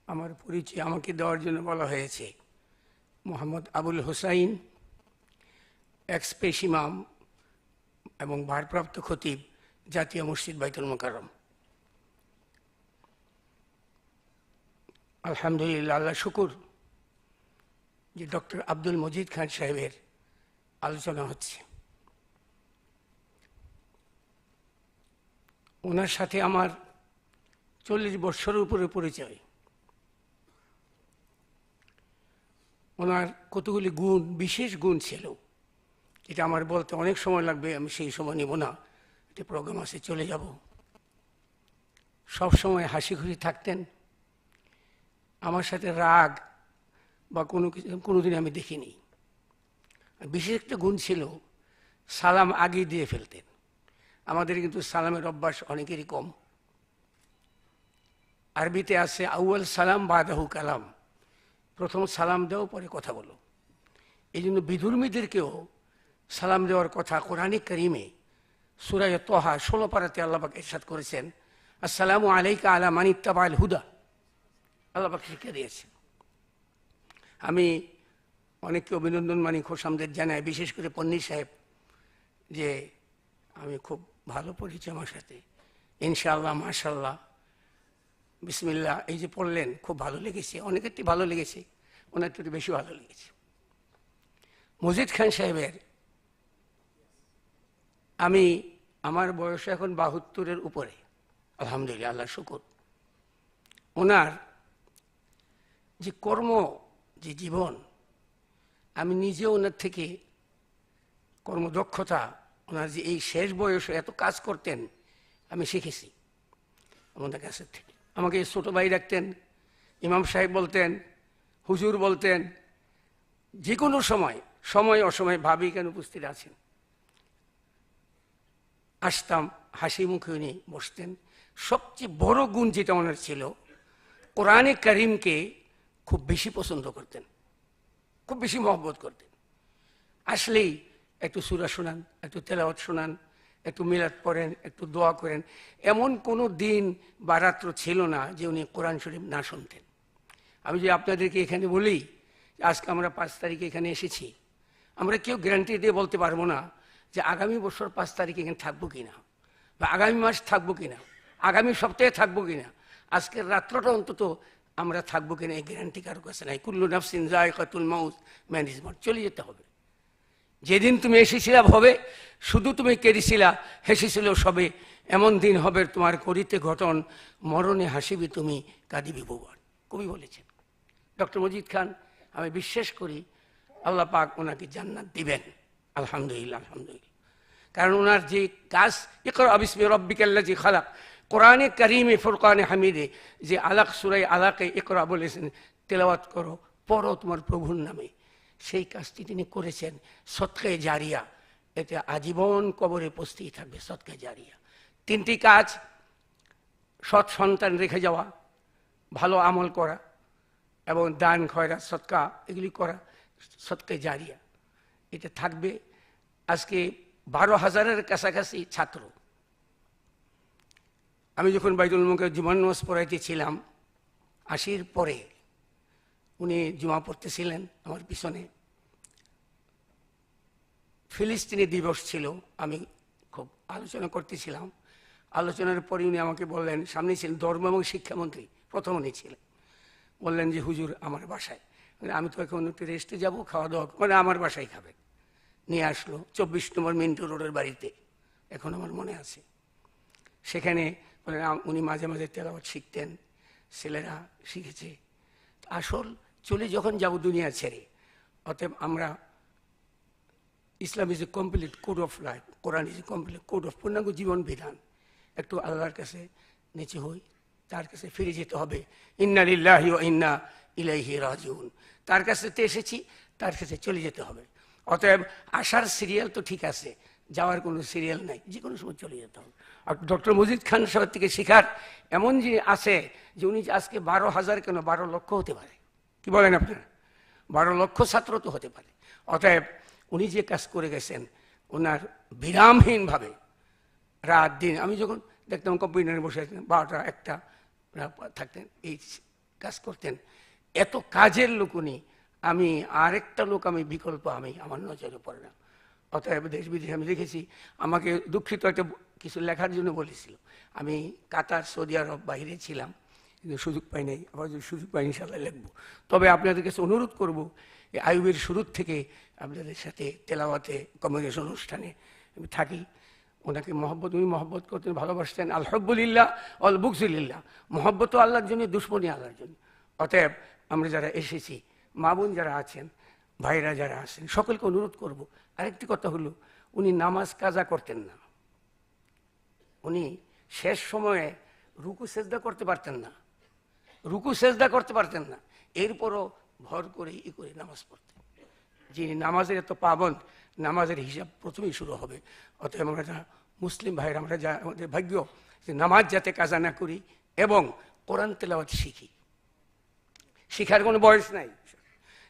আমার পরিচয় আমাকে দেওয়ার জন্য বলা হয়েছে। মোহাম্মদ আবুল হোসাইন, এক্স-পেশ ইমাম এবং ভারপ্রাপ্ত খতিব, জাতীয় মসজিদ বাইতুল মোকাররম। আলহামদুলিল্লাহ, আল্লাহ শুকুর যে ডক্টর আব্দুল মজিদ খান সাহেবের আলোচনা হচ্ছে। ওনার সাথে আমার 40 বৎসরের উপরে পরিচয়। ওনার কতগুলি গুণ, বিশেষ গুণ ছিল, এটা আমার বলতে অনেক সময় লাগবে, আমি সেই সময় নেব না, এটা প্রোগ্রাম আছে, চলে যাব। সব সময় হাসি খুশি থাকতেন, আমার সাথে রাগ বা কোনোদিন আমি দেখিনি। বিশেষ একটা গুণ ছিল, সালাম আগে দিয়ে ফেলতেন। আমাদের কিন্তু সালামের অভ্যাস অনেকেরই কম। আরবিতে আছে আউয়াল সালাম বাদাহু কালাম, প্রথম সালাম দাও পরে কথা বলো। এই জন্য বিধর্মীদেরকেও সালাম দেওয়ার কথা কোরআনে কারিমে সূরা তাহা 16 পারাতে আল্লাহ পাক ইরশাদ করেছেন, আসসালামু আলাইকা আলা মান ইত্তাবাআল হুদা। আল্লাহ পাক শিক্ষা দিয়েছেন। আমি অনেককে অভিনন্দন মানি, খোশামদের জানাই, বিশেষ করে পন্নী সাহেব, যে আমি খুব ভালো পরিচয় আমার সাথে। ইনশাআল্লাহ, মাশাআল্লাহ, বিসমিল্লাহ, এই যে পড়লেন খুব ভালো লেগেছে, অনেকেরটি ভালো লেগেছে, ওনার একটু বেশি ভালো লেগেছে। মজিদ খান সাহেবের, আমার বয়স এখন 72-এর উপরে, আলহামদুলিল্লাহ, আল্লাহ শুকুর। ওনার যে কর্ম, যে জীবন, আমি নিজে ওনার থেকে কর্মদক্ষতা, ওনার যে এই শেষ বয়সে এত কাজ করতেন, আমি শিখেছি আমাদের কাছের থেকে। আমাকে ছোট ভাই রাখতেন, ইমাম সাহেব বলতেন, হুজুর বলতেন, যে কোনো সময় অসময় ভাবি কেন উপস্থিত আছেন, আসতাম, হাসি মুখে উনি বসতেন। সবচেয়ে বড় গুণ যেটা ওনার ছিল, কোরআনে কারিমকে খুব বেশি পছন্দ করতেন, খুব বেশি মহব্বত করতেন। আসলেই একটু সূরা শোনান, একটু তেলাওয়াত শোনান, একটু মিলাদ পড়েন, একটু দোয়া করেন, এমন কোনো দিন বা রাত্র ছিল না যে উনি কোরআন শরীফ না শুনতেন। আমি যে আপনাদেরকে এখানে বলি, আজকে আমরা 5 তারিখে এখানে এসেছি, আমরা কেউ গ্যারান্টি দিয়ে বলতে পারবো না যে আগামী বছর 5 তারিখে এখানে থাকবো কিনা, বা আগামী মাস থাকবো কিনা, আগামী সপ্তাহে থাকবো কিনা, আজকের রাত্রটা অন্তত আমরা থাকবো কিনা, এই গ্যারান্টি কারো কাছে নাই। কুল্লু নাফসিন যায়কাতুল মাউত, ম্যানেজমেন্ট, চলে যেতে হবে। যেদিন তুমি এসেছিলা হবে, শুধু তুমি কেঁদেছিলা, হেসেছিল সবে, এমন দিন হবে তোমার করিতে ঘটন, মরণে হাসিবি তুমি, কাঁদিবি ভুবন। কবি বলেছেন। ডক্টর মজিদ খান, আমি বিশ্বাস করি আল্লাহ পাক ওনাকে জান্নাত দিবেন, আলহামদুলিল্লাহ, আলহামদুলিল্লাহ। কারণ ওনার যে কাজ, ইকরা বিসমি রাব্বিকাল্লাযী খালাক, কোরআনে কারিমে ফুরকানে হামিদে যে আলাক, সূরা আলাকে ইকরা বলেছেন, তেলাওয়াত করো, পড়ো তোমার প্রভুর নামে, সেই কাজটি তিনি করেছেন। সদকায়ে জারিয়া, এতে আজীবন কবরে পৌঁছতেই থাকবে, সদকায়ে জারিয়া। 3টি কাজ, সৎ সন্তান রেখে যাওয়া, ভালো আমল করা, এবং দান খয়রাত সদকা এগুলি করা, সদকায়ে জারিয়া, এটা থাকবে। আজকে 12,000-এর কাছাকাছি ছাত্র। আমি যখন বাইতুল মুকাররমে জুমার নামাজ পড়াইতেছিলাম, 80-র পরে উনি জুমা পড়তেছিলেন আমার পিছনে। ফিলিস্তিনি দিবস ছিল, আমি খুব আলোচনা করতেছিলাম। আলোচনার পরে উনি আমাকে বললেন, সামনে ছিলেন ধর্ম এবং শিক্ষামন্ত্রী, প্রথম উনি ছিলেন, বললেন যে হুজুর আমার বাসায়। আমি তো এখন একটু রেস্টে যাবো, খাওয়া দাওয়া, মানে আমার বাসায় খাবেন। নিয়ে আসলো 24 নম্বর মিন্টু রোডের বাড়িতে, এখন আমার মনে আছে। সেখানে উনি মাঝে মাঝে তেলাওয়াত শিখতেন, ছেলেরা শিখেছে। আসল চলে যখন যাব দুনিয়া ছেড়ে, অতএব আমরা, Islam is a complete code of life, Quran is a complete code of, পূর্ণাঙ্গ জীবন বিধান। একটু আল্লাহর কাছে নিচে হই, তার কাছে ফিরে যেতে হবে। ইন্না লিল্লাহি ওয়া ইন্না ইলাইহি রাজিউন, তার কাছে তো এসেছি, তার কাছে চলে যেতে হবে। অতএব আসার সিরিয়াল তো ঠিক আছে, যাওয়ার কোনো সিরিয়াল নাই, যে কোনো সময় চলে যেতে হবে। আর ডক্টর মজিদ খান সাহেব থেকে শেখার এমন যে আছে, যে উনি আজকে 12,000 কেন 12 লক্ষ হতে পারে, কি বলেন আপনারা, 12 লক্ষ ছাত্র তো হতে পারে। অতএব উনি যে কাজ করে গেছেন, ওনার বিরামহীনভাবে রাত দিন। আমি যখন দেখতাম কম্পিউটারে বসে আছেন 12টা 1টা থাকতেন, এই কাজ করতেন। এত কাজের লোক উনি। আমি আরেকটা লোক আমি বিকল্প আমি আমার নজরে পড়ে না। অতএব দেশ বিদেশে আমি দেখেছি, আমাকে দুঃখিত একটা কিছু লেখার জন্য বলেছিল। আমি কাতার, সৌদি আরব বাইরে ছিলাম, কিন্তু সুযোগ পাই নাই। আবার যদি সুযোগ পাই ইনশাল্লাহ লিখবো। তবে আপনাদের কাছে অনুরোধ করব, এই আইয়ুবের শুরুর থেকে আপনাদের সাথে তেলাওয়াতে কমিউনিকেশন অনুষ্ঠানে আমি থাকি। ওনাকে মহব্বত, উনি মহব্বত করতেন, ভালোবাসতেন। আল হব্বুলিল্লাহ অল বুগজুলিল্লাহ, মহব্বতও আল্লাহর জন্য, দুশ্মনী আল্লাহর জন্য। অতএব আমরা যারা এসেছি, মা বোন যারা আছেন, ভাইরা যারা আছেন, সকলকে অনুরোধ করব। আরেকটি কথা হলো, উনি নামাজ কাজা করতেন না। উনি শেষ সময়ে রুকু সেজদা করতে পারতেন না, রুকু সেজদা করতে পারতেন না, এরপরও ভর করে করে নামাজ পড়তেন। যিনি নামাজের এত পাবন্দ, নামাজের হিসাব প্রথমেই শুরু হবে। অতএব আমরা যারা মুসলিম ভাইরা, আমরা যা আমাদের ভাগ্য যে নামাজ যাতে কাজা না করি এবং কোরআন তেলাওয়াত শিখি। শিখার কোনো বয়স নাই,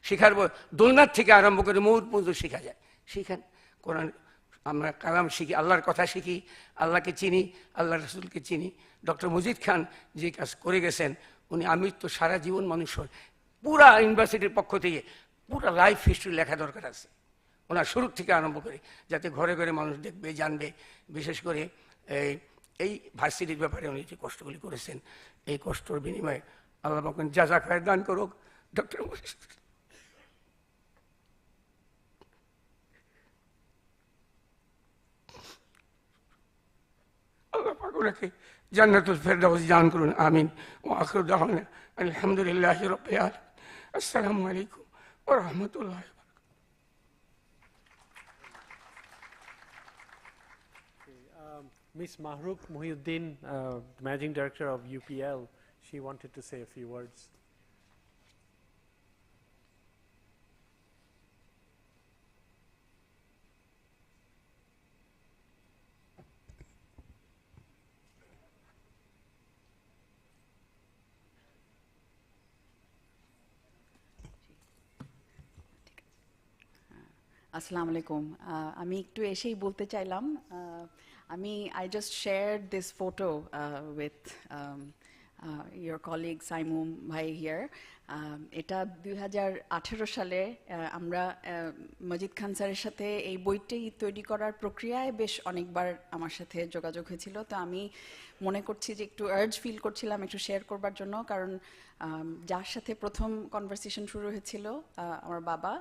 শিখার দোলনার থেকে আরম্ভ করে মৌত পর্যন্ত শেখা যায়। শিখেন কোরআন, আমরা কালাম শিখি, আল্লাহর কথা শিখি, আল্লাহকে চিনি, আল্লাহ রসুলকে চিনি। ডক্টর মজিদ খান যে কাজ করে গেছেন, উনি, আমি তো সারা জীবন মানুষ, পুরা ইউনিভার্সিটির পক্ষ থেকে পুরা লাইফ হিস্ট্রি লেখা দরকার আছে ওনার, শুরু থেকে আরম্ভ করে, যাতে ঘরে ঘরে মানুষ দেখবে, জানবে। বিশেষ করে এই ভার্সিটির ব্যাপারে উনি যে কষ্টগুলি করেছেন, এই কষ্টর বিনিময়ে আল্লাহ পাক জাযা খায়ের দান করুক। ডক্টর আল্লাহ পাক ওনাকে জান্নাতুল ফেরদাউস দান করুন, আমিন। ওয়া আখিরু দাওয়ানা আলহামদুলিল্লাহি রাব্বিল আলামিন। আসসালামু আলাইকুম ওয়া রাহমাতুল্লাহি। Miss Mahruk Muhyiddin, Managing Director of UPL, she wanted to say a few words. আসসালামু আলাইকুম। আমি একটু এসেই বলতে চাইলাম, I just shared this photo with your colleague Saimum Bhai here. এটা 2018 সালে আমরা মজিদ খান স্যারের সাথে এই বইটি তৈরি করার প্রক্রিয়ায় বেশ অনেকবার আমার সাথে যোগাযোগ হয়েছিল। তো আমি মনে করছি যে একটু আর্জ ফিল করছিলাম একটু শেয়ার করবার জন্য, কারণ যার সাথে প্রথম কনভারসেশন শুরু হয়েছিল আমার বাবা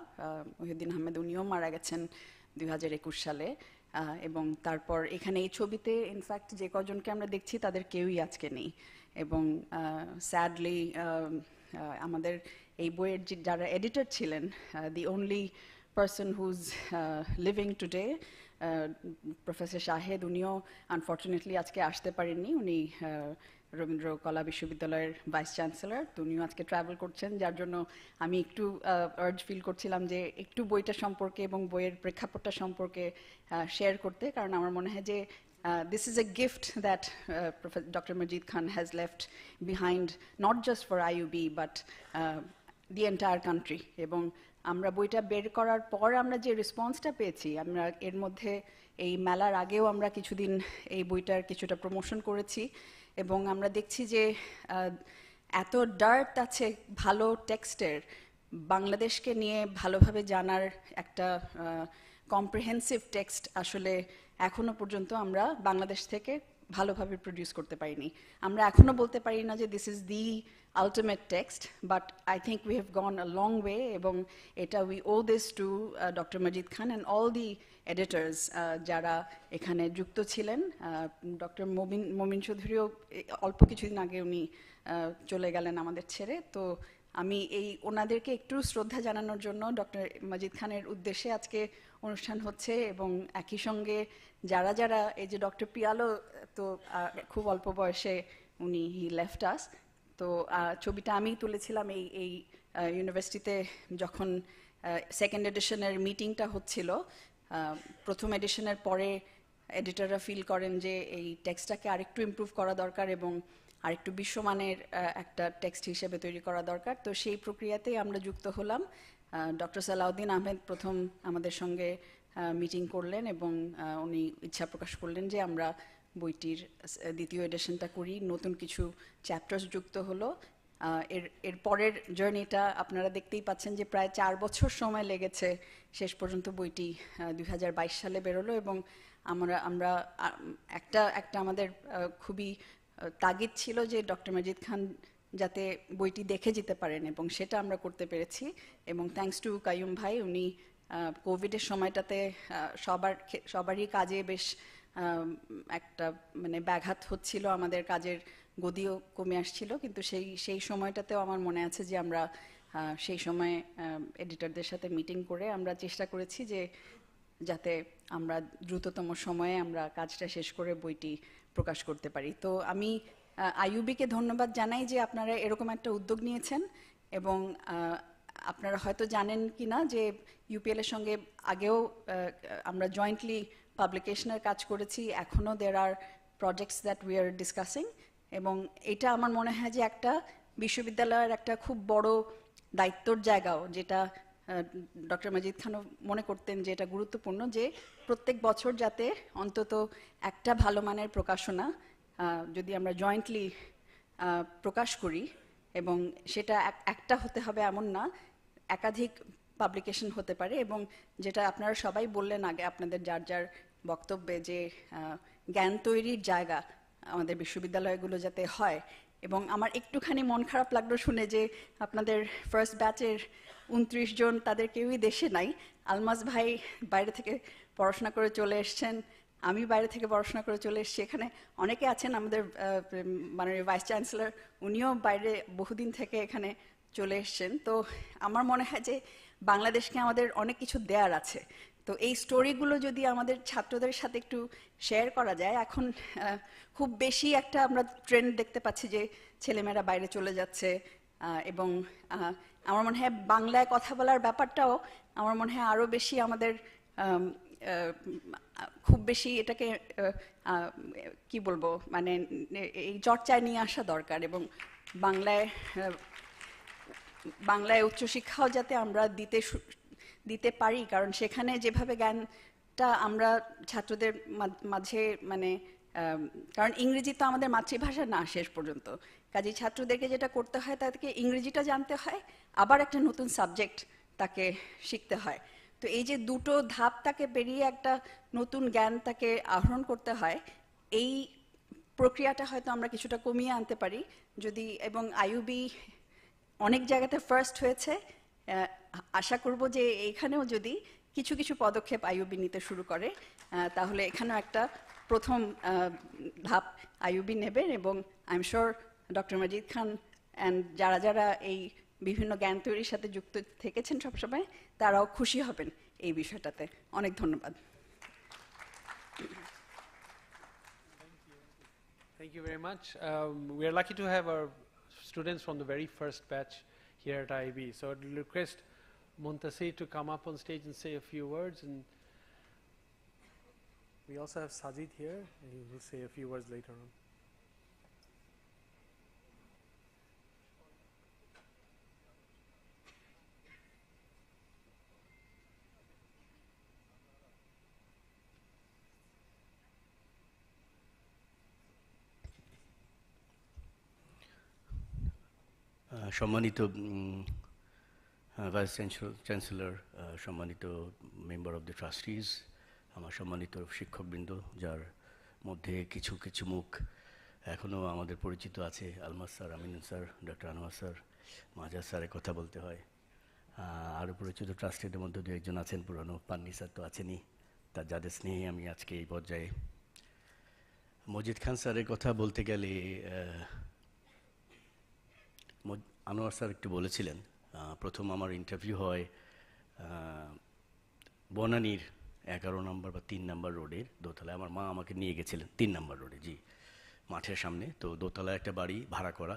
মহিউদ্দিন আহমেদ, উনিও মারা গেছেন 2021 সালে। এবং তারপর এখানে এই ছবিতে ইনফ্যাক্ট যে কজনকে আমরা দেখছি তাদের কেউই আজকে নেই। এবং স্যাডলি আমাদের এই বইয়ের যারা এডিটর ছিলেন, the only person who's living today, professor Shahed, উনিও আনফর্চুনেটলি আজকে আসতে পারেননি। উনি রবীন্দ্র কলা বিশ্ববিদ্যালয়ের ভাইস চ্যান্সেলর, তো উনিও আজকে ট্রাভেল করছেন, যার জন্য আমি একটু আর্জ ফিল করছিলাম যে একটু বইটা সম্পর্কে এবং বইয়ের প্রেক্ষাপটটা সম্পর্কে শেয়ার করতে, কারণ আমার মনে হয় যে this is a gift that Dr. Majeed Khan has left behind, not just for IUB but the entire country. এবং আমরা বইটা বের করার পর আমরা যে রেসপন্সটা পেয়েছি, আমরা এর মধ্যে এই মেলার আগেও আমরা কিছুদিন এই বইটার কিছুটা প্রমোশন করেছি, এবং আমরা দেখছি যে এত ডার্ট আছে ভালো টেক্সটের, বাংলাদেশকে নিয়ে ভালোভাবে জানার একটা কম্প্রিহেন্সিভ টেক্সট আসলে এখনো পর্যন্ত আমরা বাংলাদেশ থেকে ভালোভাবে প্রডিউস করতে পারিনি। আমরা এখনো বলতে পারি না যে this is the ultimate text, but I think we have gone a long way, এবং এটা we owe this to doctor Majid Khan and all the editors যারা এখানে যুক্ত ছিলেন। ডক্টর মমিন চৌধুরীও অল্প কিছুদিন আগে উনি চলে গেলেন আমাদের ছেড়ে। তো আমি এই ওনাদেরকে একটু শ্রদ্ধা জানানোর জন্য ডক্টর মজিদ খানের উদ্দেশ্যে আজকে অনুষ্ঠান হচ্ছে, এবং একই সঙ্গে যারা যারা এই যে ডক্টর পিয়ালো, তো খুব অল্প বয়সে উনি হি লেফট আস। তো ছবিটা আমিই তুলেছিলাম এই ইউনিভার্সিটিতে যখন সেকেন্ড এডিশনের মিটিংটা হচ্ছিল। প্রথম এডিশনের পরে এডিটররা ফিল করেন যে এই টেক্সটটাকে আরেকটু ইমপ্রুভ করা দরকার এবং আরেকটু বিশ্বমানের একটা টেক্সট হিসেবে তৈরি করা দরকার। তো সেই প্রক্রিয়াতেই আমরা যুক্ত হলাম। ডক্টর সালাউদ্দিন আহমেদ প্রথম আমাদের সঙ্গে মিটিং করলেন এবং উনি ইচ্ছা প্রকাশ করলেন যে আমরা বইটির দ্বিতীয় এডিশনটা করি, নতুন কিছু চ্যাপ্টার্স যুক্ত হলো। এর পরের জার্নিটা আপনারা দেখতেই পাচ্ছেন যে প্রায় 4 বছর সময় লেগেছে শেষ পর্যন্ত বইটি 2022 সালে বেরোলো, এবং আমরা একটা আমাদের খুবই তাগিদ ছিল যে ডক্টর মাজিদ খান যাতে বইটি দেখে যেতে পারেন, এবং সেটা আমরা করতে পেরেছি। এবং থ্যাঙ্কস টু কাইয়ুম ভাই, উনি কোভিডের সময়টাতে সবারই কাজে বেশ একটা মানে ব্যাঘাত হচ্ছিল, আমাদের কাজের গদিও কমে আসছিল, কিন্তু সেই সময়টাতেও আমার মনে আছে যে আমরা সেই সময় এডিটরদের সাথে মিটিং করে আমরা চেষ্টা করেছি যে যাতে আমরা দ্রুততম সময়ে আমরা কাজটা শেষ করে বইটি প্রকাশ করতে পারি। তো আমি আইইউবিকে ধন্যবাদ জানাই যে আপনারা এরকম একটা উদ্যোগ নিয়েছেন, এবং আপনারা হয়তো জানেন কি না যে ইউপিএল এর সঙ্গে আগেও আমরা জয়েন্টলি পাবলিকেশনের কাজ করেছি, এখনও there are projects that we are discussing, এবং এটা আমার মনে হয় যে একটা বিশ্ববিদ্যালয়ের একটা খুব বড় দায়িত্বর জায়গাও, যেটা ডক্টর মাজিদ খানও মনে করতেন যে এটা গুরুত্বপূর্ণ, যে প্রত্যেক বছর যাতে অন্তত একটা ভালো মানের প্রকাশনা যদি আমরা জয়েন্টলি প্রকাশ করি, এবং সেটা একটা হতে হবে এমন না, একাধিক পাবলিকেশন হতে পারে। এবং যেটা আপনারা সবাই বললেন আগে আপনাদের যার যার বক্তব্যে, যে জ্ঞান তৈরির জায়গা আমাদের বিশ্ববিদ্যালয়গুলো যাতে হয়। এবং আমার একটুখানি মন খারাপ লাগলো শুনে যে আপনাদের ফার্স্ট ব্যাচের 29 জন তাদের কেউই দেশে নাই। আলমাস ভাই বাইরে থেকে পড়াশোনা করে চলে এসছেন, আমি বাইরে থেকে পড়াশোনা করে চলে এসেছি, এখানে অনেকে আছেন, আমাদের মাননীয় ভাইস চ্যান্সেলর উনিও বাইরে বহুদিন থেকে এখানে চলে এসছেন। তো আমার মনে হয় যে বাংলাদেশকে আমাদের অনেক কিছু দেয়ার আছে, তো এই স্টোরিগুলো যদি আমাদের ছাত্রদের সাথে একটু শেয়ার করা যায়। এখন খুব বেশি একটা আমরা ট্রেন্ড দেখতে পাচ্ছি যে ছেলেমেয়েরা বাইরে চলে যাচ্ছে, এবং আমার মনে হয় বাংলায় কথা বলার ব্যাপারটাও আমার মনে হয় আরও বেশি আমাদের খুব বেশি এটাকে কি বলবো মানে এই চর্চায় নিয়ে আসা দরকার, এবং বাংলায় উচ্চশিক্ষাও যাতে আমরা দিতে পারি, কারণ সেখানে যেভাবে জ্ঞানটা আমরা ছাত্রদের মাঝে মানে কারণ ইংরেজি তো আমাদের মাতৃভাষা না শেষ পর্যন্ত, কাজেই ছাত্রদেরকে যেটা করতে হয় তাদেরকে ইংরেজিটা জানতে হয়, আবার একটা নতুন সাবজেক্ট তাকে শিখতে হয়। তো এই যে দুটো ধাপ তাকে পেরিয়ে একটা নতুন জ্ঞান তাকে আহরণ করতে হয়, এই প্রক্রিয়াটা হয়তো আমরা কিছুটা কমিয়ে আনতে পারি যদি, এবং আইইউবি অনেক জায়গাতে ফার্স্ট হয়েছে, আশা করব যে এইখানেও যদি কিছু কিছু পদক্ষেপ আইইউবি নিতে শুরু করে তাহলে এখানেও একটা প্রথম ধাপ আইইউবি নেবেন, এবং I am sure doctor Majid Khan and যারা যারা এই বিভিন্ন জ্ঞান তৈরির সাথে যুক্ত থেকেছেন সবসময় তারাও খুশি হবেন এই বিষয়টাতে। অনেক ধন্যবাদ। Thank you very much. We are lucky to have our students from the very first batch here at IIB. So I'd request Muntasir to come up on stage and say a few words. And we also have Sajid here, and he will say a few words later on. সম্মানিত vice chancellor, সম্মানিত member of the trustees, আমার সম্মানিত শিক্ষকবৃন্দ, যার মধ্যে কিছু কিছু মুখ এখনও আমাদের পরিচিত আছে, Almas sir, Aminul sir, doctor Anwar sir, মাজার স্যারের কথা বলতে হয়, আরও পরিচিত ট্রাস্টিদের মধ্যে দু একজন আছেন পুরানো, পান্নি স্যার তো আছেনই, তার যাদের স্নেহে আমি আজকে এই পর্যায়ে। মজিদ খান স্যারের কথা বলতে গেলে আনোয়ার স্যার একটু বলেছিলেন, প্রথম আমার ইন্টারভিউ হয় বনানীর 11 নম্বর বা 3 নম্বর রোডের দোতলায়। আমার মা আমাকে নিয়ে গেছিলেন 3 নম্বর রোডে, জি, মাঠের সামনে, তো দোতলায় একটা বাড়ি ভাড়া করা,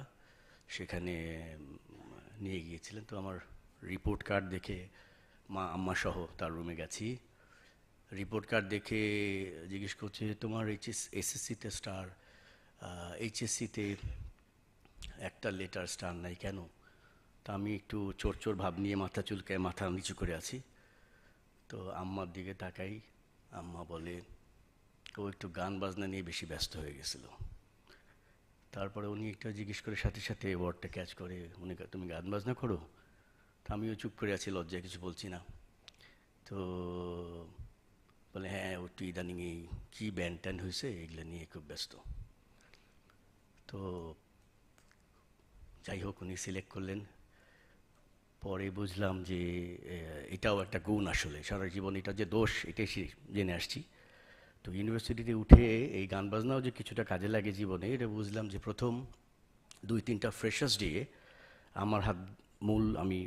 সেখানে নিয়ে গিয়েছিলেন। তো আমার রিপোর্ট কার্ড দেখে মা আম্মা সহ তার রুমে গেছি, রিপোর্ট কার্ড দেখে জিজ্ঞেস করছে তোমার এসএসসিতে স্টার, এইচএসসিতে একটা লেটার স্টার নাই কেন? তা আমি একটু চোর চোর ভাব নিয়ে মাথা চুলকায় মাথা নিচু করে আছি। তো আম্মার দিকে তাকাই, আম্মা বলে ও একটু গান বাজনা নিয়ে বেশি ব্যস্ত হয়ে গেছিল। তারপরে উনি একটা জিজ্ঞেস করে সাথে সাথে ওয়ার্ডটা ক্যাচ করে, উনি তুমি গান বাজনা করো? তা আমিও চুপ করে আছি, লজ্জায় কিছু বলছি না। তো বলে হ্যাঁ, ও একটু ইদানিং এই কী ব্যান্ড ট্যান্ড হয়েছে এগুলো নিয়ে খুব ব্যস্ত। তো যাই হোক, উনি সিলেক্ট করলেন। পরে বুঝলাম যে এটাও একটা গুণ, আসলে সারা জীবন এটা যে দোষ এটাই জেনে আসছি। তো ইউনিভার্সিটিতে উঠে এই গান বাজনাও যে কিছুটা কাজে লাগে জীবনে, এটা বুঝলাম যে প্রথম 2-3টা ফ্রেশার্স ডে আমার আমি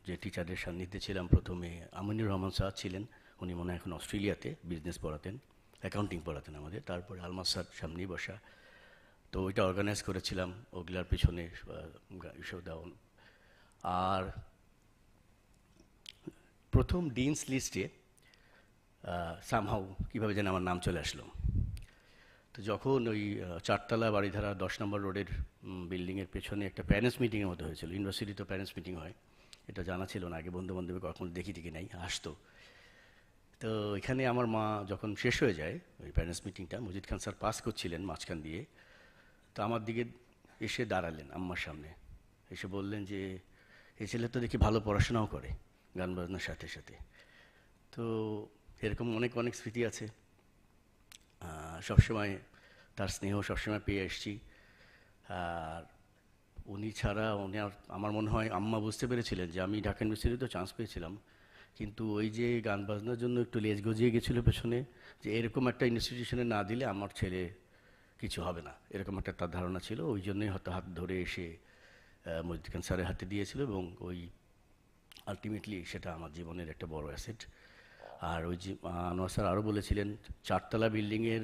যে টিচারের সান্নিধ্যে ছিলাম, প্রথমে আমিনুর রহমান স্যার ছিলেন, উনি মনে হয় এখন অস্ট্রেলিয়াতে বিজনেস পড়াতেন, অ্যাকাউন্টিং পড়াতেন আমাদের। তারপরে আলমাস স্যার সামনেই বসা। তো ওইটা অর্গানাইজ করেছিলাম, ওগুলার পেছনে ইস্যু দেওয়া। আর প্রথম ডিনস লিস্টে সামহাউ কীভাবে যেন আমার নাম চলে আসলো। তো যখন ওই 4তলা বাড়িধারা 10 নম্বর রোডের বিল্ডিংয়ের পেছনে একটা প্যারেন্টস মিটিংয়ের মতো হয়েছিল, ইউনিভার্সিটিতে প্যারেন্টস মিটিং হয়, এটা জানা ছিল না আগে, বন্ধু বান্ধবী কখন দেখি টিকি নাই, আসতো। তো এখানে আমার মা যখন শেষ হয়ে যায় ওই প্যারেন্টস মিটিংটা, মজিদ খান স্যার পাস করছিলেন মাঝখান দিয়ে, তো আমার দিকে এসে দাঁড়ালেন আম্মার সামনে, এসে বললেন যে এই ছেলে তো দেখি ভালো পড়াশোনাও করে গান বাজনার সাথে সাথে। তো এরকম অনেক অনেক স্মৃতি আছে। সবসময় তার স্নেহ সবসময় পেয়ে এসেছি। আর উনি ছাড়া আমার মনে হয় আম্মা বুঝতে পেরেছিলেন যে আমি ঢাকা ইউনিভার্সিটিতেও চান্স পেয়েছিলাম, কিন্তু ওই যে গান বাজনার জন্য একটু লেজ গজিয়ে গেছিলো পেছনে, যে এরকম একটা ইনস্টিটিউশনে না দিলে আমার ছেলে কিছু হবে না, এরকম একটা তার ধারণা ছিল। ওই জন্যই হয়তো হাত ধরে এসে মজিদ খান স্যারের হাতে দিয়েছিল, এবং ওই আলটিমেটলি সেটা আমার জীবনের একটা বড় অ্যাসেট। আর ওই যে আনোয়ার স্যার আরও বলেছিলেন, 4তলা বিল্ডিংয়ের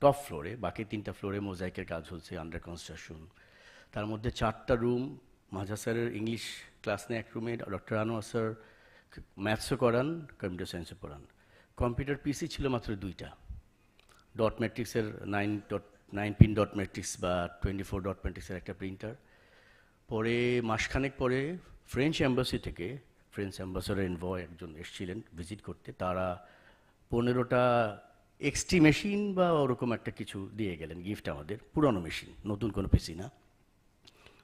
টপ ফ্লোরে, বাকি 3টা ফ্লোরে মোজাইকের কাজ হচ্ছে, আন্ডার কনস্ট্রাকশন। তার মধ্যে 4টা রুম, মাজা স্যারের ইংলিশ ক্লাস নেয় এক রুমে, ডক্টর আনোয়ার স্যার ম্যাথসও করান, কম্পিউটার সায়েন্সও পড়ান। কম্পিউটার পিসি ছিল মাত্র 2টা, ডট ম্যাট্রিক্সের 9 পিন ডট ম্যাট্রিক্স বা 24 ডট ম্যাট্রিক্সের একটা প্রিন্টার। পরে মাসখানেক পরে ফ্রেঞ্চ অ্যাম্বাসি থেকে ফ্রেঞ্চ অ্যাম্বাসাডার এনভয় একজন এসেছিলেন ভিজিট করতে, তারা 15টা এক্সটি মেশিন বা ওরকম একটা কিছু দিয়ে গেলেন গিফট আমাদের, পুরনো মেশিন, নতুন কোনো পিসি না।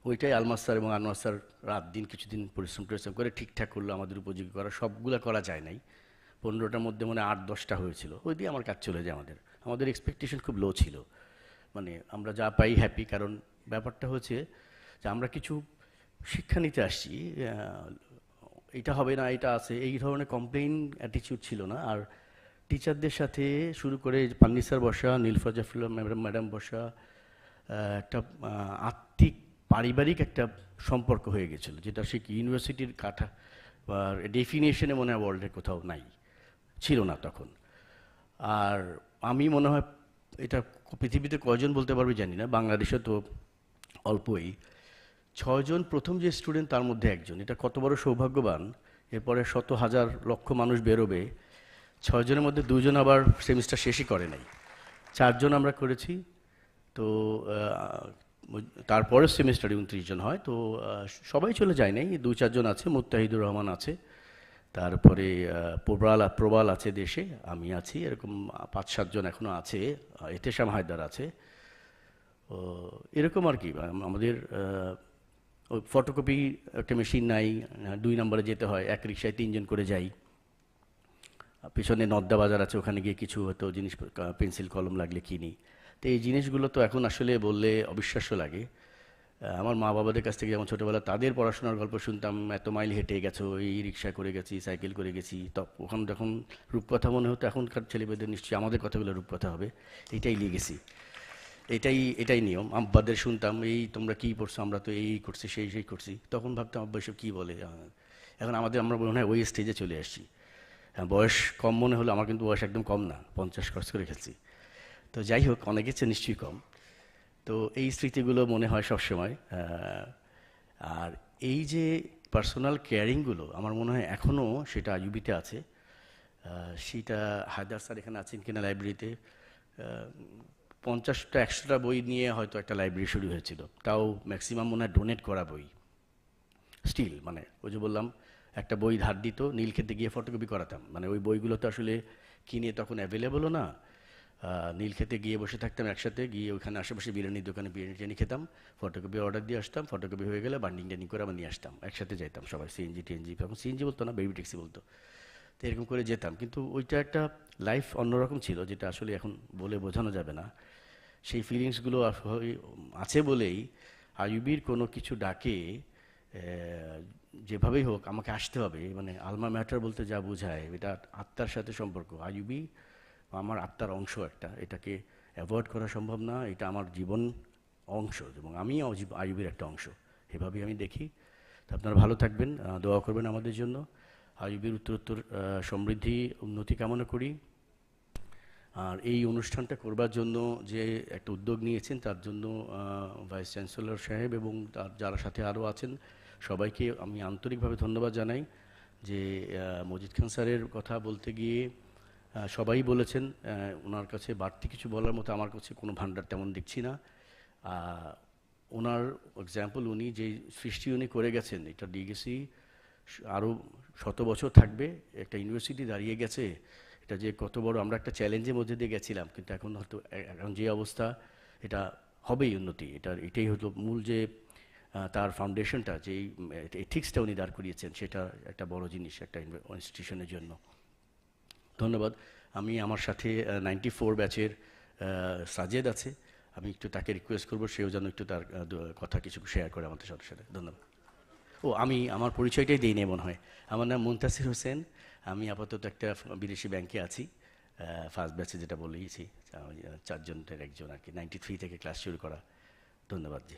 ওইটাই আলমাস স্যার এবং আনোয়ার স্যার রাত দিন কিছুদিন পরিশ্রম করে ঠিকঠাক করলো, আমাদের উপযোগী করা, সবগুলো করা যায় নাই, 15টার মধ্যে মানে 8-10টা হয়েছিল। ওই দিয়ে আমার কাজ চলে যায়। আমাদের এক্সপেকটেশন খুব লো ছিল, মানে আমরা যা পাই হ্যাপি। কারণ ব্যাপারটা হচ্ছে যে আমরা কিছু শিক্ষা নিতে আসছি, এটা হবে না, এটা আছে, এই ধরনের কমপ্লেইন অ্যাটিটিউড ছিল না। আর টিচারদের সাথে শুরু করে পান্নি স্যার বসা, নীলফা জাফরুল্লাহ ম্যাডাম বসা, একটা আত্মিক পারিবারিক একটা সম্পর্ক হয়ে গেছিলো, যেটা সে ইউনিভার্সিটির কাঠা বা ডেফিনেশনে মনে হয় ওয়ার্ল্ডের কোথাও নাই, ছিল না তখন। আর আমি মনে হয় এটা পৃথিবীতে কয়জন বলতে পারবে জানি না, বাংলাদেশে তো অল্পই, 6 জন প্রথম যে স্টুডেন্ট তার মধ্যে একজন, এটা কত বড় সৌভাগ্যবান। এরপরে শত হাজার লক্ষ মানুষ বেরোবে, 6 জনের মধ্যে 2 জন আবার সেমিস্টার শেষই করে নাই, 4 জন আমরা করেছি। তো তারপরে সেমিস্টারে 29 জন হয়। তো সবাই চলে যায় নাই, 2-4 জন আছে, মুত্তাহিদুর রহমান আছে, তারপরে প্রবাল আছে দেশে, আমি আছি, এরকম 5-7 জন এখনও আছে, এতেশাম হায়দার আছে, এরকম আর কি। আমাদের ওই ফটোকপি একটা মেশিন নাই, 2 নম্বরে যেতে হয়, এক রিক্সায় 3 জন করে যাই, পিছনে নদ্দা বাজার আছে, ওখানে গিয়ে কিছু হয়তো জিনিস পেন্সিল কলম লাগলে কিনি। তো এই জিনিসগুলো তো এখন আসলে বললে অবিশ্বাস্য লাগে। আমার মা বাবাদের কাছ থেকে যেমন ছোটোবেলা তাদের পড়াশোনার গল্প শুনতাম, এত মাইল হেঁটে গেছো, এই রিক্সা করে গেছি, সাইকেল করে গেছি, ওখানে যখন রূপকথা মনে হতো, এখনকার ছেলেমেয়েদের নিশ্চয়ই আমাদের কথাগুলো রূপকথা হবে, এইটাই লিগেছি, এটাই নিয়ম। আব্বাদের শুনতাম, এই তোমরা কী পড়ছো, আমরা তো এই করছি, সেই করছি, তখন ভাবতাম আব্বা এসব কী বলে। এখন আমরা মনে হয় ওই স্টেজে চলে আসছি। বয়স কম মনে হলো, আমার কিন্তু বয়স একদম কম না, 50 ক্রস করে খেলছি। তো যাই হোক, অনেকের চেয়ে নিশ্চয়ই কম। তো এই স্মৃতিগুলো মনে হয় সবসময়। আর এই যে পার্সোনাল কেয়ারিংগুলো আমার মনে হয় এখনও সেটা আইইউবিতে আছে। সেটা হায়দার স্যার এখানে আছেন কিনা লাইব্রেরিতে, 50টা 100টা বই নিয়ে হয়তো একটা লাইব্রেরি শুরু হয়েছিল, তাও ম্যাক্সিমাম মনে হয় ডোনেট করা বই। স্টিল মানে ওই যে বললাম, একটা বই ধার দিত, নীল খেতে গিয়ে ফটোকপি করাতাম, মানে ওই বইগুলো তো আসলে কিনে তখন অ্যাভেলেবলও না, নীলক্ষেতে গিয়ে বসে থাকতাম একসাথে, গিয়ে ওখানে আশেপাশে বিরিয়ানির দোকানে বিরিয়ানি টিরিয়ানি খেতাম, ফটোকপি অর্ডার দিয়ে আসতাম, ফটোকপি হয়ে গেলে বান্ডিং টান্ডিং করে আবার নিয়ে আসতাম, একসাথে যাইতাম সবাই, সিএনজি টিএনজি, তখন সিএনজি বলতো না, বেবি ট্যাক্সি বলতো। তো এরকম করে যেতাম, কিন্তু ওইটা একটা লাইফ অন্যরকম ছিল, যেটা আসলে এখন বলে বোঝানো যাবে না। সেই ফিলিংসগুলো আছে বলেই আইইউবির কোনো কিছু ডাকে যেভাবেই হোক আমাকে আসতে হবে, মানে আলমা ম্যাটার বলতে যা বোঝায় এটা আত্মার সাথে সম্পর্ক। আইইউবি আমার আত্মার অংশ একটা, এটাকে অ্যাভয়েড করা সম্ভব না, এটা আমার জীবন অংশ এবং আমিও আইইউবির একটা অংশ, এভাবেই আমি দেখি। তো আপনারা ভালো থাকবেন, দোয়া করবেন আমাদের জন্য। আইইউবির উত্তরোত্তর সমৃদ্ধি উন্নতি কামনা করি। আর এই অনুষ্ঠানটা করবার জন্য যে একটা উদ্যোগ নিয়েছেন তার জন্য ভাইস চ্যান্সেলর সাহেব এবং তার যারা সাথে আরও আছেন সবাইকে আমি আন্তরিকভাবে ধন্যবাদ জানাই। যে মজিদ খান স্যারের কথা বলতে গিয়ে সবাই বলেছেন, ওনার কাছে বাড়তি কিছু বলার মতো আমার কাছে কোনো ভান্ডার তেমন দেখছি না। ওনার এক্সাম্পল, উনি যে সৃষ্টি উনি করে গেছেন, এটা ডিগেসি আরও 100 বছর থাকবে, একটা ইউনিভার্সিটি দাঁড়িয়ে গেছে, এটা যে কত বড়, আমরা একটা চ্যালেঞ্জের মধ্যে দিয়ে গেছিলাম, কিন্তু এখন হয়তো এখন যে অবস্থা, এটা হবেই উন্নতি। এটাই হলো মূল, যে তার ফাউন্ডেশনটা, যে এথিক্সটা উনি দাঁড় করিয়েছেন, সেটা একটা বড় জিনিস একটা ইনস্টিটিউশনের জন্য। ধন্যবাদ। আমি আমার সাথে 94 ব্যাচের সাজেদ আছে, আমি একটু তাকে রিকোয়েস্ট করবো সেও যেন একটু তার কথা কিছু শেয়ার করে আমাদের সাথে সাথে। ধন্যবাদ। ও, আমি আমার পরিচয়টাই দিই নেই মনে হয়। আমার নাম মুনতাসির হোসেন, আমি আপাতত একটা বিদেশি ব্যাংকে আছি, ফার্স্ট ব্যাচে যেটা বলেছি, 4 জনের একজন আর কি, 93 থেকে ক্লাস শুরু করা। ধন্যবাদ জি।